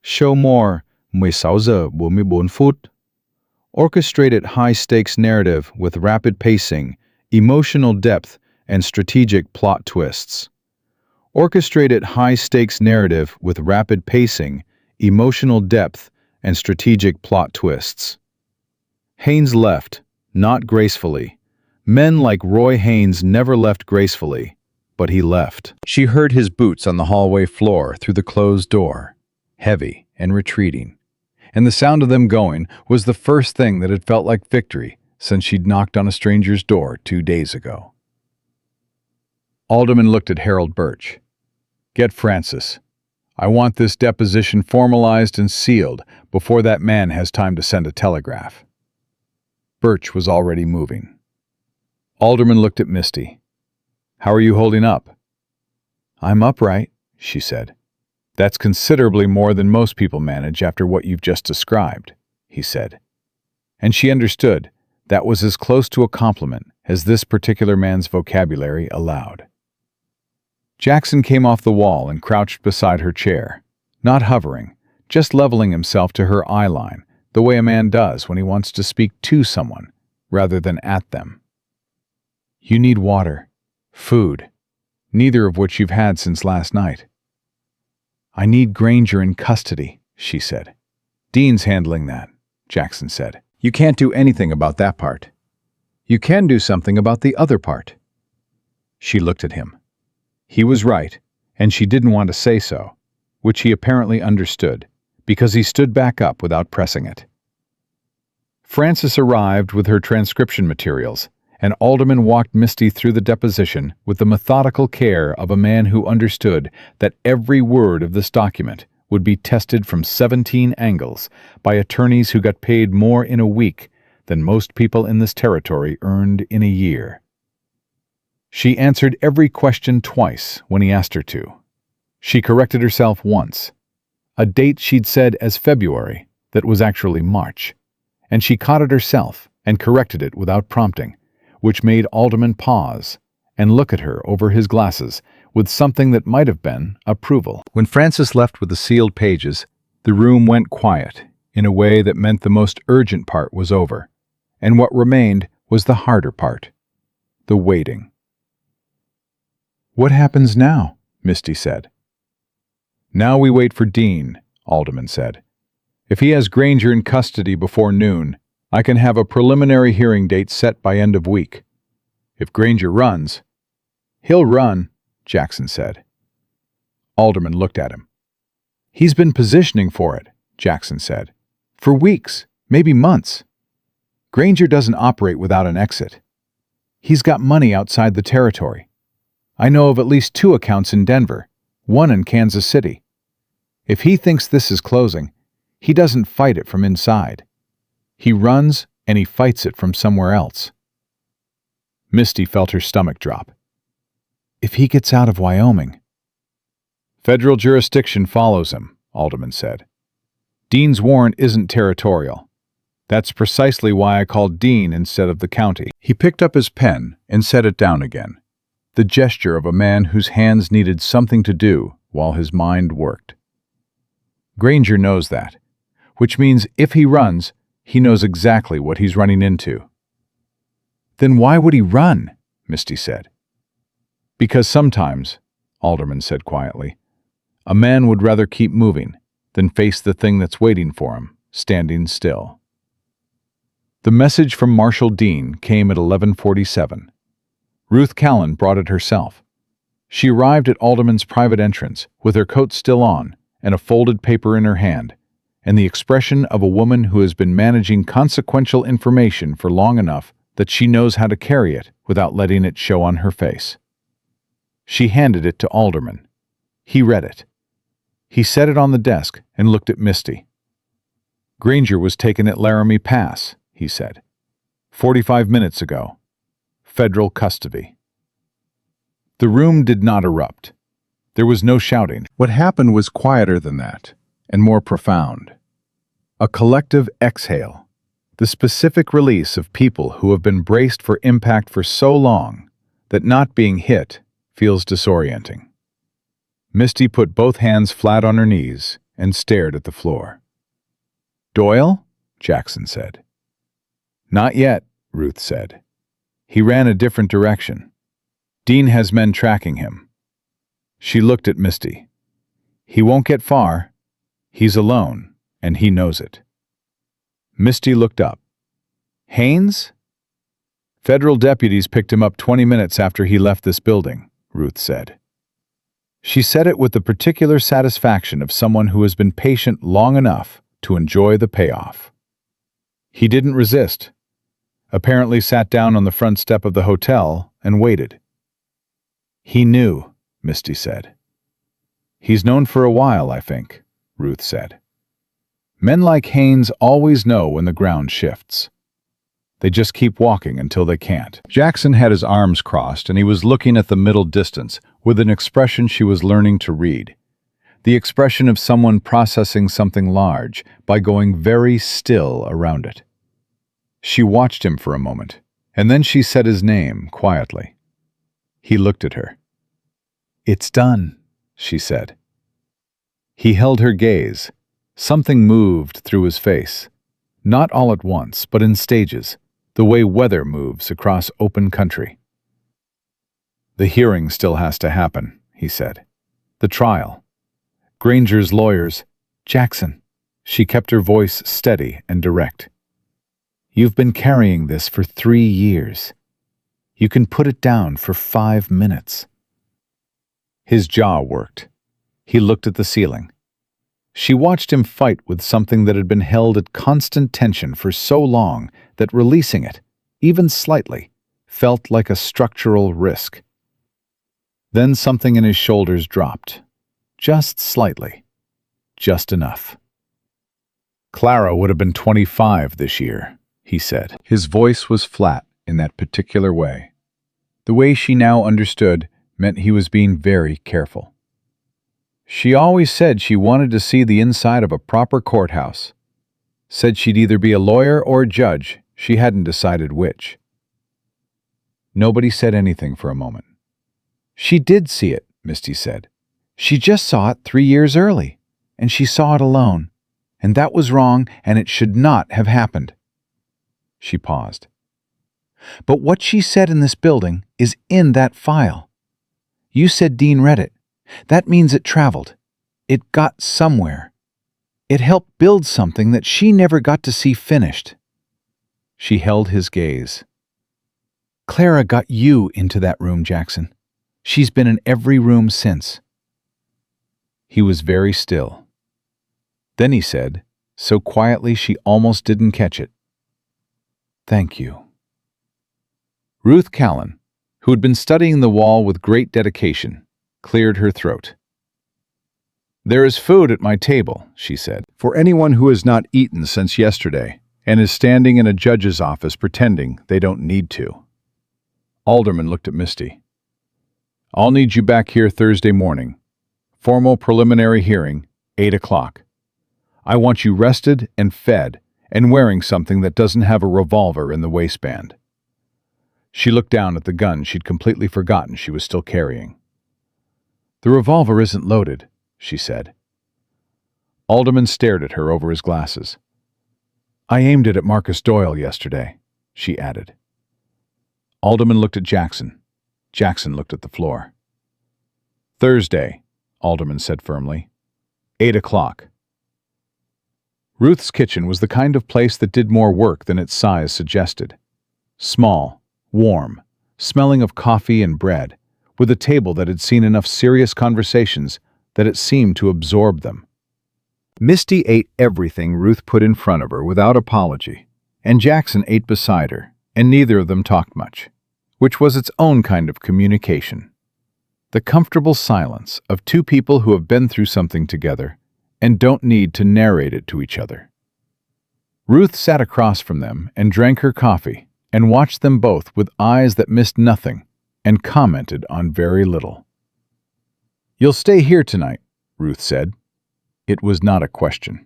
Show more, 16 giờ 44 phút. Orchestrated high-stakes narrative with rapid pacing, emotional depth, and strategic plot twists. Orchestrated high-stakes narrative with rapid pacing, emotional depth, and strategic plot twists. Haynes left, not gracefully. Men like Roy Haynes never left gracefully, but he left. She heard his boots on the hallway floor through the closed door, heavy and retreating. And the sound of them going was the first thing that had felt like victory since she'd knocked on a stranger's door 2 days ago. Alderman looked at Harold Birch. Get Francis. I want this deposition formalized and sealed before that man has time to send a telegraph. Birch was already moving. Alderman looked at Misty. How are you holding up? I'm upright, she said. That's considerably more than most people manage after what you've just described, he said. And she understood that was as close to a compliment as this particular man's vocabulary allowed. Jackson came off the wall and crouched beside her chair, not hovering, just leveling himself to her eye line, the way a man does when he wants to speak to someone rather than at them. You need water, food, neither of which you've had since last night. I need Granger in custody, she said. Dean's handling that, Jackson said. You can't do anything about that part. You can do something about the other part. She looked at him. He was right, and she didn't want to say so, which he apparently understood, because he stood back up without pressing it. Frances arrived with her transcription materials, and Alderman walked Misty through the deposition with the methodical care of a man who understood that every word of this document would be tested from 17 angles by attorneys who got paid more in a week than most people in this territory earned in a year. She answered every question twice when he asked her to. She corrected herself once, a date she'd said as February that was actually March, and she caught it herself and corrected it without prompting, which made Alderman pause and look at her over his glasses with something that might have been approval. When Frances left with the sealed pages, the room went quiet in a way that meant the most urgent part was over, and what remained was the harder part, the waiting. What happens now? Misty said. Now we wait for Dean, Alderman said. If he has Granger in custody before noon, I can have a preliminary hearing date set by end of week. If Granger runs, he'll run, Jackson said. Alderman looked at him. He's been positioning for it, Jackson said. For weeks, maybe months. Granger doesn't operate without an exit. He's got money outside the territory. I know of at least 2 accounts in Denver, 1 in Kansas City. If he thinks this is closing, he doesn't fight it from inside. He runs and he fights it from somewhere else. Misty felt her stomach drop. If he gets out of Wyoming. Federal jurisdiction follows him, Alderman said. Dean's warrant isn't territorial. That's precisely why I called Dean instead of the county. He picked up his pen and set it down again, the gesture of a man whose hands needed something to do while his mind worked. Granger knows that. which means if he runs, he knows exactly what he's running into. Then why would he run? Misty said. Because sometimes, Alderman said quietly, a man would rather keep moving than face the thing that's waiting for him, standing still. The message from Marshal Dean came at 11:47. Ruth Callan brought it herself. She arrived at Alderman's private entrance with her coat still on and a folded paper in her hand, and the expression of a woman who has been managing consequential information for long enough that she knows how to carry it without letting it show on her face. She handed it to Alderman. He read it. He set it on the desk and looked at Misty. Granger was taken at Laramie Pass, he said. 45 minutes ago. Federal custody. The room did not erupt. There was no shouting. What happened was quieter than that, and more profound. A collective exhale, the specific release of people who have been braced for impact for so long that not being hit feels disorienting. Misty put both hands flat on her knees and stared at the floor. Doyle? Jackson said. Not yet, Ruth said. He ran a different direction. Dean has men tracking him. She looked at Misty. He won't get far. He's alone, and he knows it. Misty looked up. Haynes? Federal deputies picked him up 20 minutes after he left this building, Ruth said. She said it with the particular satisfaction of someone who has been patient long enough to enjoy the payoff. He didn't resist. Apparently sat down on the front step of the hotel and waited. He knew, Misty said. He's known for a while, I think, Ruth said. Men like Haynes always know when the ground shifts. They just keep walking until they can't. Jackson had his arms crossed and he was looking at the middle distance with an expression she was learning to read. The expression of someone processing something large by going very still around it. She watched him for a moment, and then she said his name quietly. He looked at her. It's done, she said. He held her gaze. Something moved through his face. Not all at once, but in stages, the way weather moves across open country. The hearing still has to happen, he said. The trial. Granger's lawyers. Jackson. She kept her voice steady and direct. You've been carrying this for 3 years. You can put it down for 5 minutes. His jaw worked. He looked at the ceiling. She watched him fight with something that had been held at constant tension for so long that releasing it, even slightly, felt like a structural risk. Then something in his shoulders dropped. Just slightly. Just enough. Clara would have been 25 this year, he said. His voice was flat in that particular way. The way she now understood meant he was being very careful. She always said she wanted to see the inside of a proper courthouse. Said she'd either be a lawyer or a judge. She hadn't decided which. Nobody said anything for a moment. She did see it, Misty said. She just saw it 3 years early, and she saw it alone. And that was wrong, and it should not have happened. She paused. But what she said in this building is in that file. You said Dean read it. That means it traveled. It got somewhere. It helped build something that she never got to see finished. She held his gaze. Clara got you into that room, Jackson. She's been in every room since. He was very still. Then he said, so quietly she almost didn't catch it, Thank you. Ruth Callan, who had been studying the wall with great dedication, cleared her throat. There is food at my table, she said, for anyone who has not eaten since yesterday and is standing in a judge's office pretending they don't need to. Alderman looked at Misty. I'll need you back here Thursday morning. Formal preliminary hearing, 8 o'clock. I want you rested and fed and wearing something that doesn't have a revolver in the waistband. She looked down at the gun she'd completely forgotten she was still carrying. The revolver isn't loaded, she said. Alderman stared at her over his glasses. I aimed it at Marcus Doyle yesterday, she added. Alderman looked at Jackson. Jackson looked at the floor. Thursday, Alderman said firmly. 8 o'clock. Ruth's kitchen was the kind of place that did more work than its size suggested. Small, warm, smelling of coffee and bread, with a table that had seen enough serious conversations that it seemed to absorb them. Misty ate everything Ruth put in front of her without apology, and Jackson ate beside her, and neither of them talked much, which was its own kind of communication. The comfortable silence of two people who have been through something together and don't need to narrate it to each other. Ruth sat across from them and drank her coffee and watched them both with eyes that missed nothing and commented on very little. You'll stay here tonight, Ruth said. It was not a question.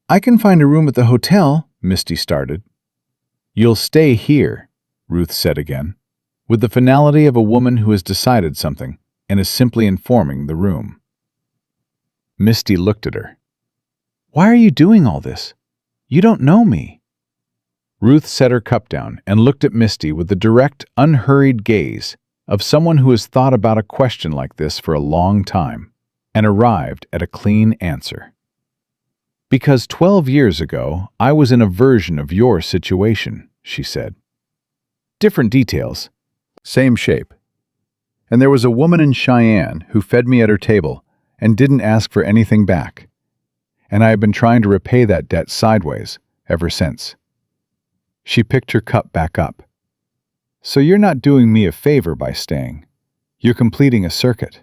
I can find a room at the hotel, Misty started. You'll stay here, Ruth said again, with the finality of a woman who has decided something and is simply informing the room. Misty looked at her. Why are you doing all this? You don't know me. Ruth set her cup down and looked at Misty with the direct, unhurried gaze of someone who has thought about a question like this for a long time and arrived at a clean answer. Because 12 years ago, I was in a version of your situation, she said. Different details, same shape. And there was a woman in Cheyenne who fed me at her table and didn't ask for anything back. And I have been trying to repay that debt sideways ever since. She picked her cup back up. So you're not doing me a favor by staying. You're completing a circuit.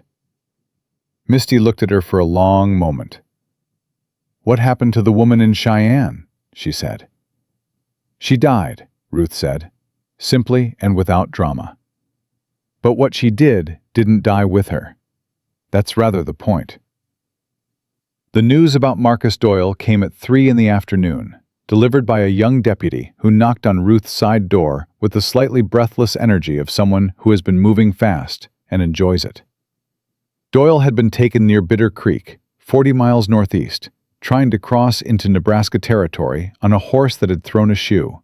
Misty looked at her for a long moment. What happened to the woman in Cheyenne? She said. She died, Ruth said, simply and without drama. But what she didn't die with her. That's rather the point. The news about Marcus Doyle came at 3 in the afternoon, delivered by a young deputy who knocked on Ruth's side door with the slightly breathless energy of someone who has been moving fast and enjoys it. Doyle had been taken near Bitter Creek, 40 miles northeast, trying to cross into Nebraska territory on a horse that had thrown a shoe.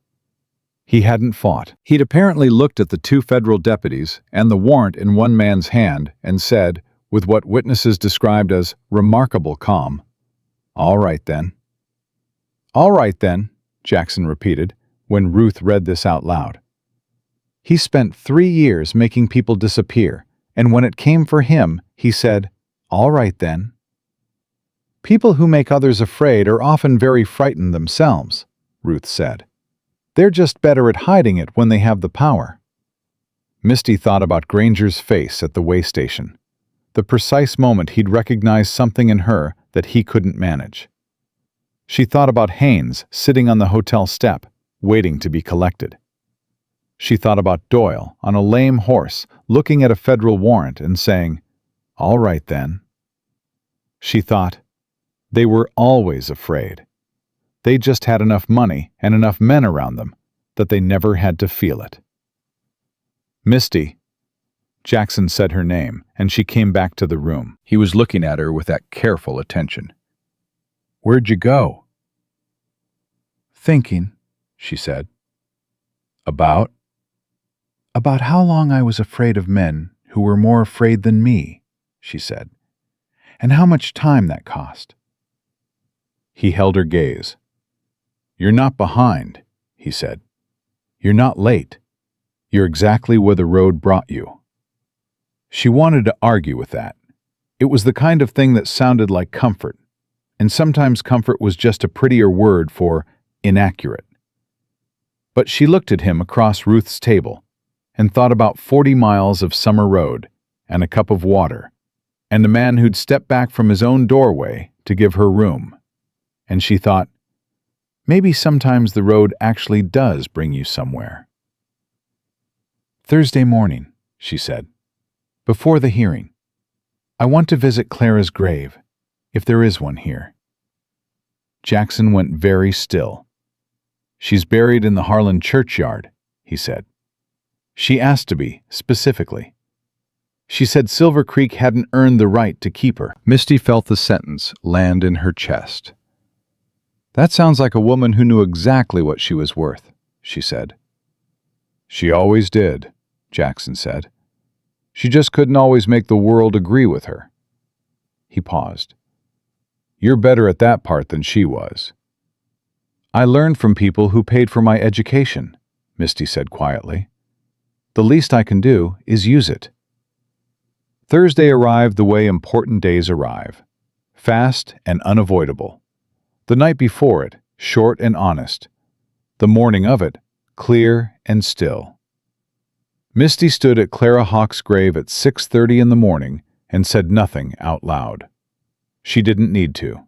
He hadn't fought. He'd apparently looked at the 2 federal deputies and the warrant in one man's hand and said, with what witnesses described as remarkable calm, "All right then." "All right then," Jackson repeated when Ruth read this out loud. He spent 3 years making people disappear, and when it came for him, he said, "All right then." People who make others afraid are often very frightened themselves, Ruth said. They're just better at hiding it when they have the power. Misty thought about Granger's face at the way station, the precise moment he'd recognized something in her that he couldn't manage. She thought about Haynes sitting on the hotel step, waiting to be collected. She thought about Doyle on a lame horse, looking at a federal warrant and saying, "All right then." She thought, they were always afraid. They just had enough money and enough men around them that they never had to feel it. Misty. Jackson said her name, and she came back to the room. He was looking at her with that careful attention. "Where'd you go?" "Thinking," she said. "About?" "About how long I was afraid of men who were more afraid than me," she said, "and how much time that cost." He held her gaze. "You're not behind," he said. "You're not late. You're exactly where the road brought you." She wanted to argue with that. It was the kind of thing that sounded like comfort, and sometimes comfort was just a prettier word for inaccurate. But she looked at him across Ruth's table and thought about 40 miles of summer road and a cup of water and a man who'd stepped back from his own doorway to give her room. And she thought, maybe sometimes the road actually does bring you somewhere. "Thursday morning," she said, "before the hearing. I want to visit Clara's grave, if there is one here." Jackson went very still. "She's buried in the Harlan churchyard," he said. "She asked to be, specifically. She said Silver Creek hadn't earned the right to keep her. Misty felt the sentence land in her chest. That sounds like a woman who knew exactly what she was worth, she said. She always did, Jackson said. She just couldn't always make the world agree with her. He paused. You're better at that part than she was. I learned from people who paid for my education, Misty said quietly. The least I can do is use it. Thursday arrived the way important days arrive, fast and unavoidable. The night before it, short and honest. The morning of it, clear and still. Misty stood at Clara Hawk's grave at 6:30 in the morning and said nothing out loud. She didn't need to.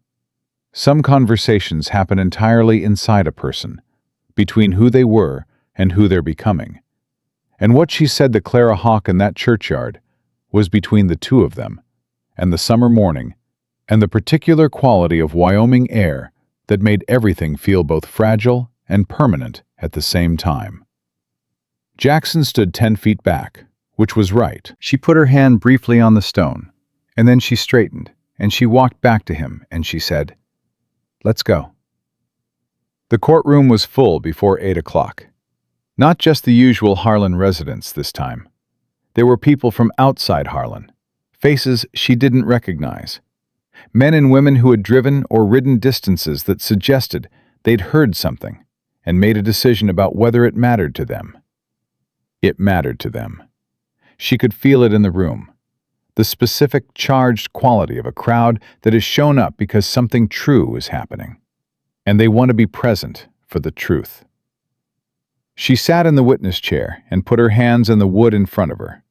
Some conversations happen entirely inside a person, between who they were and who they're becoming. And what she said to Clara Hawk in that churchyard was between the two of them, and the summer morning, and the particular quality of Wyoming air that made everything feel both fragile and permanent at the same time. Jackson stood 10 feet back, which was right. She put her hand briefly on the stone, and then she straightened, and she walked back to him, and she said, "Let's go." The courtroom was full before 8 o'clock. Not just the usual Harlan residents this time. There were people from outside Harlan, faces she didn't recognize. Men and women who had driven or ridden distances that suggested they'd heard something and made a decision about whether it mattered to them. It mattered to them. She could feel it in the room. The specific charged quality of a crowd that has shown up because something true is happening. And they want to be present for the truth. She sat in the witness chair and put her hands in the wood in front of her.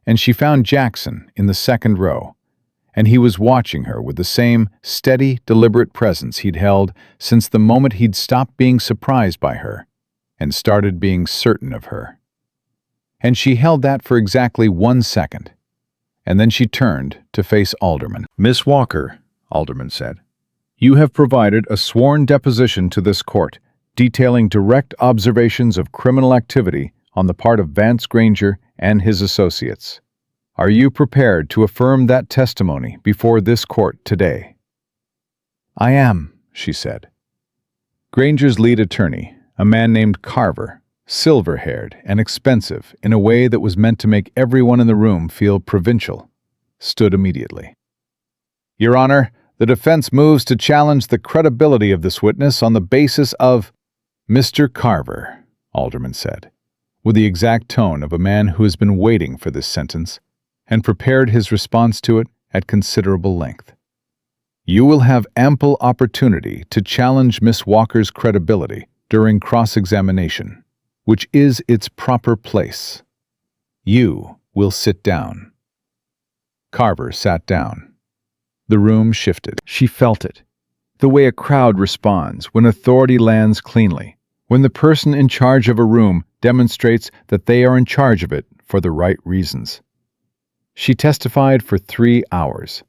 And she found Jackson in the second row, and he was watching her with the same steady, deliberate presence he'd held since the moment he'd stopped being surprised by her and started being certain of her. And she held that for exactly 1 second, and then she turned to face Alderman. "Miss Walker," Alderman said, "you have provided a sworn deposition to this court detailing direct observations of criminal activity on the part of Vance Granger and his associates. Are you prepared to affirm that testimony before this court today?" "I am," she said. Granger's lead attorney, a man named Carver, silver-haired and expensive in a way that was meant to make everyone in the room feel provincial, stood immediately. "Your Honor, the defense moves to challenge the credibility of this witness on the basis of—" "Mr. Carver," Alderman said, with the exact tone of a man who has been waiting for this sentence and prepared his response to it at considerable length. "You will have ample opportunity to challenge Miss Walker's credibility during cross-examination, which is its proper place. You will sit down." Carver sat down. The room shifted. She felt it, the way a crowd responds when authority lands cleanly, when the person in charge of a room demonstrates that they are in charge of it for the right reasons. She testified for 3 hours.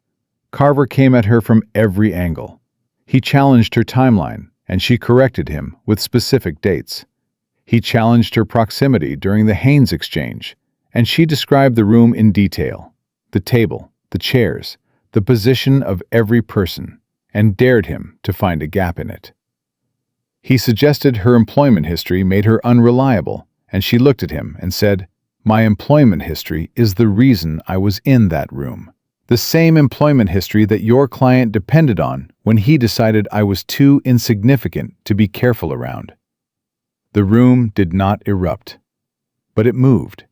Carver came at her from every angle. He challenged her timeline, and she corrected him with specific dates. He challenged her proximity during the Haynes exchange, and she described the room in detail, the table, the chairs, the position of every person, and dared him to find a gap in it. He suggested her employment history made her unreliable, and she looked at him and said, "My employment history is the reason I was in that room. The same employment history that your client depended on when he decided I was too insignificant to be careful around." The room did not erupt, but it moved.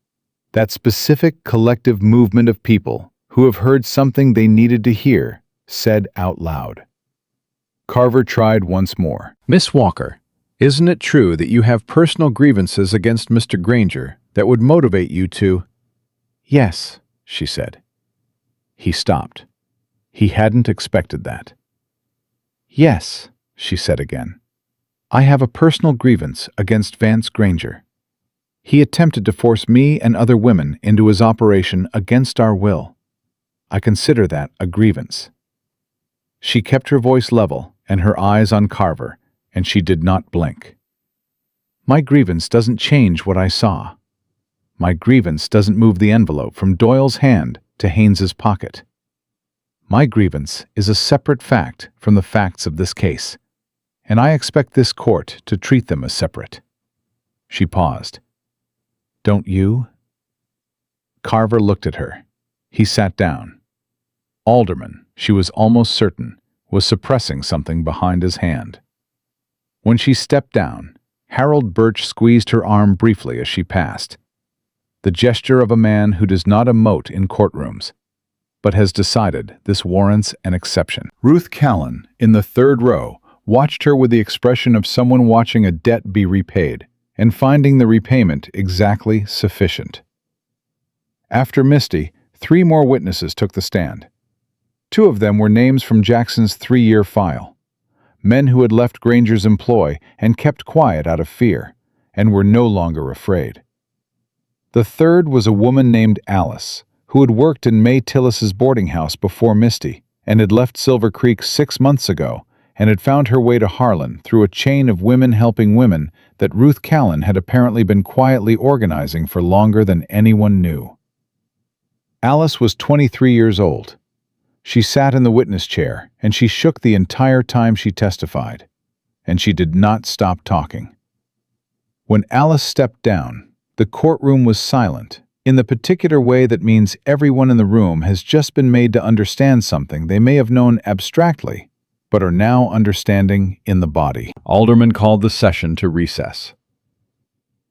That specific collective movement of people who have heard something they needed to hear, said out loud. Carver tried once more. "Miss Walker, isn't it true that you have personal grievances against Mr. Granger that would motivate you to—" "Yes," she said. He stopped. He hadn't expected that. "Yes," she said again. "I have a personal grievance against Vance Granger. He attempted to force me and other women into his operation against our will. I consider that a grievance." She kept her voice level and her eyes on Carver, and she did not blink. "My grievance doesn't change what I saw. My grievance doesn't move the envelope from Doyle's hand to Haynes's pocket. My grievance is a separate fact from the facts of this case, and I expect this court to treat them as separate. She paused. Don't you? Carver looked at her. He sat down. Alderman, she was almost certain, was suppressing something behind his hand. When she stepped down, Harold Birch squeezed her arm briefly as she passed. The gesture of a man who does not emote in courtrooms, but has decided this warrants an exception. Ruth Callan, in the third row, watched her with the expression of someone watching a debt be repaid and finding the repayment exactly sufficient. After Misty, 3 more witnesses took the stand. 2 of them were names from Jackson's 3-year file, men who had left Granger's employ and kept quiet out of fear, and were no longer afraid. The third was a woman named Alice, who had worked in May Tillis's boarding house before Misty, and had left Silver Creek 6 months ago, and had found her way to Harlan through a chain of women helping women that Ruth Callan had apparently been quietly organizing for longer than anyone knew. Alice was 23 years old. She sat in the witness chair, and she shook the entire time she testified, and she did not stop talking. When Alice stepped down, the courtroom was silent, in the particular way that means everyone in the room has just been made to understand something they may have known abstractly, but are now understanding in the body. Alderman called the session to recess.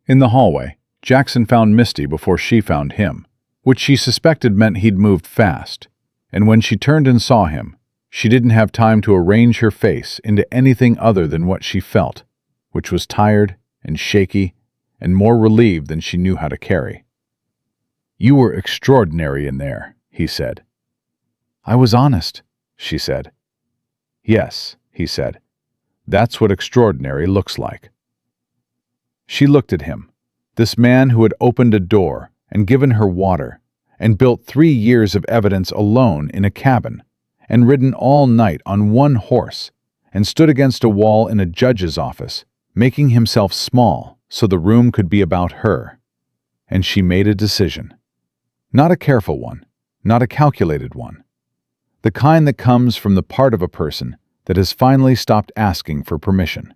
In the hallway, Jackson found Misty before she found him, which she suspected meant he'd moved fast, and when she turned and saw him, she didn't have time to arrange her face into anything other than what she felt, which was tired and shaky and more relieved than she knew how to carry. You were extraordinary in there, he said. I was honest, she said. Yes, he said. That's what extraordinary looks like. She looked at him, this man who had opened a door and given her water, and built 3 years of evidence alone in a cabin, and ridden all night on one horse, and stood against a wall in a judge's office, making himself small so the room could be about her. And she made a decision. Not a careful one, not a calculated one. The kind that comes from the part of a person that has finally stopped asking for permission.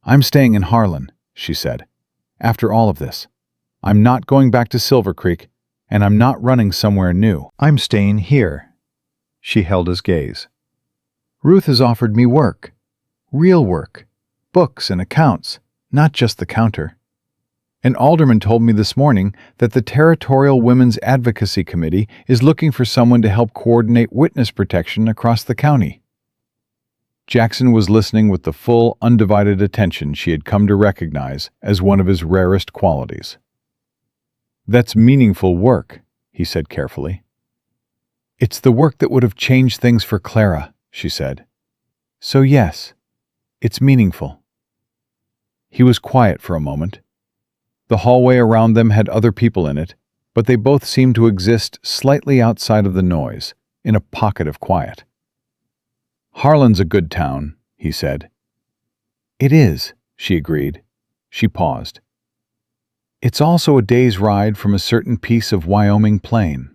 I'm staying in Harlan, she said. After all of this, I'm not going back to Silver Creek, and I'm not running somewhere new. I'm staying here. She held his gaze. Ruth has offered me work. Real work. Books and accounts, not just the counter. An alderman told me this morning that the Territorial Women's Advocacy Committee is looking for someone to help coordinate witness protection across the county. Jackson was listening with the full, undivided attention she had come to recognize as one of his rarest qualities. That's meaningful work, he said carefully. It's the work that would have changed things for Clara, she said. So yes, it's meaningful. He was quiet for a moment. The hallway around them had other people in it, but they both seemed to exist slightly outside of the noise, in a pocket of quiet. Harlan's a good town, he said. It is, she agreed. She paused. It's also a day's ride from a certain piece of Wyoming plain.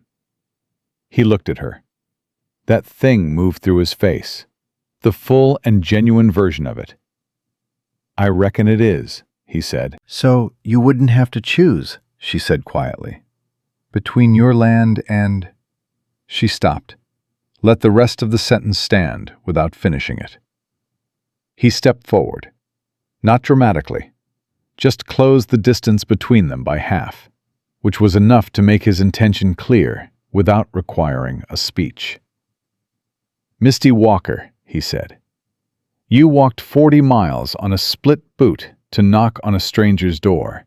He looked at her. That thing moved through his face, the full and genuine version of it. I reckon it is, he said. So you wouldn't have to choose, she said quietly. Between your land and... She stopped. Let the rest of the sentence stand without finishing it. He stepped forward. Not dramatically. Just closed the distance between them by half, which was enough to make his intention clear without requiring a speech. Misty Walker, he said. You walked 40 miles on a split boot to knock on a stranger's door.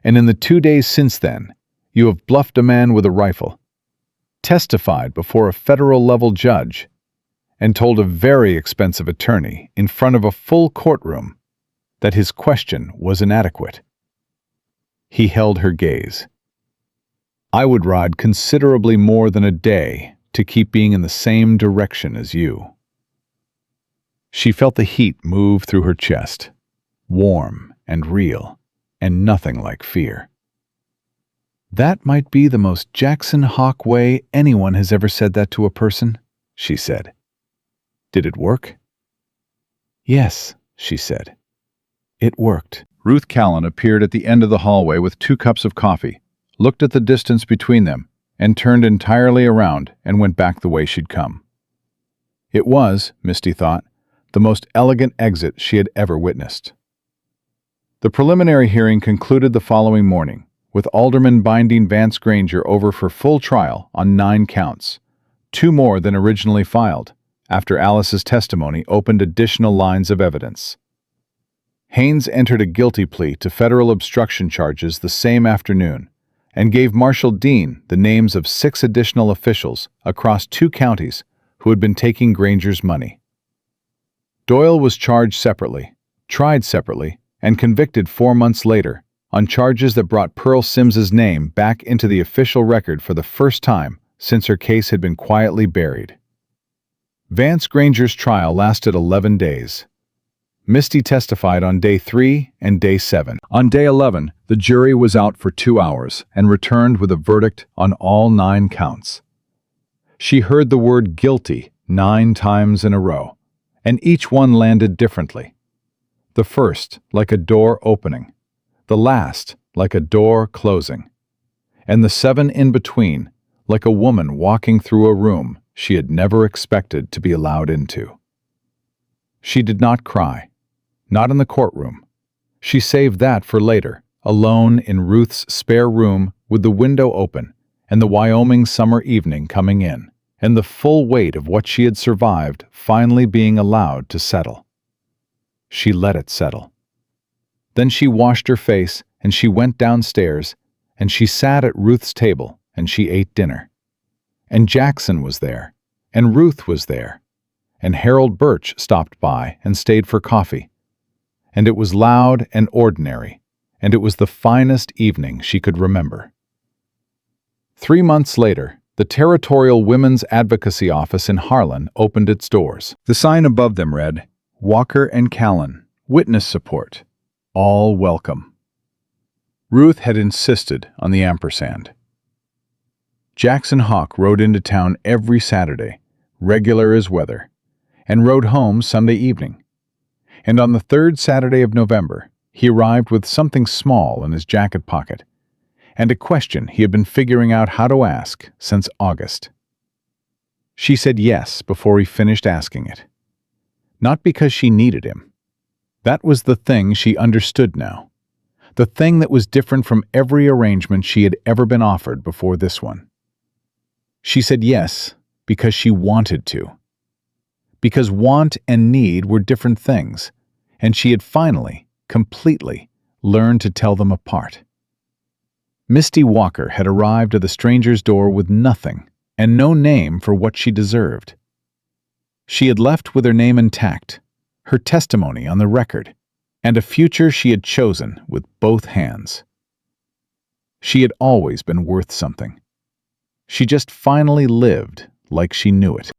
And in the 2 days since then, you have bluffed a man with a rifle, testified before a federal-level judge, and told a very expensive attorney in front of a full courtroom that his question was inadequate. He held her gaze. I would ride considerably more than a day to keep being in the same direction as you. She felt the heat move through her chest, warm and real, and nothing like fear. "That might be the most Jackson Hawk way anyone has ever said that to a person," she said. "Did it work?" "Yes," she said. "It worked." Ruth Callan appeared at the end of the hallway with 2 cups of coffee, looked at the distance between them, and turned entirely around and went back the way she'd come. It was, Misty thought, the most elegant exit she had ever witnessed. The preliminary hearing concluded the following morning, with Alderman binding Vance Granger over for full trial on 9 counts, 2 more than originally filed, after Alice's testimony opened additional lines of evidence. Haynes entered a guilty plea to federal obstruction charges the same afternoon and gave Marshal Dean the names of 6 additional officials across 2 counties who had been taking Granger's money. Doyle was charged separately, tried separately, and convicted 4 months later on charges that brought Pearl Sims's name back into the official record for the first time since her case had been quietly buried. Vance Granger's trial lasted 11 days. Misty testified on day 3 and day 7. On day 11, the jury was out for 2 hours and returned with a verdict on all 9 counts. She heard the word guilty 9 times in a row, and each one landed differently. The first, like a door opening, the last, like a door closing, and the 7 in between, like a woman walking through a room she had never expected to be allowed into. She did not cry. Not in the courtroom. She saved that for later, alone in Ruth's spare room with the window open and the Wyoming summer evening coming in, and the full weight of what she had survived finally being allowed to settle. She let it settle. Then she washed her face and she went downstairs and she sat at Ruth's table and she ate dinner. And Jackson was there, and Ruth was there, and Harold Birch stopped by and stayed for coffee. And it was loud and ordinary, and it was the finest evening she could remember. 3 months later, the Territorial Women's Advocacy Office in Harlan opened its doors. The sign above them read, "Walker and Callan, Witness Support. All welcome." Ruth had insisted on the ampersand. Jackson Hawk rode into town every Saturday, regular as weather, and rode home Sunday evening. And on the 3rd Saturday of November, he arrived with something small in his jacket pocket, and a question he had been figuring out how to ask since August. She said yes before he finished asking it. Not because she needed him. That was the thing she understood now, the thing that was different from every arrangement she had ever been offered before this one. She said yes because she wanted to. Because want and need were different things, and she had finally, completely, learned to tell them apart. Misty Walker had arrived at the stranger's door with nothing and no name for what she deserved. She had left with her name intact, her testimony on the record, and a future she had chosen with both hands. She had always been worth something. She just finally lived like she knew it.